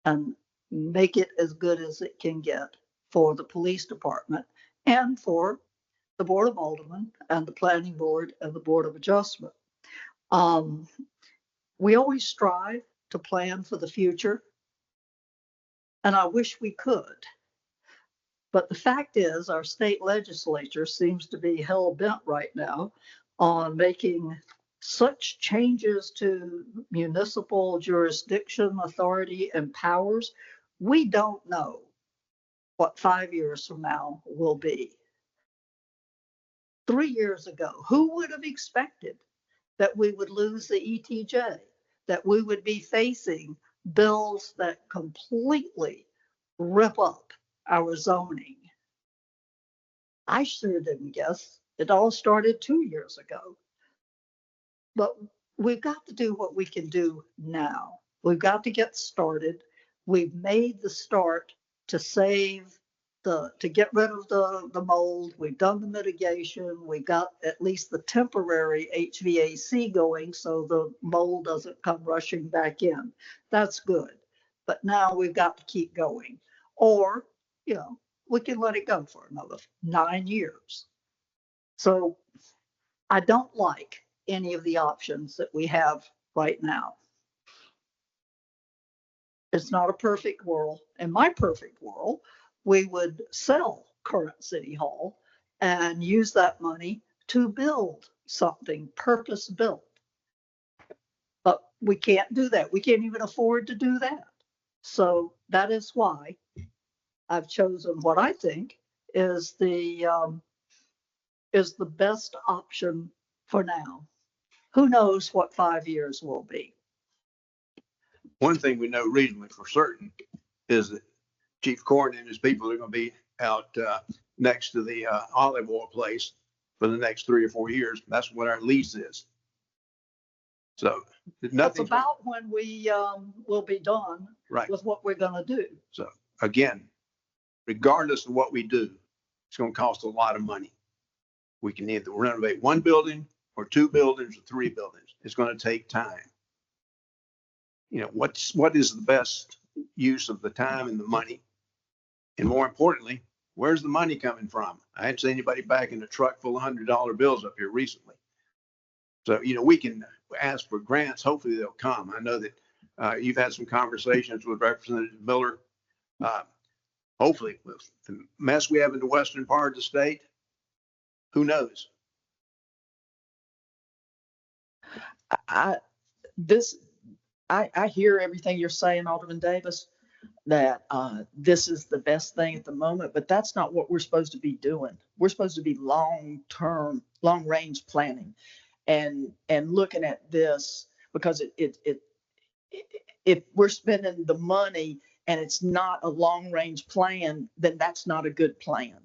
and make it as good as it can get for the police department and for the Board of Aldermen and the Planning Board and the Board of Adjustment. We always strive to plan for the future, and I wish we could. But the fact is, our state legislature seems to be hell bent right now on making such changes to municipal jurisdiction, authority, and powers. We don't know what 5 years from now will be. 3 years ago, who would have expected that we would lose the ETJ, that we would be facing bills that completely rip up our zoning? I sure didn't guess. It all started 2 years ago. But we've got to do what we can do now. We've got to get started. We've made the start to get rid of the mold. We've done the mitigation. We got at least the temporary HVAC going so the mold doesn't come rushing back in. That's good. But now we've got to keep going. Or, we can let it go for another 9 years. So I don't like any of the options that we have right now. It's not a perfect world. In my perfect world, we would sell current City Hall and use that money to build something purpose built. But we can't do that. We can't even afford to do that. So that is why I've chosen what I think is the best option for now. Who knows what 5 years will be? One thing we know reasonably for certain is that Chief Corn and his people are going to be out next to the olive oil place for the next 3 or 4 years. That's what our lease is. So That's about when we will be done with what we're going to do. So again, regardless of what we do, it's going to cost a lot of money. We can either renovate one building or 2 buildings or 3 buildings. It's going to take time. What is the best use of the time and the money? And more importantly, where's the money coming from? I hadn't seen anybody backing a truck full of $100 bills up here recently. So, we can ask for grants. Hopefully they'll come. I know that you've had some conversations with Representative Miller. Hopefully with the mess we have in the western part of the state, who knows? I hear everything you're saying, Alderman Davis, that this is the best thing at the moment, but that's not what we're supposed to be doing. We're supposed to be long-term, long-range planning and looking at this, because if we're spending the money and it's not a long-range plan, then that's not a good plan.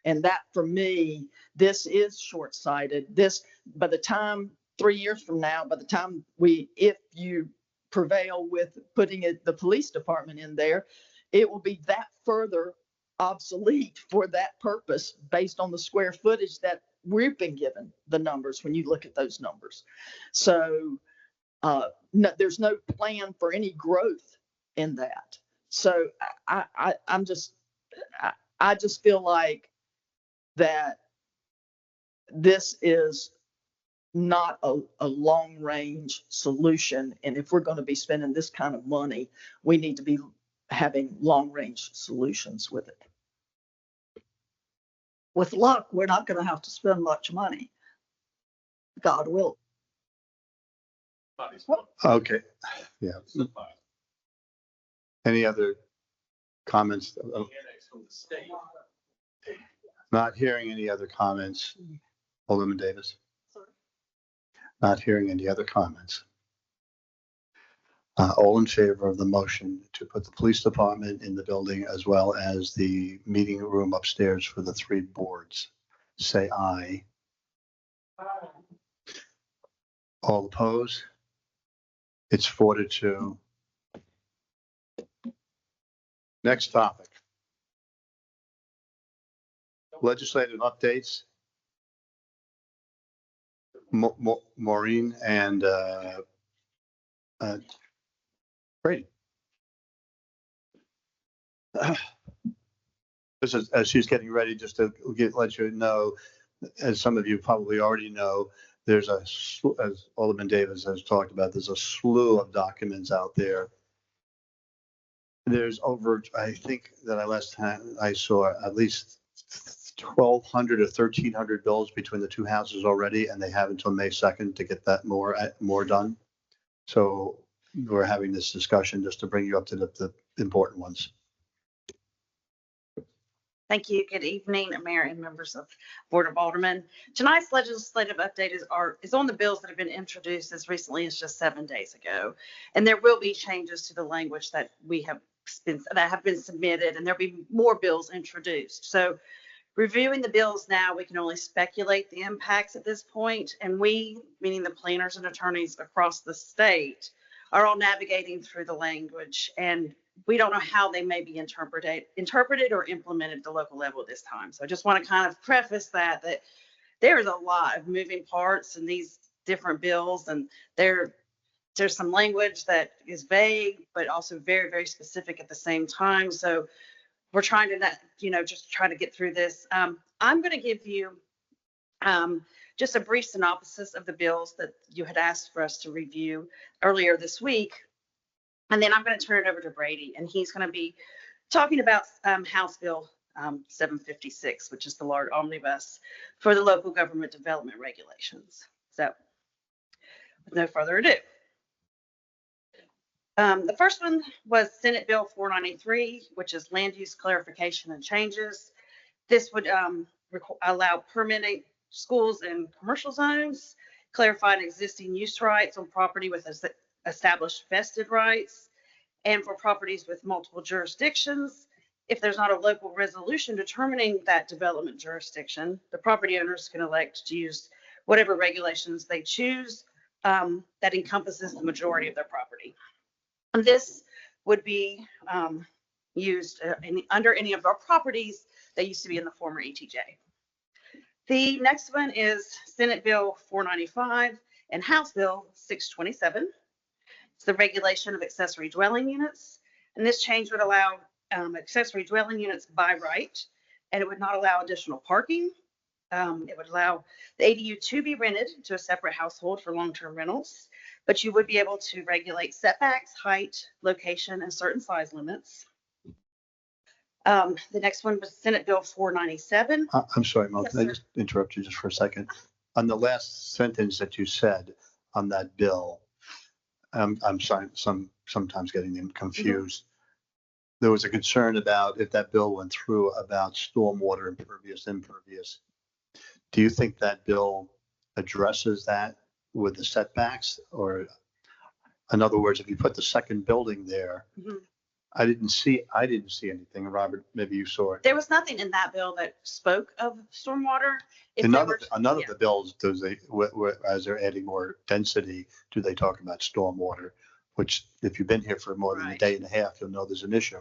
And that, for me, this is short-sighted. This, by the time 3 years from now, by the time if you prevail with putting the police department in there, it will be that further obsolete for that purpose based on the square footage that we've been given the numbers when you look at those numbers. So no, there's no plan for any growth in that. So I just feel like that this is not a long range solution. And if we're going to be spending this kind of money, we need to be having long range solutions with it. With luck, we're not going to have to spend much money. God will. Okay. Yeah. Any other comments? Not hearing any other comments. Alderman Davis. Not hearing any other comments. All in favor of the motion to put the police department in the building as well as the meeting room upstairs for the 3 boards, say aye. All opposed? It's 4-2. Next topic. Legislative updates. Maureen and Brady. This is, as she's getting ready, just to let you know, as some of you probably already know, there's as Alderman Davis has talked about, there's a slew of documents out there. There's over, I think that last time I saw at least 1,200 or 1,300 bills between the 2 houses already, and they have until May 2nd to get that more done. So we're having this discussion just to bring you up to the important ones. Thank you. Good evening, Mayor and members of Board of Aldermen. Tonight's legislative update is on the bills that have been introduced as recently as just 7 days ago. And there will be changes to the language that have been submitted, and there'll be more bills introduced. So reviewing the bills now, we can only speculate the impacts at this point, and we, meaning the planners and attorneys across the state, are all navigating through the language, and we don't know how they may be interpreted or implemented at the local level at this time. So I just want to kind of preface that there is a lot of moving parts in these different bills, and there's some language that is vague, but also very, very specific at the same time. So we're trying to, just try to get through this. I'm going to give you just a brief synopsis of the bills that you had asked for us to review earlier this week. And then I'm going to turn it over to Brady, and he's going to be talking about House Bill 756, which is the large omnibus for the local government development regulations. So with no further ado. The first one was Senate Bill 493, which is land use clarification and changes. This would allow permitting schools in commercial zones, clarifying existing use rights on property with established vested rights, and for properties with multiple jurisdictions. If there's not a local resolution determining that development jurisdiction, the property owners can elect to use whatever regulations they choose that encompasses the majority of their property. And this would be used under any of our properties that used to be in the former ETJ. The next one is Senate Bill 495 and House Bill 627. It's the regulation of accessory dwelling units. And this change would allow accessory dwelling units by right, and it would not allow additional parking. It would allow the ADU to be rented to a separate household for long-term rentals, but you would be able to regulate setbacks, height, location, and certain size limits. The next one was Senate Bill 497. I'm sorry, Mo, Yes, can I sir. just interrupt you just for a second? On the last sentence that you said on that bill, I'm sorry, sometimes getting them confused. There was a concern about if that bill went through about stormwater impervious. Do you think that bill addresses that with the setbacks? Or in other words, if you put the second building there, I didn't see anything. Robert, maybe you saw it. There was nothing in that bill that spoke of stormwater. None of the bills, as they're adding more density, do they talk about stormwater? Which, if you've been here for more than a day and a half, you'll know there's an issue.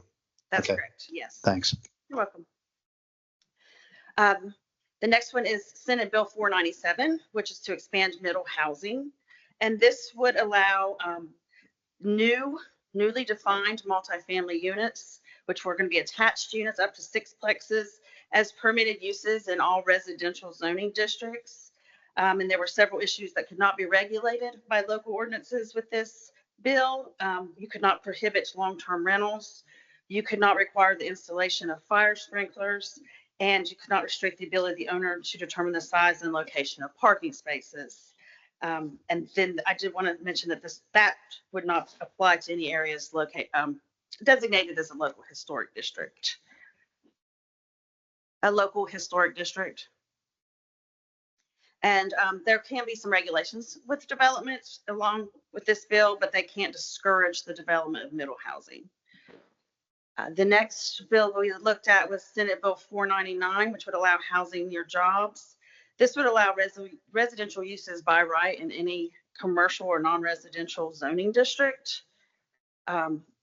That's Okay. correct. Yes. Thanks. You're welcome. The next one is Senate Bill 497, which is to expand middle housing. And this would allow newly defined multifamily units, which were going to be attached units up to 6 plexes as permitted uses in all residential zoning districts. And there were several issues that could not be regulated by local ordinances with this bill. You could not prohibit long-term rentals. You could not require the installation of fire sprinklers, and you could not restrict the ability of the owner to determine the size and location of parking spaces. And then I did want to mention that that would not apply to any areas designated as a local historic district. A local historic district. And there can be some regulations with development along with this bill, but they can't discourage the development of middle housing. The next bill we looked at was Senate Bill 499, which would allow housing near jobs. This would allow residential uses by right in any commercial or non-residential zoning district.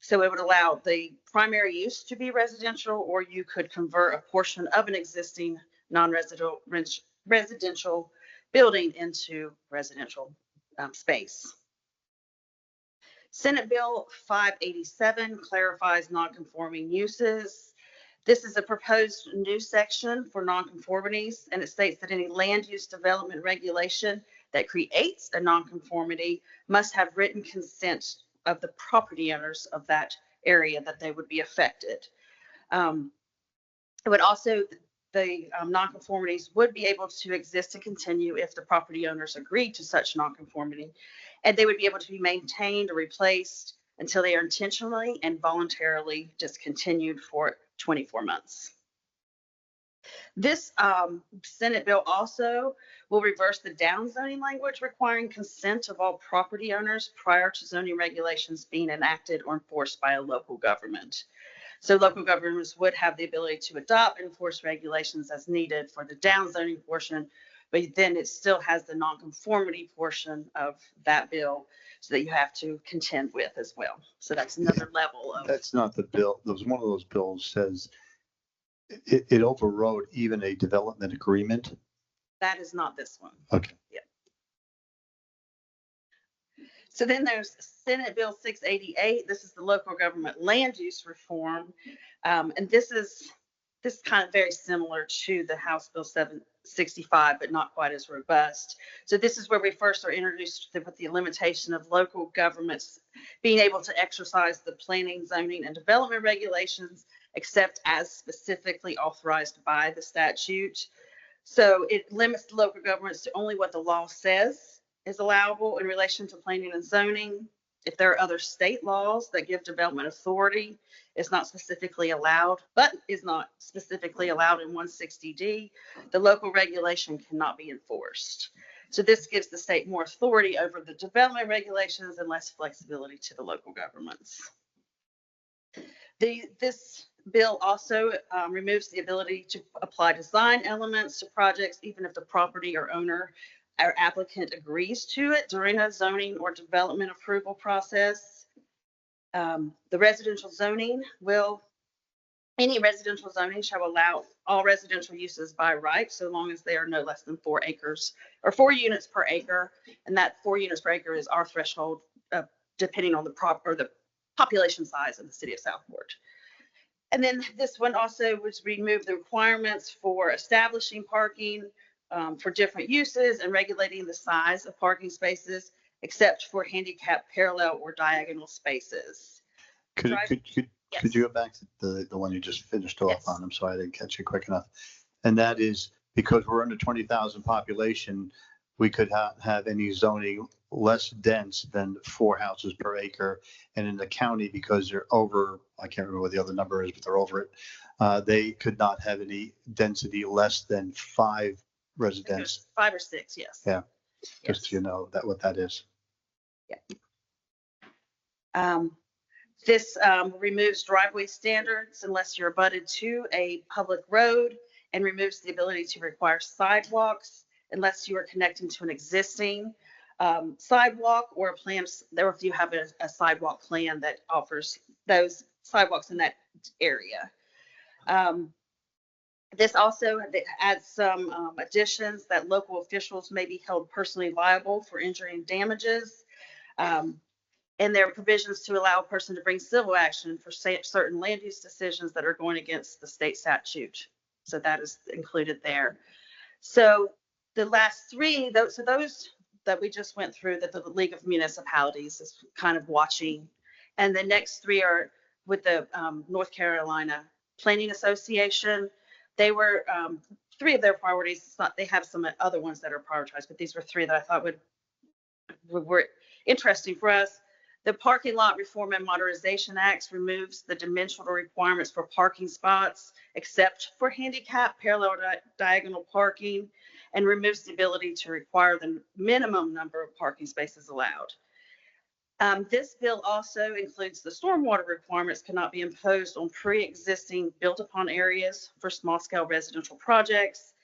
So it would allow the primary use to be residential, or you could convert a portion of an existing non-residential building into residential space. Senate Bill 587 clarifies nonconforming uses. This is a proposed new section for nonconformities, and it states that any land use development regulation that creates a nonconformity must have written consent of the property owners of that area that they would be affected. It would also, the nonconformities would be able to exist and continue if the property owners agreed to such nonconformity, and they would be able to be maintained or replaced until they are intentionally and voluntarily discontinued for 24 months. This Senate bill also will reverse the downzoning language requiring consent of all property owners prior to zoning regulations being enacted or enforced by a local government. So local governments would have the ability to adopt and enforce regulations as needed for the downzoning portion, but then it still has the nonconformity portion of that bill so that you have to contend with as well. So that's another level of. That's not the bill. There was one of those bills says it overrode even a development agreement. That is not this one. Okay. Yeah. So then there's Senate Bill 688. This is the local government land use reform. And this is kind of very similar to the House Bill 765, but not quite as robust. So this is where we first are introduced with the limitation of local governments being able to exercise the planning, zoning, and development regulations, except as specifically authorized by the statute. So it limits the local governments to only what the law says is allowable in relation to planning and zoning. If there are other state laws that give development authority, it's not specifically allowed, but is not specifically allowed in 160D, the local regulation cannot be enforced. So this gives the state more authority over the development regulations and less flexibility to the local governments. This bill also removes the ability to apply design elements to projects, even if the property or owner or applicant agrees to it during a zoning or development approval process. The residential zoning any residential zoning shall allow all residential uses by right, so long as they are no less than 4 acres or 4 units per acre. And that 4 units per acre is our threshold, depending on the population size of the city of Southport. And then this one also would remove the requirements for establishing parking for different uses and regulating the size of parking spaces, except for handicap parallel or diagonal spaces. Could you go back to the one you just finished off on? I'm sorry, I didn't catch you quick enough. And that is because we're under 20,000 population, we could have any zoning less dense than 4 houses per acre. And in the county, because they're over, I can't remember what the other number is, but they're over it, they could not have any density less than 5 residents. 5 or 6, yes. Yeah, just so you know what that is. Yeah. This removes driveway standards unless you're abutted to a public road, and removes the ability to require sidewalks unless you are connecting to an existing sidewalk or a plan, or if you have a sidewalk plan that offers those sidewalks in that area. This also adds some additions that local officials may be held personally liable for injury and damages. And there are provisions to allow a person to bring civil action for certain land use decisions that are going against the state statute. So that is included there. So the last 3, those that we just went through, that the League of Municipalities is kind of watching. And the next 3 are with the North Carolina Planning Association. They were 3 of their priorities. It's not, they have some other ones that are prioritized, but these were 3 that I thought were interesting for us. The Parking Lot Reform and Modernization Act removes the dimensional requirements for parking spots, except for handicap parallel diagonal parking, and removes the ability to require the minimum number of parking spaces allowed. This bill also includes the stormwater requirements cannot be imposed on pre-existing built-upon areas for small-scale residential projects,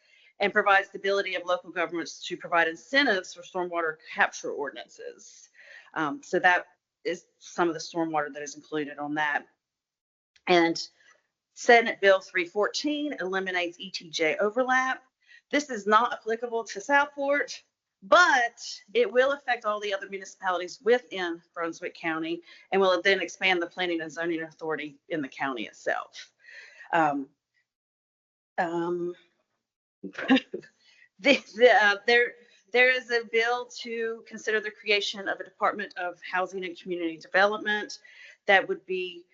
and provides the ability of local governments to provide incentives for stormwater capture ordinances. So that is some of the stormwater that is included on that. And Senate Bill 314 eliminates ETJ overlap. This is not applicable to Southport, but it will affect all the other municipalities within Brunswick County and will then expand the planning and zoning authority in the county itself. There is a bill to consider the creation of a Department of Housing and Community Development that would be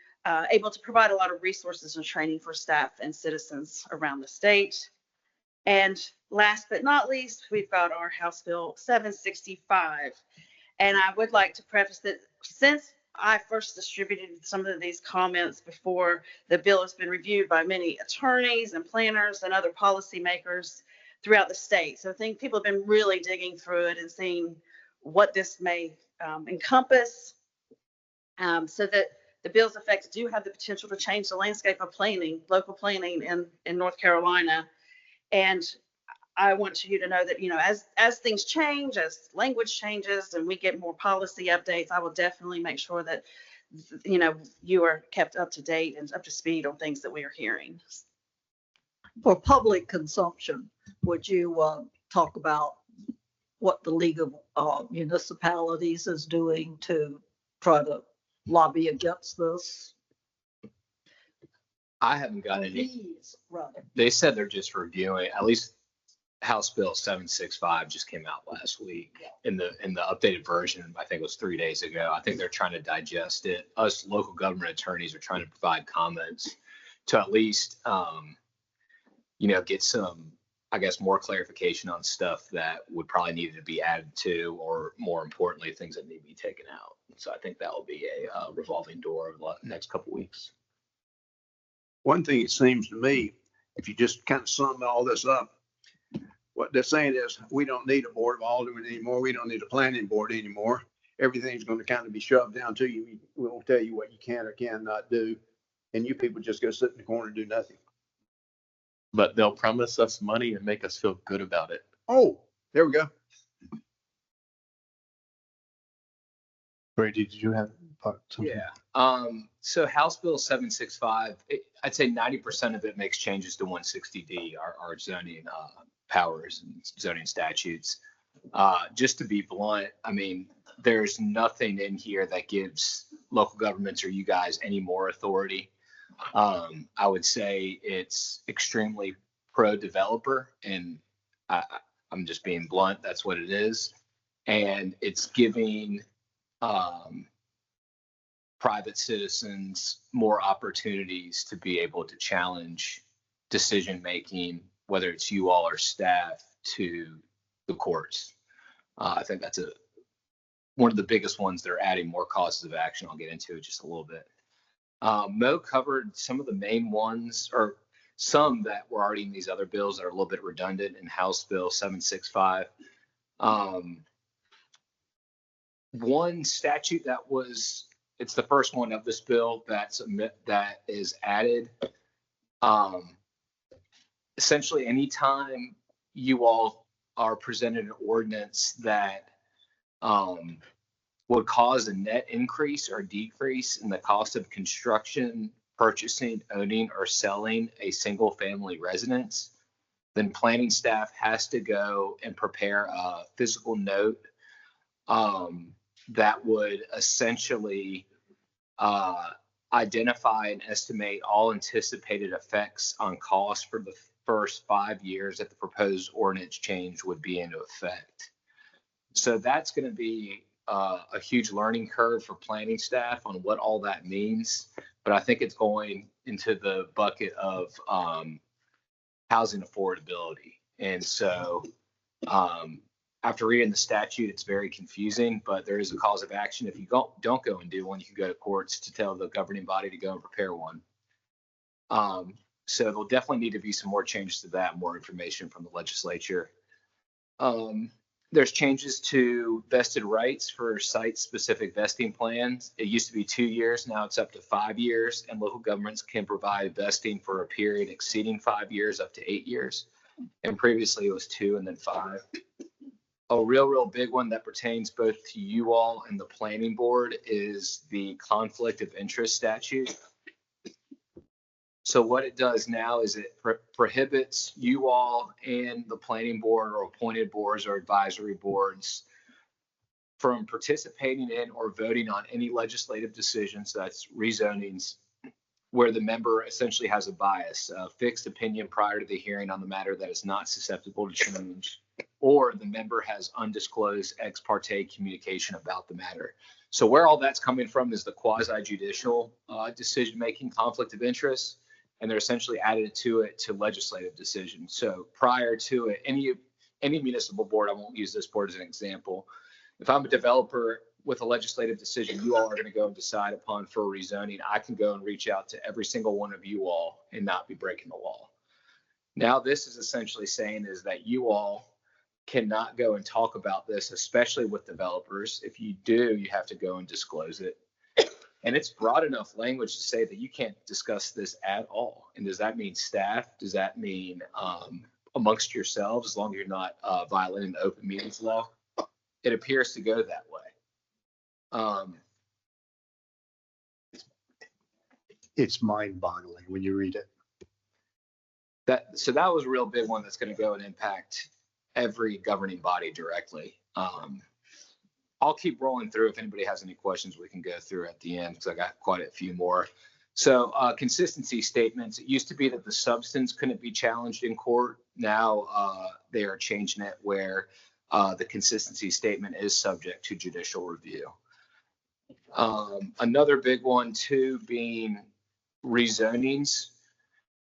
able to provide a lot of resources and training for staff and citizens around the state. And last but not least, we've got our House Bill 765. And I would like to preface that since I first distributed some of these comments before, the bill has been reviewed by many attorneys and planners and other policymakers throughout the state. So I think people have been really digging through it and seeing what this may encompass, so that the bill's effects do have the potential to change the landscape of planning, local planning in North Carolina. And I want you to know that, as things change, as language changes and we get more policy updates, I will definitely make sure that, you are kept up to date and up to speed on things that we are hearing. For public consumption, would you talk about what the League of Municipalities is doing to try to lobby against this? I haven't got any. These, rather. They said they're just reviewing. At least House Bill 765 just came out last week. In the updated version. I think it was 3 days ago. I think they're trying to digest it. Us local government attorneys are trying to provide comments to at least get some, I guess, more clarification on stuff that would probably need to be added to, or more importantly, things that need to be taken out. So I think that will be a revolving door over the next couple of weeks. One thing it seems to me, if you just kind of sum all this up, what they're saying is we don't need a board of aldermen anymore. We don't need a planning board anymore. Everything's going to kind of be shoved down to you. We won't tell you what you can or cannot do. And you people just go sit in the corner and do nothing. But they'll promise us money and make us feel good about it. Oh, there we go. Brady, did you have something? Yeah. So House Bill 765, I'd say 90% of it makes changes to 160D, our zoning powers and zoning statutes. Just to be blunt, I mean, there's nothing in here that gives local governments or you guys any more authority. I would say it's extremely pro-developer, and I'm just being blunt. That's what it is. And it's giving private citizens more opportunities to be able to challenge decision-making, whether it's you all or staff, to the courts. I think that's one of the biggest ones that are adding more causes of action. I'll get into it just a little bit. Mo covered some of the main ones, or some that were already in these other bills that are a little bit redundant in House Bill 765. One statute it's the first one of this bill that is added. Essentially, anytime you all are presented an ordinance that would cause a net increase or decrease in the cost of construction, purchasing, owning, or selling a single family residence, then planning staff has to go and prepare a physical note that would essentially identify and estimate all anticipated effects on costs for the first 5 years that the proposed ordinance change would be into effect. So that's going to be a huge learning curve for planning staff on what all that means. But I think it's going into the bucket of housing affordability. And so After reading the statute, it's very confusing, but there is a cause of action. If you don't go and do one, you can go to courts to tell the governing body to go and prepare one. So there'll definitely need to be some more changes to that, more information from the legislature. There's changes to vested rights for site-specific vesting plans. It used to be 2 years, now it's up to 5 years, and local governments can provide vesting for a period exceeding 5 years up to 8 years. And previously it was 2 and then 5. A real big one that pertains both to you all and the planning board is the conflict of interest statute. So what it does now is it prohibits you all and the planning board or appointed boards or advisory boards from participating in or voting on any legislative decisions, that's rezonings, where the member essentially has a bias, a fixed opinion prior to the hearing on the matter that is not susceptible to change, or the member has undisclosed ex parte communication about the matter. So where all that's coming from is the quasi-judicial decision-making conflict of interest, and they're essentially added to it to legislative decisions. So prior to it, any municipal board, I won't use this board as an example. If I'm a developer with a legislative decision you all are going to go and decide upon for rezoning, I can go and reach out to every single one of you all and not be breaking the law. Now this is essentially saying is that you all cannot go and talk about this, especially with developers. If you do, you have to go and disclose it. And it's broad enough language to say that you can't discuss this at all. And does that mean staff? Does that mean amongst yourselves, as long as you're not violating the open meetings law? It appears to go that way. It's mind-boggling when you read it. So that was a real big one that's going to go and impact every governing body directly. I'll keep rolling through. If anybody has any questions, we can go through at the end because I got quite a few more. So consistency statements. It used to be that the substance couldn't be challenged in court. Now they are changing it where the consistency statement is subject to judicial review. Another big one too being rezonings.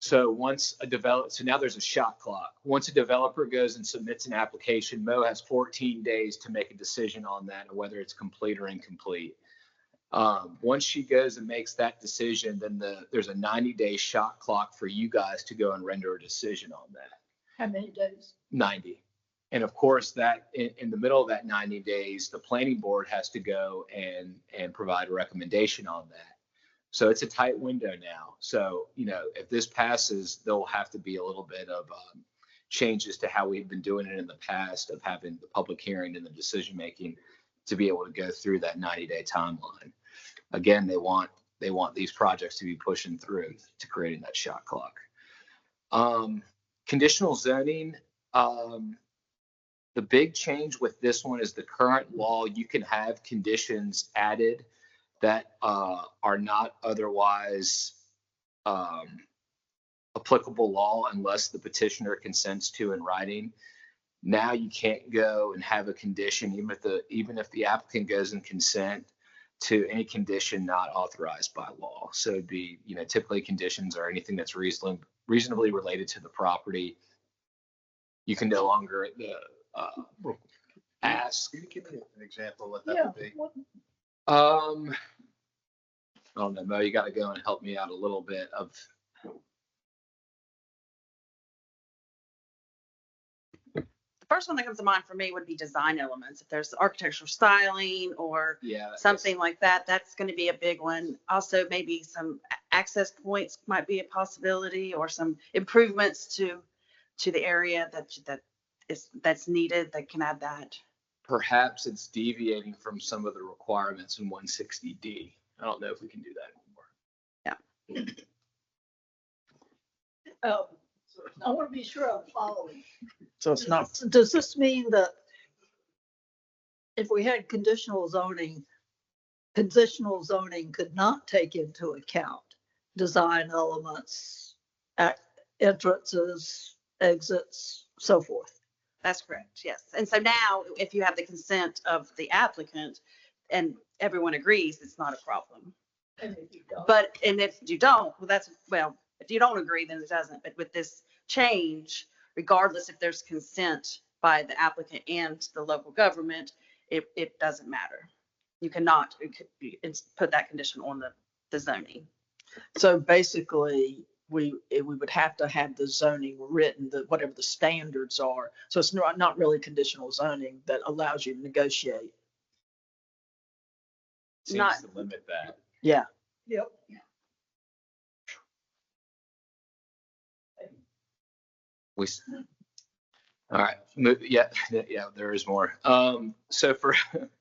So now there's a shot clock. Once a developer goes and submits an application, Mo has 14 days to make a decision on that and whether it's complete or incomplete. Once she goes and makes that decision, then there's a 90-day shot clock for you guys to go and render a decision on that. How many days? 90. And of course, that in the middle of that 90 days, the planning board has to go and provide a recommendation on that. So it's a tight window now. So, if this passes, there'll have to be a little bit of changes to how we've been doing it in the past of having the public hearing and the decision making to be able to go through that 90-day timeline. Again, they want these projects to be pushing through to creating that shot clock. Conditional zoning. The big change with this one is the current law. You can have conditions added that are not otherwise applicable law unless the petitioner consents to in writing. Now you can't go and have a condition, even if the applicant goes and consent to any condition not authorized by law. So it'd be, typically conditions are anything that's reasonably related to the property. You can no longer ask. Can you give me an example of what that would be? I don't know, Mo, you got to go and help me out a little bit of. The first one that comes to mind for me would be design elements. If there's architectural styling or something like that, that's going to be a big one. Also, maybe some access points might be a possibility, or some improvements to the area that's needed that can add that. Perhaps it's deviating from some of the requirements in 160D. I don't know if we can do that anymore. Yeah. I want to be sure I'm following. So it's not. Does this mean that if we had conditional zoning could not take into account design elements, entrances, exits, so forth? That's correct, yes. And so now, if you have the consent of the applicant and everyone agrees, it's not a problem. And if you don't? If you don't, if you don't agree, then it doesn't. But with this change, regardless if there's consent by the applicant and the local government, it doesn't matter. You cannot put that condition on the zoning. So basically, we would have to have the zoning written, whatever the standards are. So it's not really conditional zoning that allows you to negotiate. Not- Seems to limit that. Yeah. Yep. We, all right, yeah, there is more. So for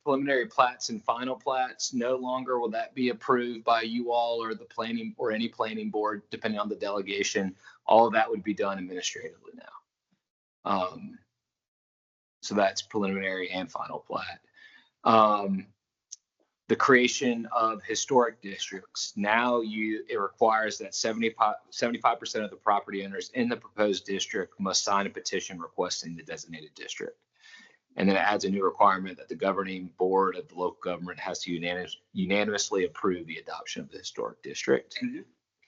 preliminary plats and final plats, no longer will that be approved by you all or the planning or any planning board, depending on the delegation. All of that would be done administratively now. So that's preliminary and final plat. The creation of historic districts. Now it requires that 75% of the property owners in the proposed district must sign a petition requesting the designated district. And then it adds a new requirement that the governing board of the local government has to unanimously approve the adoption of the historic district. Can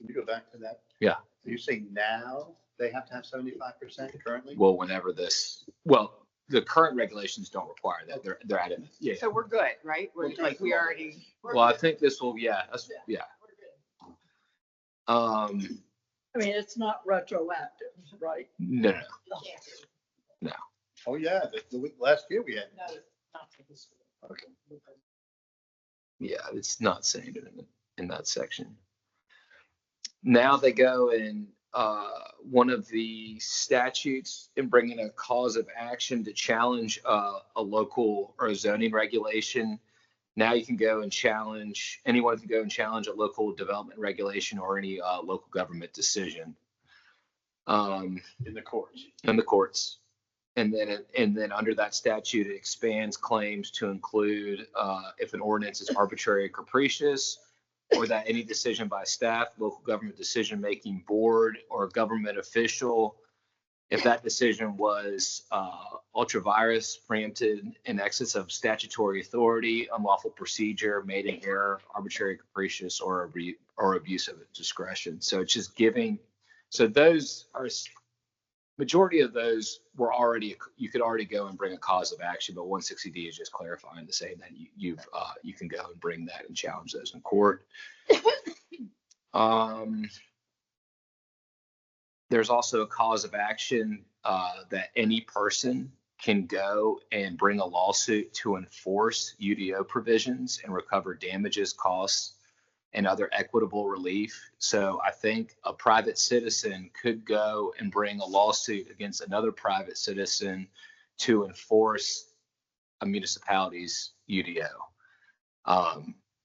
you go back to that? Yeah. So you're saying now they have to have 75% currently? Well, the current regulations don't require that. They're adding. Yeah. So we're good, right? We're like, we already. Well, I think this will, yeah. I mean, it's not retroactive, right? No. Oh, yeah, the week, last year we had. Okay. Yeah, it's not saying it in that section. Now they go in one of the statutes and bring in a cause of action to challenge a local or a zoning regulation. Now you can go and challenge, anyone can go and challenge a local development regulation or any local government decision. In the courts. In the courts. And then under that statute, it expands claims to include if an ordinance is arbitrary or capricious, or that any decision by staff, local government decision-making board, or government official, if that decision was ultra-virus, preempted, in excess of statutory authority, unlawful procedure, made in error, arbitrary, capricious, or abuse of discretion. So it's just giving. So those are. Majority of those were already, you could already go and bring a cause of action, but 160D is just clarifying to say that you can go and bring that and challenge those in court. There's also a cause of action that any person can go and bring a lawsuit to enforce UDO provisions and recover damages, costs, and other equitable relief. So I think a private citizen could go and bring a lawsuit against another private citizen to enforce a municipality's UDO.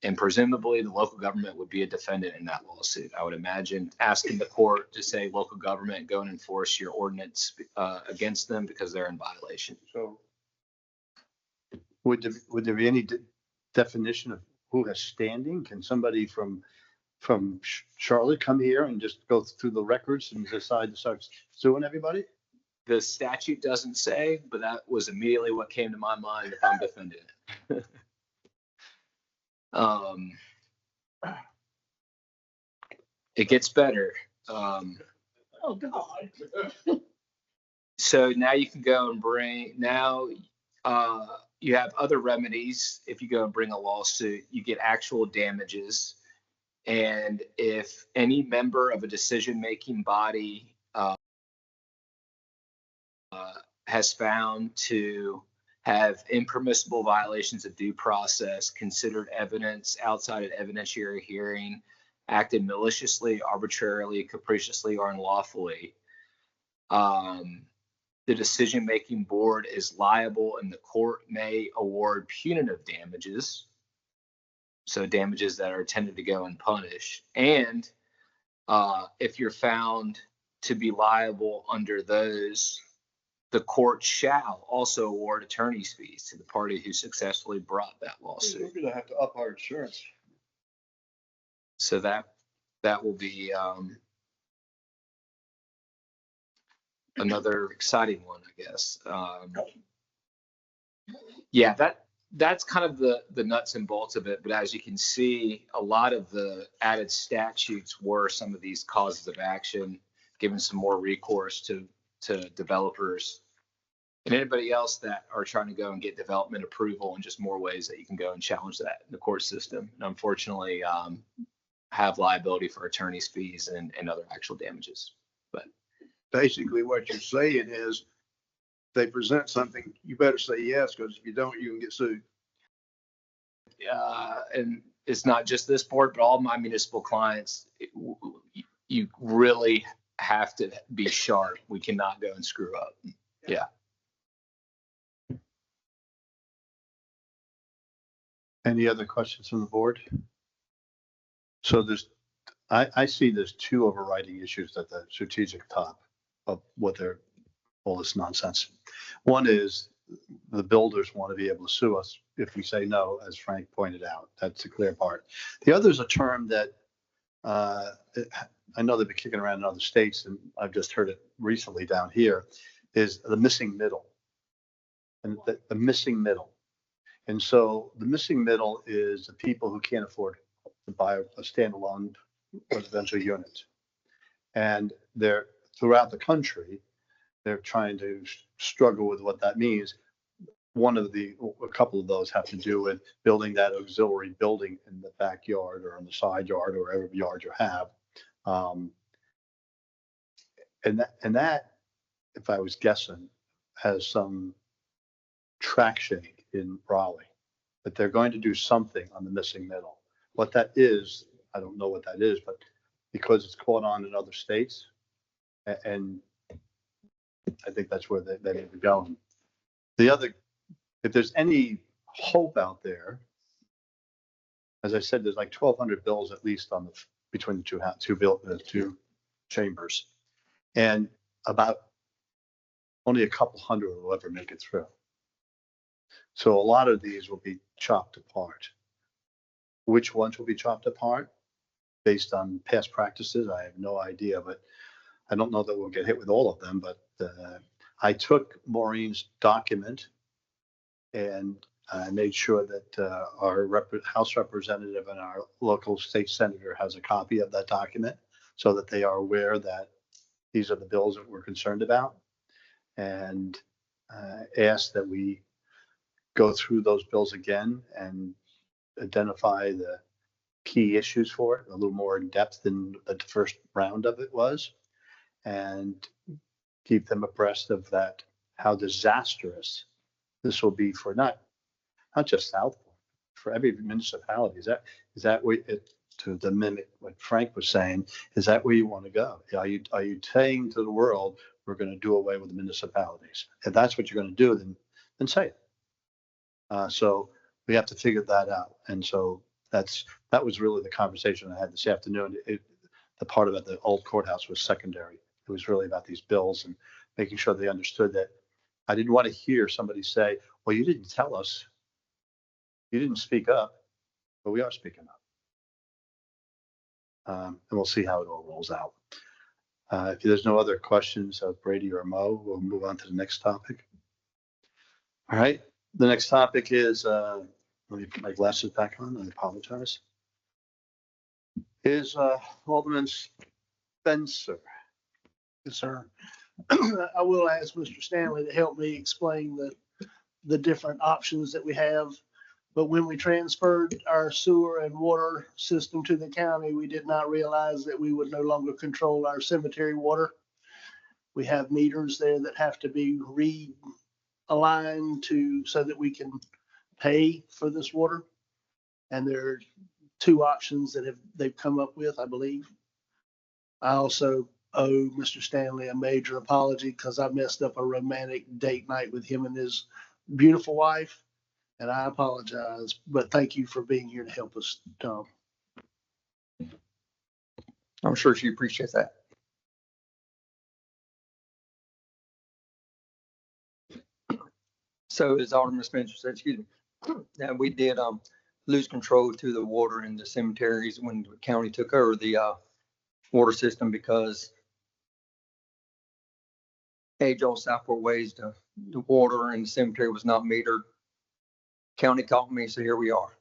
And presumably the local government would be a defendant in that lawsuit. I would imagine asking the court to say, local government, go and enforce your ordinance against them because they're in violation. So would there be any definition of who has standing? Can somebody from Charlotte come here and just go through the records and decide to start suing everybody? The statute doesn't say, but that was immediately what came to my mind if I'm defending it. It gets better. Oh, God. So now you can go and you have other remedies. If you go and bring a lawsuit, you get actual damages. And if any member of a decision-making body has found to have impermissible violations of due process, considered evidence outside an evidentiary hearing, acted maliciously, arbitrarily, capriciously, or unlawfully, the decision-making board is liable and the court may award punitive damages. So damages that are intended to go unpunished. And if you're found to be liable under those, the court shall also award attorney's fees to the party who successfully brought that lawsuit. We're going to have to up our insurance. So that will be another exciting one, I guess. Yeah, that's kind of the nuts and bolts of it. But as you can see, a lot of the added statutes were some of these causes of action, giving some more recourse to developers And anybody else that are trying to go and get development approval and just more ways that you can go and challenge that in the court system. And unfortunately, have liability for attorney's fees and other actual damages. But Basically, what you're saying is they present something, you better say yes, because if you don't, you can get sued. and it's not just this board, but all my municipal clients, you really have to be sharp. We cannot go and screw up. Yeah. Any other questions from the board? So I see there's two overriding issues at the strategic top of what they're, all this nonsense. One is the builders want to be able to sue us if we say no, as Frank pointed out. That's a clear part. The other is a term that I know they've been kicking around in other states, and I've just heard it recently down here, is the missing middle. And the missing middle. And so the missing middle is the people who can't afford to buy a standalone residential unit. And they're throughout the country, they're trying to struggle with what that means. A couple of those have to do with building that auxiliary building in the backyard or in the side yard or whatever yard you have. And that, if I was guessing, has some traction in Raleigh, but they're going to do something on the missing middle. What that is, I don't know what that is, but because it's caught on in other states, and I think that's where they may be going. The other, if there's any hope out there, as I said, there's like 1,200 bills at least on between the two chambers, and about only a couple hundred will ever make it through. So a lot of these will be chopped apart. Which ones will be chopped apart based on past practices? I have no idea, but I don't know that we'll get hit with all of them. But I took Maureen's document and I made sure that our House representative and our local state senator has a copy of that document so that they are aware that these are the bills that we're concerned about, and ask that we go through those bills again and identify the key issues for it a little more in depth than the first round of it was, and keep them abreast of that, how disastrous this will be for not just Southport, for every municipality. Is that where it, to mimic what Frank was saying, is that where you want to go? Are you saying to the world, we're going to do away with the municipalities? If that's what you're going to do, then say it. So we have to figure that out. And so that was really the conversation I had this afternoon. The part about the old courthouse was secondary. It was really about these bills and making sure they understood that I didn't want to hear somebody say, well, you didn't tell us, you didn't speak up, but we are speaking up. And we'll see how it all rolls out. If there's no other questions of Brady or Mo, we'll move on to the next topic. All right. The next topic is, let me put my glasses back on. I apologize. Is Alderman Spencer. Yes, sir. I will ask Mr. Stanley to help me explain the different options that we have. But when we transferred our sewer and water system to the county, we did not realize that we would no longer control our cemetery water. We have meters there that have to be realigned so that we can pay for this water. And there are two options that they've come up with, I believe. I also owe Mr. Stanley a major apology because I messed up a romantic date night with him and his beautiful wife. And I apologize, but thank you for being here to help us, Tom. I'm sure she appreciates that. So as Alderman Spencer said, excuse me, that we did lose control to the water in the cemeteries when the county took over the water system because age-old Southport ways, the water in the cemetery was not metered. County called me, so here we are.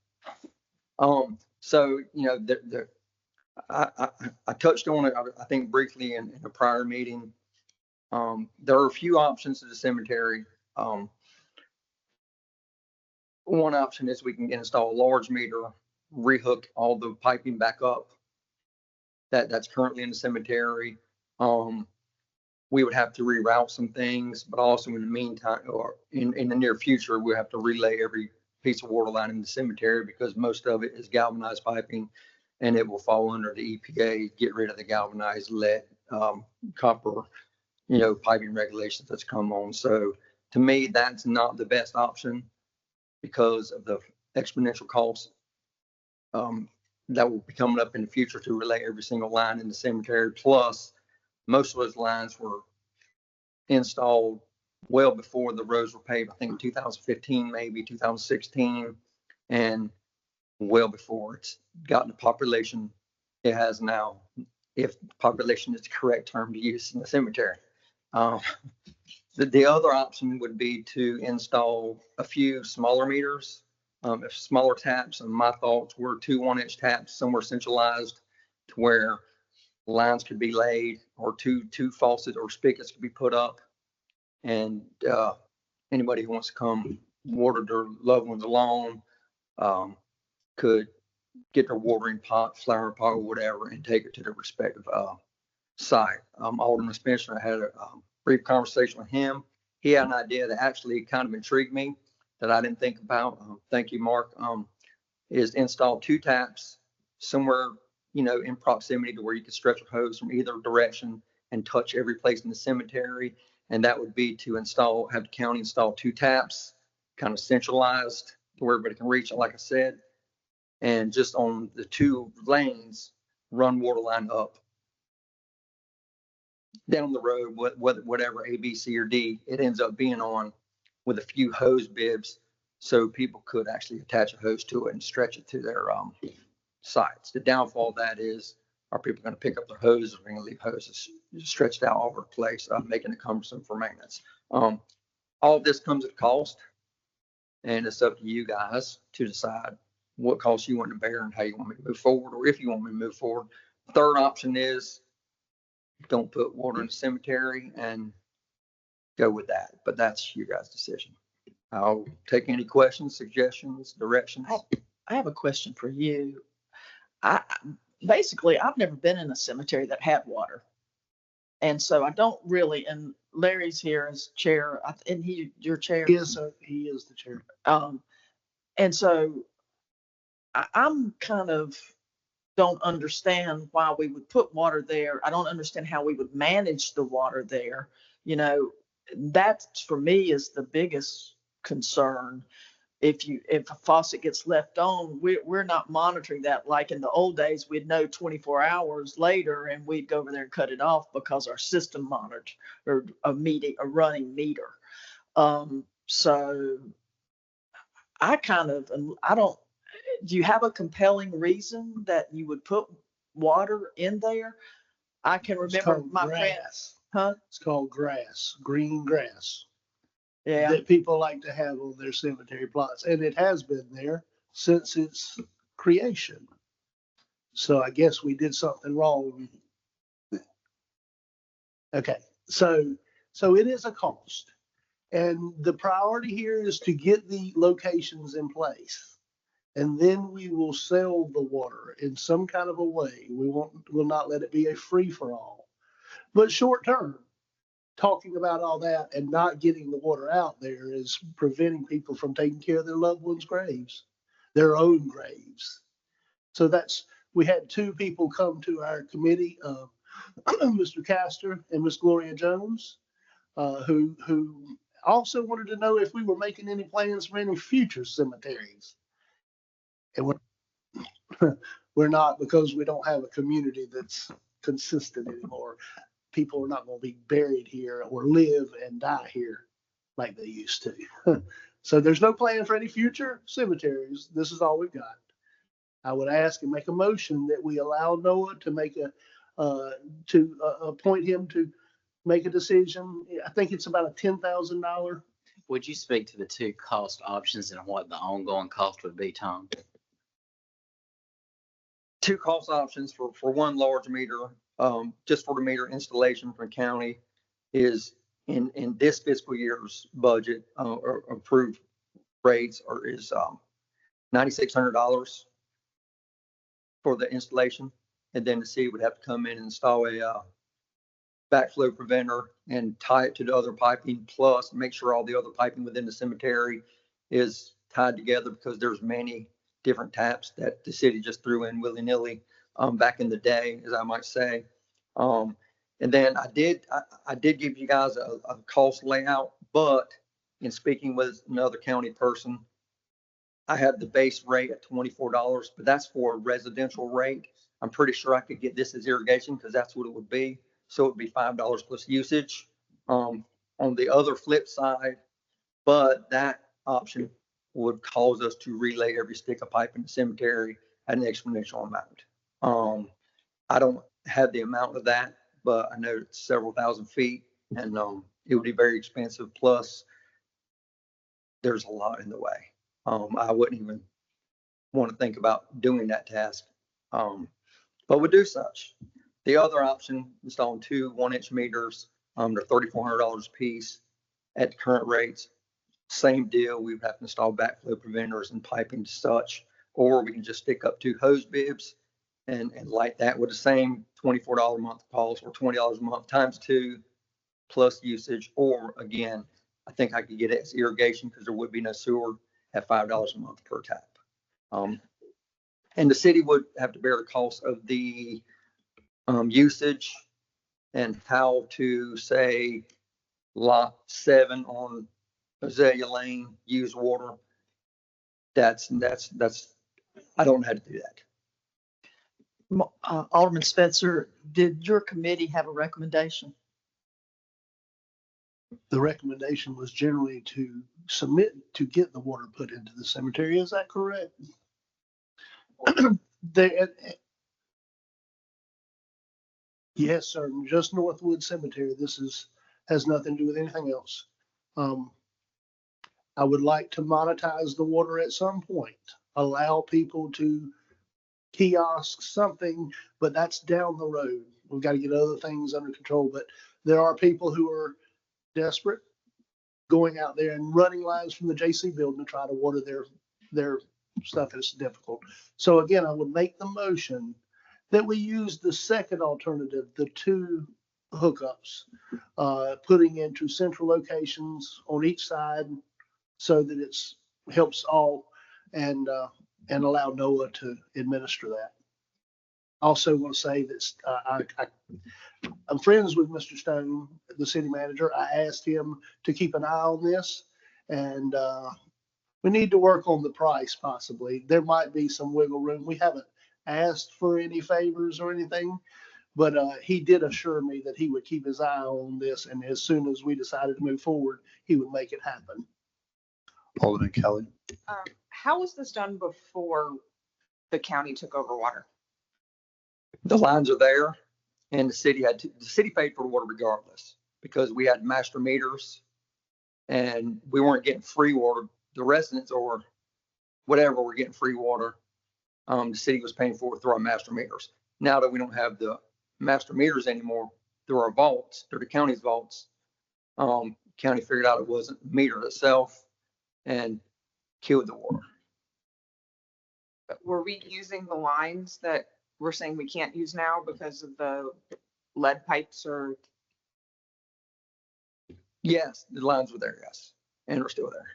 So, you know, I touched on it, I think briefly in a prior meeting. There are a few options to the cemetery. One option is we can install a large meter, rehook all the piping back up that's currently in the cemetery. We would have to reroute some things, but also in the meantime, or in the near future, we have to relay every piece of water line in the cemetery because most of it is galvanized piping and it will fall under the EPA, get rid of the galvanized lead, copper, piping regulations that's come on. So to me, that's not the best option because of the exponential costs that will be coming up in the future to relay every single line in the cemetery. Plus, most of those lines were installed well before the roads were paved. I think 2015, maybe 2016, and well before it's gotten the population it has now, if population is the correct term to use in the cemetery. The other option would be to install a few smaller meters, smaller taps. And my thoughts were 2 1-inch taps somewhere centralized to where lines could be laid, or two faucets or spigots could be put up. And anybody who wants to come water their loved ones alone could get their watering pot, flower pot, or whatever, and take it to their respective site. Alderman Spencer, I had a brief conversation with him. He had an idea that actually kind of intrigued me that I didn't think about. Thank you, Mark. Is install 2 taps somewhere, in proximity to where you could stretch a hose from either direction and touch every place in the cemetery. And that would be to have the county install 2 taps, kind of centralized to where everybody can reach it, like I said. And just on the 2 lanes, run water line up down the road, whatever A, B, C, or D it ends up being on, with a few hose bibs, so people could actually attach a hose to it and stretch it to their sites. The downfall of that is, are people going to pick up their hose, or are going to leave hoses stretched out all over the place, making it cumbersome for maintenance? All of this comes at a cost, and it's up to you guys to decide what cost you want to bear and how you want me to move forward, or if you want me to move forward. Third option is don't put water in the cemetery and go with that, but that's your guys' decision. I'll take any questions, suggestions, directions. I have a question for you. Basically, I've never been in a cemetery that had water. And so I don't really, and Larry's here as chair, and your chair. Yes, he is the chair. And so I'm kind of don't understand why we would put water there. I don't understand how we would manage the water there. That for me is the biggest concern. If a faucet gets left on, we're not monitoring that. Like in the old days, we'd know 24 hours later and we'd go over there and cut it off because our system monitored or a running meter. So I don't, do you have a compelling reason that you would put water in there? I can remember my parents. Huh? It's called grass, green grass. Yeah. That people like to have on their cemetery plots. And it has been there since its creation. So I guess we did something wrong. Okay. So it is a cost. And the priority here is to get the locations in place. And then we will sell the water in some kind of a way. We'll not let it be a free for all. But short term, talking about all that and not getting the water out there is preventing people from taking care of their loved ones' graves, their own graves. So we had 2 people come to our committee, Mr. Castor and Miss Gloria Jones, who also wanted to know if we were making any plans for any future cemeteries. And we're not, because we don't have a community that's consistent anymore. People are not going to be buried here or live and die here like they used to. So there's no plan for any future cemeteries. This is all we've got. I would ask and make a motion that we allow Noah to appoint him to make a decision. I think it's about a $10,000. Would you speak to the 2 cost options and what the ongoing cost would be, Tom? 2 cost options for one large meter, just for the meter installation from the county, is in this fiscal year's budget, or approved rates is $9,600 for the installation. And then the city would have to come in and install a backflow preventer and tie it to the other piping, plus make sure all the other piping within the cemetery is tied together, because there's many different taps that the city just threw in willy-nilly back in the day, as I might say. And then I did give you guys a cost layout, but in speaking with another county person, I have the base rate at $24, but that's for a residential rate. I'm pretty sure I could get this as irrigation, because that's what it would be. So it would be $5 plus usage. On the other flip side, but that option would cause us to relay every stick of pipe in the cemetery at an exponential amount. I don't have the amount of that, but I know it's several thousand feet, and it would be very expensive. Plus, there's a lot in the way. I wouldn't even want to think about doing that task, but would do such. The other option, installing two 1-inch meters, they're $3,400 a piece at the current rates. Same deal, we would have to install backflow preventers and piping such, or we can just stick up two hose bibs and light that with the same $24 a month cost, or $20 a month times 2 plus usage. Or again, I think I could get it as irrigation, because there would be no sewer, at $5 a month per tap. And the city would have to bear the cost of the usage, and how to say lot 7 on Azalea Lane use water. That's I don't know how to do that. Alderman Spencer, did your committee have a recommendation? The recommendation was generally to submit to get the water put into the cemetery. Is that correct? Yes, sir. Just Northwood Cemetery. This has nothing to do with anything else. I would like to monetize the water at some point. Allow people to kiosk something, but that's down the road. We've got to get other things under control. But there are people who are desperate, going out there and running lines from the JC building to try to water their stuff. It's difficult. So again, I would make the motion that we use the second alternative, the 2 hookups, putting into central locations on each side, so that it's helps all, and allow NOAA to administer that. Also want to say that I'm friends with Mr. Stone, the city manager. I asked him to keep an eye on this, and we need to work on the price possibly. There might be some wiggle room. We haven't asked for any favors or anything, but he did assure me that he would keep his eye on this, and as soon as we decided to move forward, he would make it happen. Alderman Kelly. How was this done before the county took over water? The lines are there, and the city paid for the water regardless, because we had master meters, and we weren't getting free water. The residents or whatever were getting free water. The city was paying for it through our master meters. Now that we don't have the master meters anymore, through our vaults, through the county's vaults, county figured out it wasn't metered itself and killed the water. Were we using the lines that we're saying we can't use now because of the lead pipes? Or Yes, the lines were there, yes, and we're still there,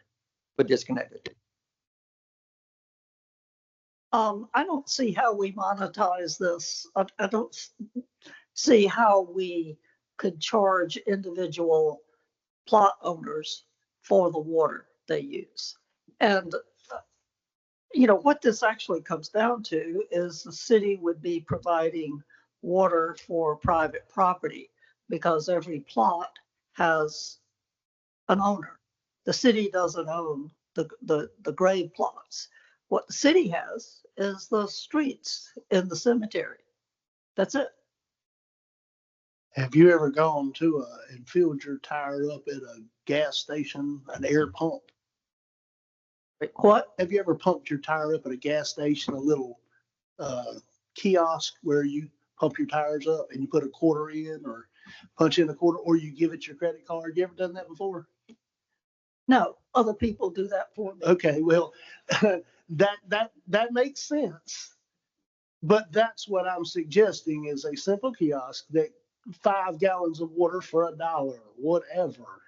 but disconnected. I don't see how we monetize this. I don't see how we could charge individual plot owners for the water they use. And what this actually comes down to is the city would be providing water for private property, because every plot has an owner. The city doesn't own the grave plots. What the city has is the streets in the cemetery. That's it. Have you ever gone to and filled your tire up at a gas station, an air pump? What? Have you ever pumped your tire up at a gas station, a little kiosk where you pump your tires up and you put a quarter in, or punch in a quarter, or you give it your credit card. You ever done that before? No, other people do that for me. Okay, well, that makes sense. But that's what I'm suggesting is a simple kiosk that 5 gallons of water for $1, whatever.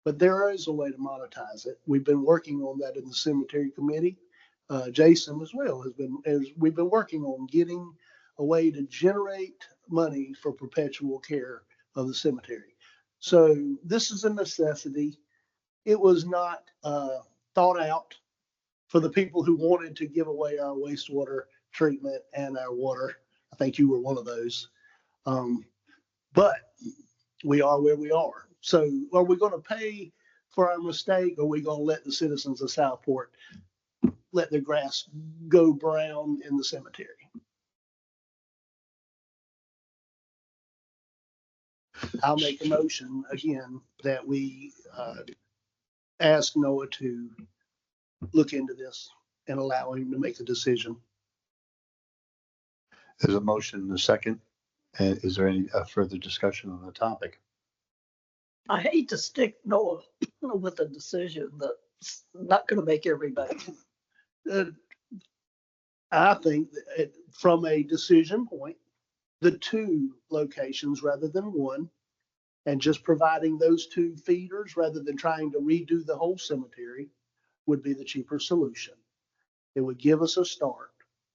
But there is a way to monetize it. We've been working on that in the cemetery committee. Jason as well we've been working on getting a way to generate money for perpetual care of the cemetery. So this is a necessity. It was not thought out for the people who wanted to give away our wastewater treatment and our water. I think you were one of those. But we are where we are. So are we going to pay for our mistake, or are we going to let the citizens of Southport let their grass go brown in the cemetery? I'll make a motion again that we ask Noah to look into this and allow him to make a decision. There's a motion and a second. And is there any further discussion on the topic? I hate to stick Noah with a decision that's not going to make everybody. I think that from a decision point, the 2 locations rather than 1, and just providing those 2 feeders rather than trying to redo the whole cemetery would be the cheaper solution. It would give us a start,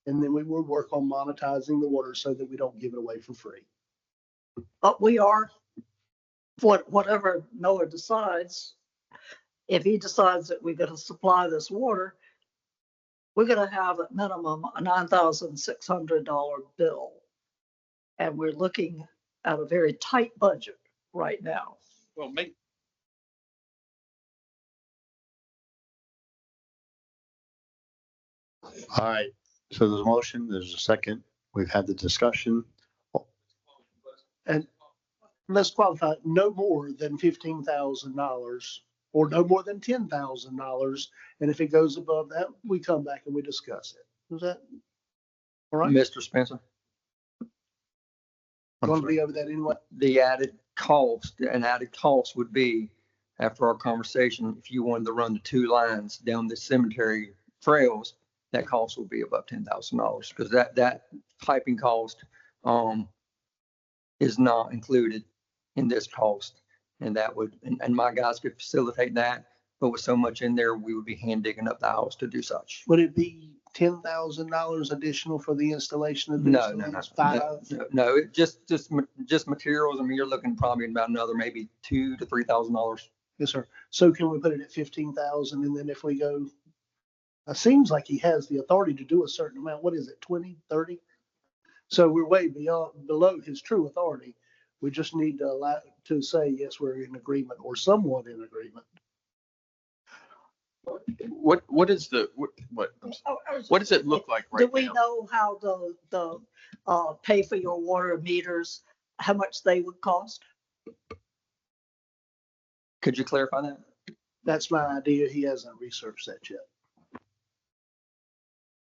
and then we would work on monetizing the water so that we don't give it away for free. But we are, whatever Noah decides, if he decides that we're going to supply this water, we're going to have at minimum a $9,600 bill. And we're looking at a very tight budget right now. Well, maybe. All right. So there's a motion, there's a second. We've had the discussion. And let's qualify no more than $15,000 or no more than $10,000. And if it goes above that, we come back and we discuss it. Is that all right? Mr. Spencer, Going to be over that anyway. the added cost would be, after our conversation, if you wanted to run the 2 lines down the cemetery trails, that cost would be above $10,000, because that piping cost is not included in this cost. And that would, and my guys could facilitate that, but with so much in there, we would be hand digging up the house to do such. Would it be $10,000 additional for the installation of these? No, it just materials. I mean, you're looking probably about another maybe $2,000 to $3,000. Yes, sir. So can we put it at 15,000, and then if we go, it seems like he has the authority to do a certain amount. What is it, 20, 30? So we're way below his true authority. We just need to allow to say, yes, we're in agreement or somewhat in agreement. What is the, what does it look like right now? Do we know how the pay for your water meters, how much they would cost? Could you clarify that? That's my idea. He hasn't researched that yet.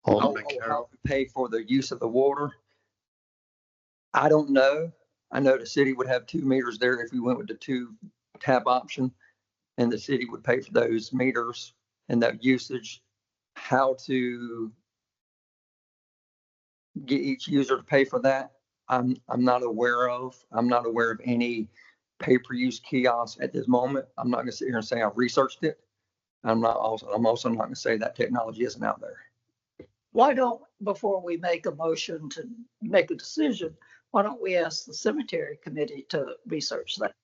How to pay for the use of the water? I don't know. I know the city would have 2 meters there if we went with the 2 tap option, and the city would pay for those meters and that usage. How to get each user to pay for that, I'm not aware of. I'm not aware of any pay-per-use kiosks at this moment. I'm not going to sit here and say I've researched it. I'm also not going to say that technology isn't out there. Why don't, before we make a motion to make a decision, why don't we ask the cemetery committee to research that?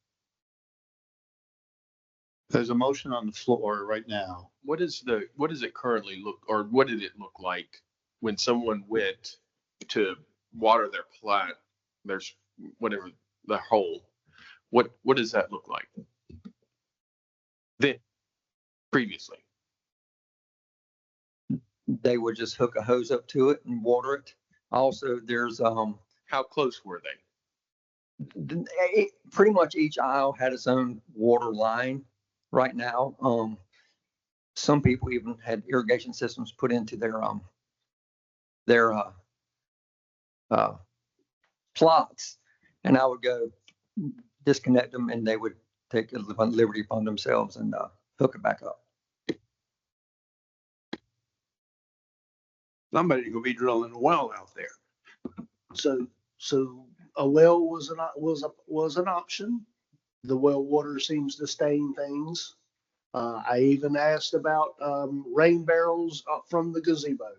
There's a motion on the floor right now. What does it currently look, or what did it look like when someone went to water their plant, there's whatever, the hole? What does that look like then, previously? They would just hook a hose up to it and water it. Also, there's how close were they? Pretty much each aisle had its own water line right now. Some people even had irrigation systems put into their plots, and I would go disconnect them and they would take a liberty upon themselves and hook it back up. Somebody's gonna be drilling a well out there. So a well was an option. The well water seems to stain things. I even asked about rain barrels up from the gazebo.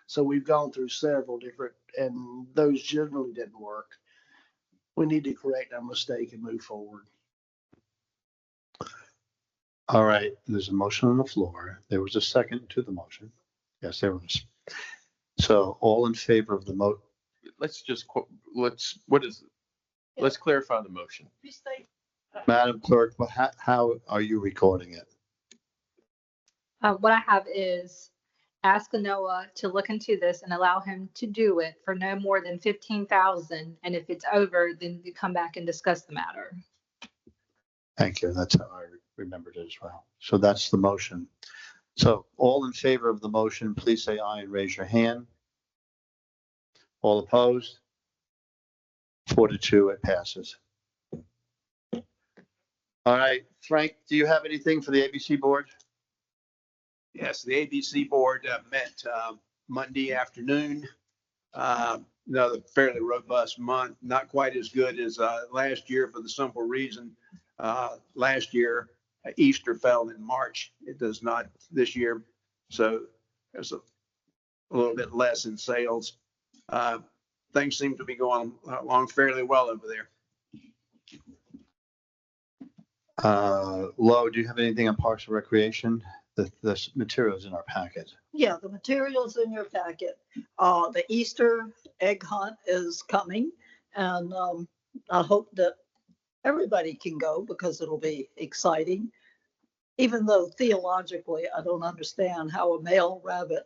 So we've gone through several different, and those generally didn't work. We need to correct our mistake and move forward. All right, there's a motion on the floor. There was a second to the motion. Yes, there was. So all in favor of the Let's clarify the motion. Madam Clerk, how are you recording it? What I have is ask Noah to look into this and allow him to do it for no more than 15,000. And if it's over, then you come back and discuss the matter. Thank you. That's how I remembered it as well. So that's the motion. So all in favor of the motion, please say aye and raise your hand. All opposed? 4-2, it passes. All right, Frank, do you have anything for the ABC board? Yes, the ABC board met Monday afternoon. Another fairly robust month, not quite as good as last year for the simple reason. Last year, Easter fell in March. It does not this year. So there's a little bit less in sales. Things seem to be going along fairly well over there. Lo, do you have anything on Parks and Recreation? The materials in our packet. Yeah, the materials in your packet. The Easter egg hunt is coming, and I hope that everybody can go because it'll be exciting. Even though theologically, I don't understand how a male rabbit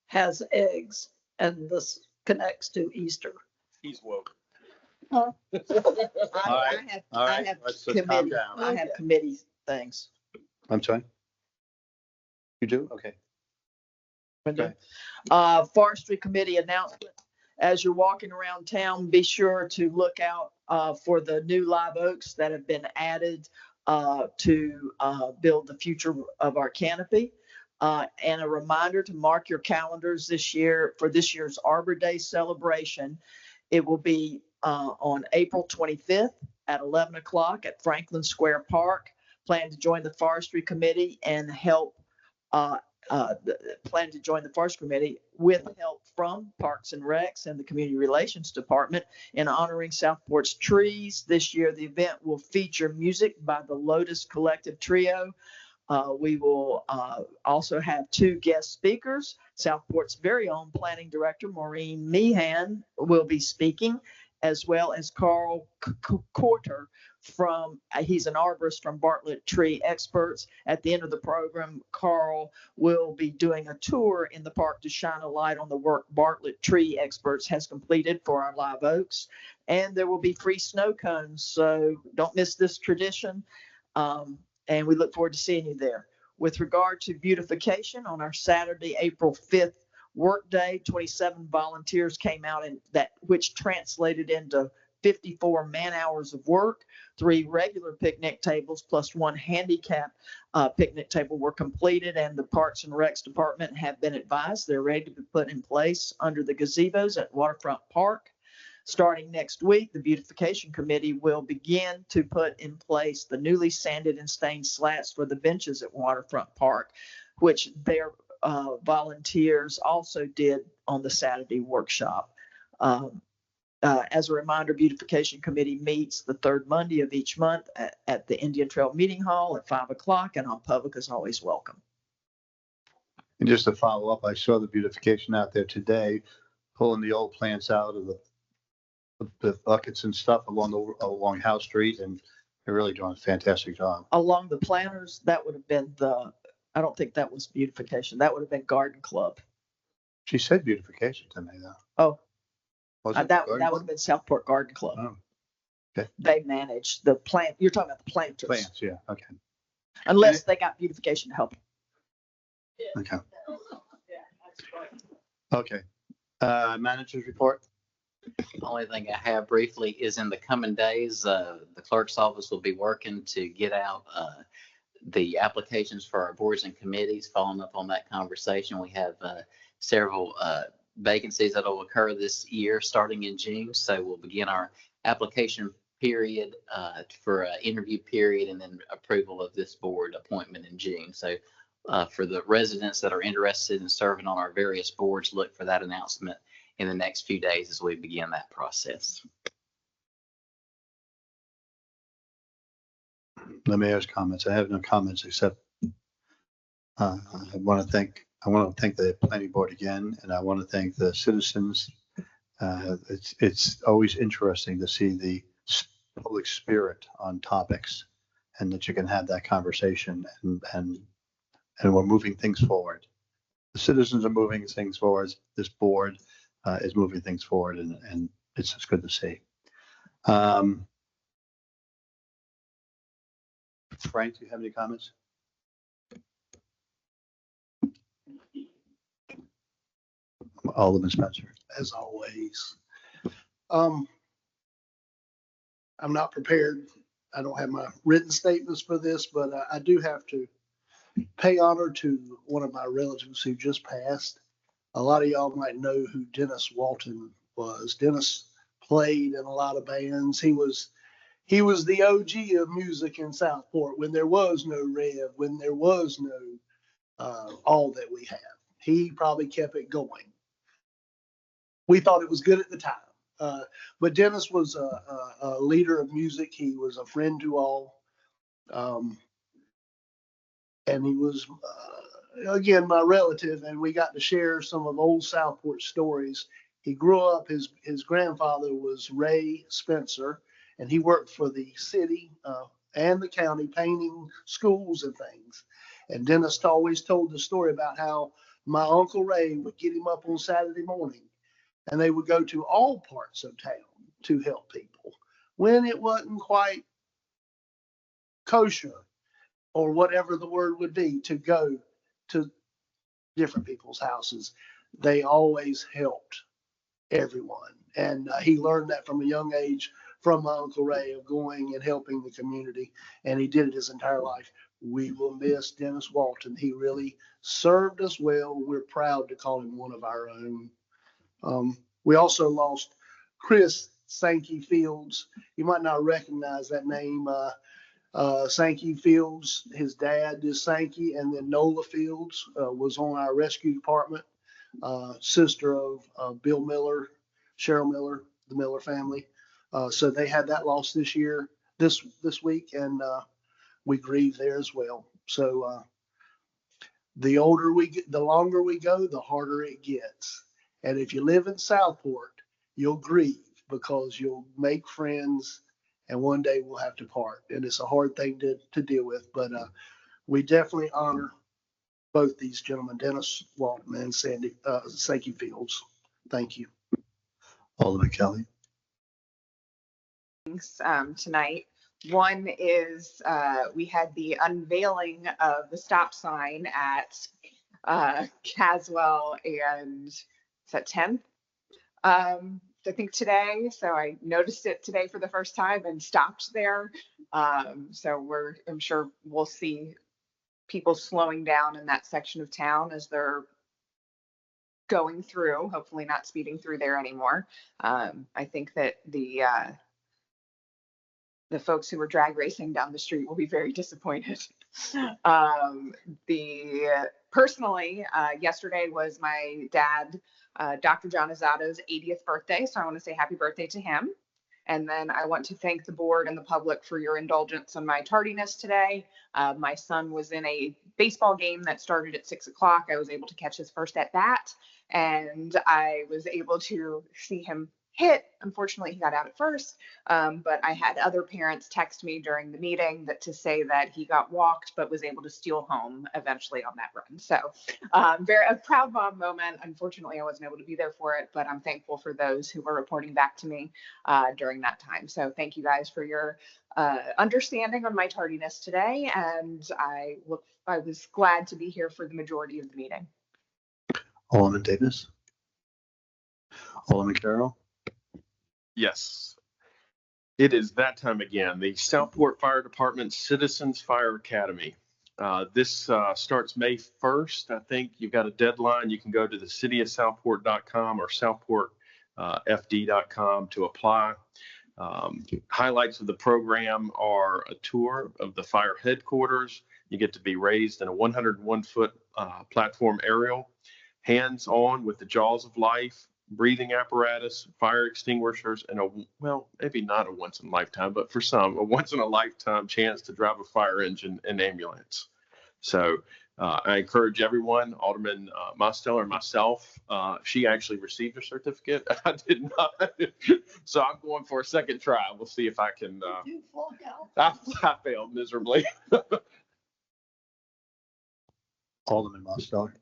has eggs, and this connects to Easter. He's woke. Huh? I have let's calm committee, down. I have committee things. I'm sorry? You do? Okay. Okay. Forestry committee announcement. As you're walking around town, be sure to look out for the new live oaks that have been added to build the future of our canopy. And a reminder to mark your calendars this year for this year's Arbor Day celebration. It will be on April 25th at 11 o'clock at Franklin Square Park. Plan to join the forestry committee and help plan to join the forestry committee with help from Parks and Recs and the Community Relations Department in honoring Southport's trees. This year, the event will feature music by the Lotus Collective Trio. We will also have 2 guest speakers. Southport's very own planning director, Maureen Meehan, will be speaking, as well as Carl Corter from, he's an arborist from Bartlett Tree Experts. At the end of the program, Carl will be doing a tour in the park to shine a light on the work Bartlett Tree Experts has completed for our live oaks. And there will be free snow cones, so don't miss this tradition. And we look forward to seeing you there. With regard to beautification, on our Saturday, April 5th workday, 27 volunteers came out, and that which translated into 54 man hours of work. 3 regular picnic tables plus 1 handicap picnic table were completed, and the Parks and Recs Department have been advised they're ready to be put in place under the gazebos at Waterfront Park. Starting next week, the beautification committee will begin to put in place the newly sanded and stained slats for the benches at Waterfront Park, which their volunteers also did on the Saturday workshop. As a reminder, beautification committee meets the 3rd Monday of each month at the Indian Trail Meeting Hall at 5 o'clock, and all public is always welcome. And just to follow up, I saw the beautification out there today, pulling the old plants out of the buckets and stuff along House Street, and they're really doing a fantastic job. Along the planters, that would have been I don't think that was beautification. That would have been Garden Club. She said beautification to me, though. Oh, Was it that Garden would have Club? been Southport Garden Club. Oh, okay. They manage the plant. You're talking about the planters. Plants, yeah, okay. Unless they got beautification to help them. Okay. Okay. Manager's report? Only thing I have briefly is in the coming days, the clerk's office will be working to get out the applications for our boards and committees. Following up on that conversation, we have several vacancies that will occur this year starting in June. So we'll begin our application period for an interview period and then approval of this board appointment in June. So for the residents that are interested in serving on our various boards, look for that announcement in the next few days as we begin that process. The mayor's comments. I have no comments except I want to thank the planning board again, and I want to thank the citizens. It's always interesting to see the public spirit on topics, and that you can have that conversation, and we're moving things forward. The citizens are moving things forward. This board is moving things forward, and it's just good to see. Frank, do you have any comments? Alderman Spencer. As always. I'm not prepared. I don't have my written statements for this, but I do have to pay honor to one of my relatives who just passed. A lot of y'all might know who Dennis Walton was. Dennis played in a lot of bands. He was the OG of music in Southport when there was no Rev, when there was no all that we have. He probably kept it going. We thought it was good at the time. But Dennis was a leader of music. He was a friend to all. And he was, again, my relative, and we got to share some of old Southport stories. He grew up, his grandfather was Ray Spencer, and he worked for the city and the county painting schools and things. And Dennis always told the story about how my Uncle Ray would get him up on Saturday morning, and they would go to all parts of town to help people when it wasn't quite kosher or whatever the word would be to go to different people's houses. They always helped everyone. And he learned that from a young age from my Uncle Ray of going and helping the community. And he did it his entire life. We will miss Dennis Walton. He really served us well. We're proud to call him one of our own. We also lost Chris Sankey Fields. You might not recognize that name. Sankey Fields, his dad is Sankey, and then Nola Fields was on our rescue department, sister of Bill Miller, Cheryl Miller, the Miller family. So they had that loss this week, and we grieve there as well. So the older we get, the longer we go, the harder it gets. And if you live in Southport, you'll grieve because you'll make friends, and one day we'll have to part. And it's a hard thing to deal with, but we definitely honor both these gentlemen, Dennis Walton and Sankey Fields. Thank you. Alderman Kelly. Tonight. One is we had the unveiling of the stop sign at Caswell and is that 10th? I think today. So I noticed it today for the first time and stopped there. So I'm sure we'll see people slowing down in that section of town as they're going through, hopefully not speeding through there anymore. I think that the folks who were drag racing down the street will be very disappointed. Personally, yesterday was my dad, Dr. John Azato's 80th birthday. So I want to say happy birthday to him. And then I want to thank the board and the public for your indulgence on my tardiness today. My son was in a baseball game that started at 6 o'clock. I was able to catch his first at bat, and I was able to see him hit. Unfortunately, he got out at first, but I had other parents text me during the meeting to say that he got walked, but was able to steal home eventually on that run. So a proud mom moment. Unfortunately, I wasn't able to be there for it, but I'm thankful for those who were reporting back to me during that time. So thank you guys for your understanding on my tardiness today, and I was glad to be here for the majority of the meeting. Alderman Davis. Alderman Carroll. Yes, it is that time again. The Southport Fire Department Citizens Fire Academy. This starts May 1st. I think you've got a deadline. You can go to the cityofsouthport.com or southportfd.com to apply. Highlights of the program are a tour of the fire headquarters. You get to be raised in a 101-foot platform aerial, hands-on with the jaws of life, breathing apparatus, fire extinguishers, and well, maybe not a once in a lifetime, but for some, a once in a lifetime chance to drive a fire engine and ambulance. So I encourage everyone, Alderman Mosteller and myself, she actually received a certificate. I did not. So I'm going for a second try. We'll see if I can. I failed miserably. Alderman Mosteller.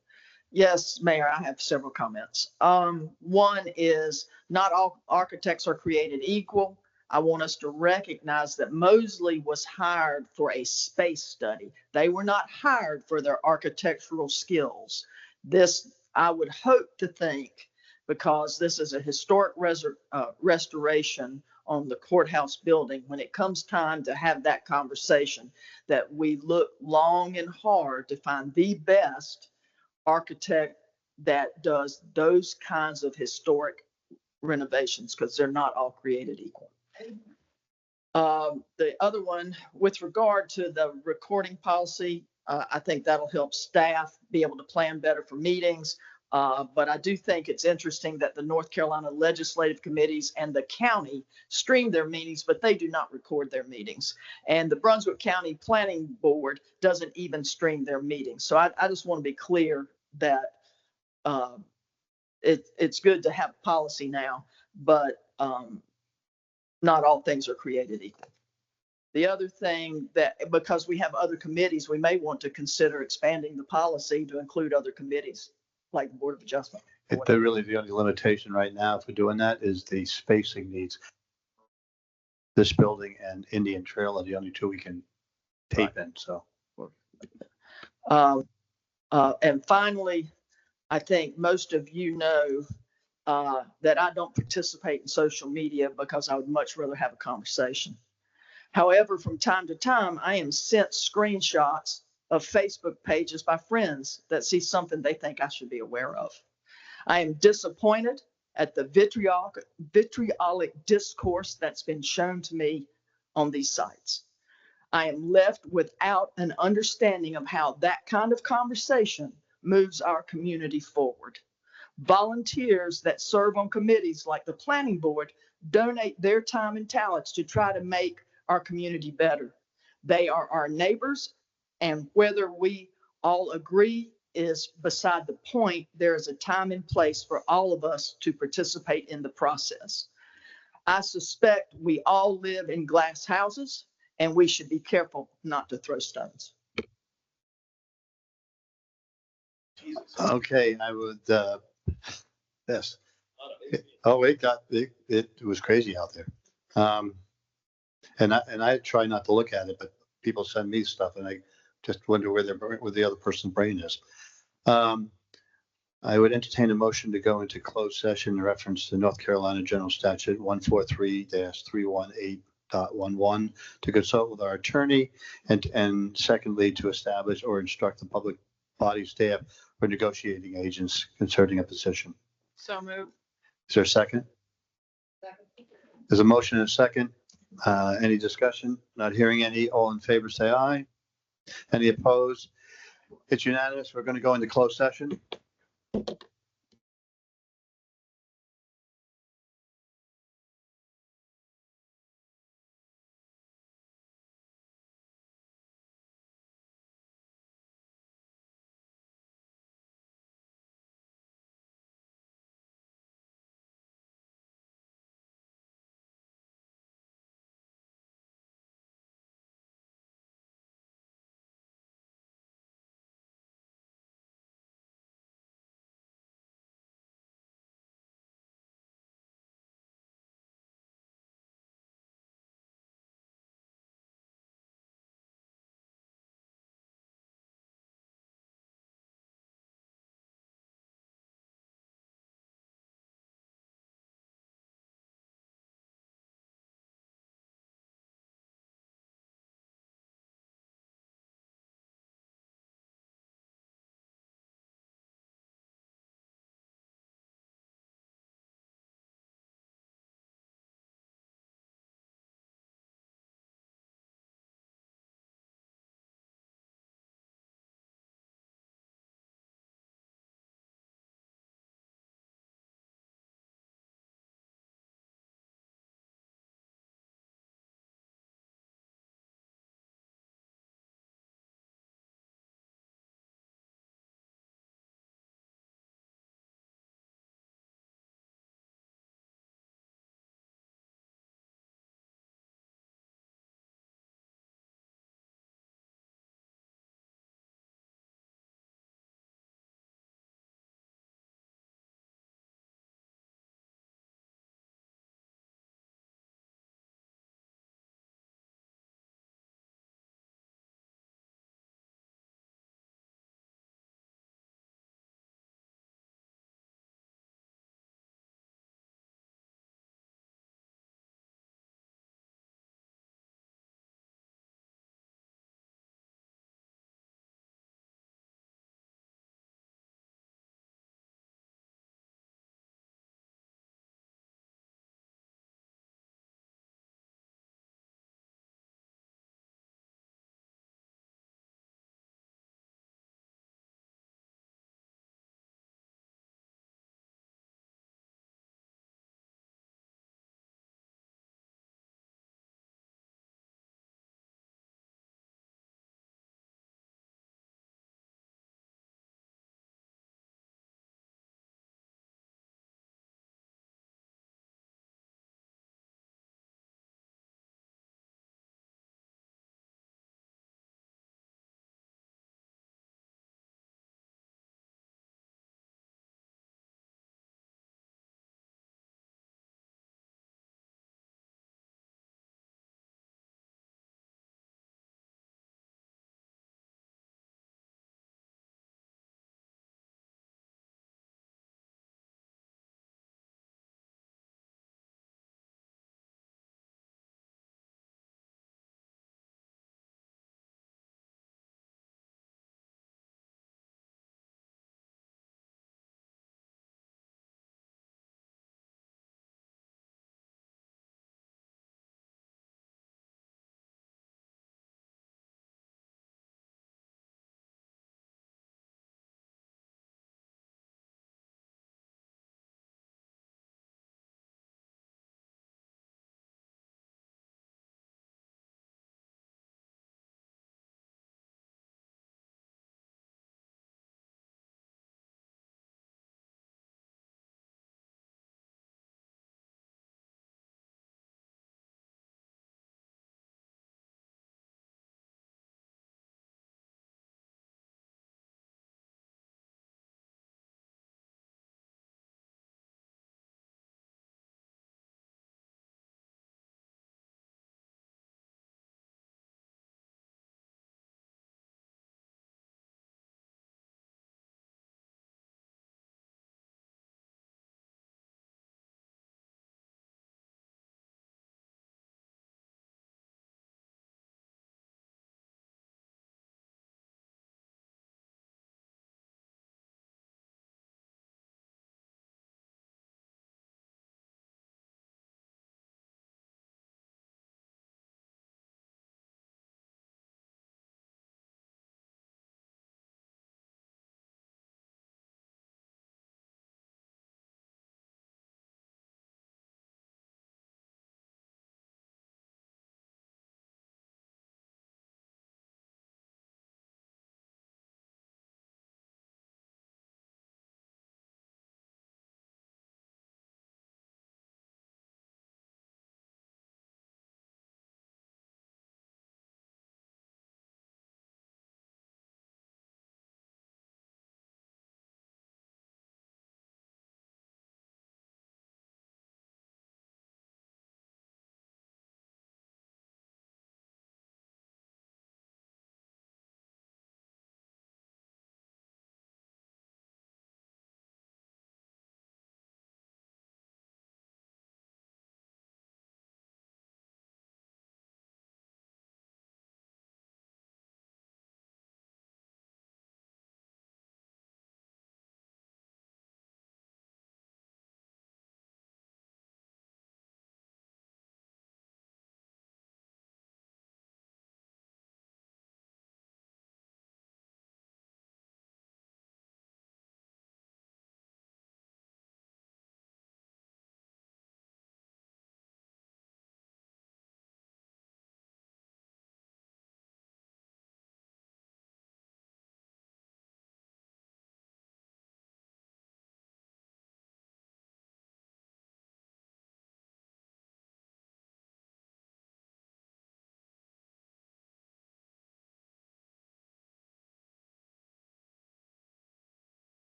Yes, Mayor, I have several comments. One is not all architects are created equal. I want us to recognize that Mosley was hired for a space study. They were not hired for their architectural skills. This, I would hope to think, because this is a historic restoration on the courthouse building, when it comes time to have that conversation, that we look long and hard to find the best architect that does those kinds of historic renovations, because they're not all created equal. The other one, with regard to the recording policy, I think that'll help staff be able to plan better for meetings. But I do think it's interesting that the North Carolina legislative committees and the county stream their meetings, but they do not record their meetings. And the Brunswick County Planning Board doesn't even stream their meetings. So I just want to be clear that it's good to have policy now, but not all things are created equal. The other thing that, because we have other committees, we may want to consider expanding the policy to include other committees, like the Board of Adjustment. Really, the only limitation right now for doing that is the spacing needs. This building and Indian Trail are the only two we can tape in, so. And finally, I think most of you know that I don't participate in social media because I would much rather have a conversation. However, from time to time, I am sent screenshots of Facebook pages by friends that see something they think I should be aware of. I am disappointed at the vitriolic discourse that's been shown to me on these sites. I am left without an understanding of how that kind of conversation moves our community forward. Volunteers that serve on committees like the Planning Board donate their time and talents to try to make our community better. They are our neighbors, and whether we all agree is beside the point. There is a time and place for all of us to participate in the process. I suspect we all live in glass houses, and we should be careful not to throw stones. Okay, I would, yes. Oh, it was crazy out there. And I try not to look at it, but people send me stuff and I just wonder where the other person's brain is. I would entertain a motion to go into closed session in reference to North Carolina General Statute 143-318.11 to consult with our attorney and secondly, to establish or instruct the public body staff or negotiating agents concerning a position. So moved. Is there a second? Second. There's a motion and a second. Any discussion? Not hearing any. All in favor, say aye. Any opposed? It's unanimous. We're going to go into closed session.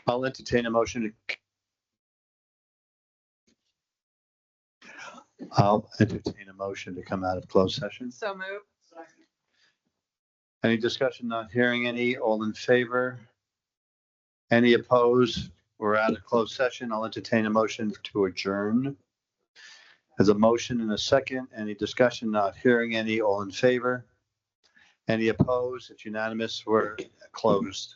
I'll entertain a motion to. I'll entertain a motion to come out of closed session. So move. Any discussion? Not hearing any. All in favor? Any opposed? We're out of closed session. I'll entertain a motion to adjourn. There's a motion and a second. Any discussion? Not hearing any. All in favor? Any opposed? It's unanimous. We're closed.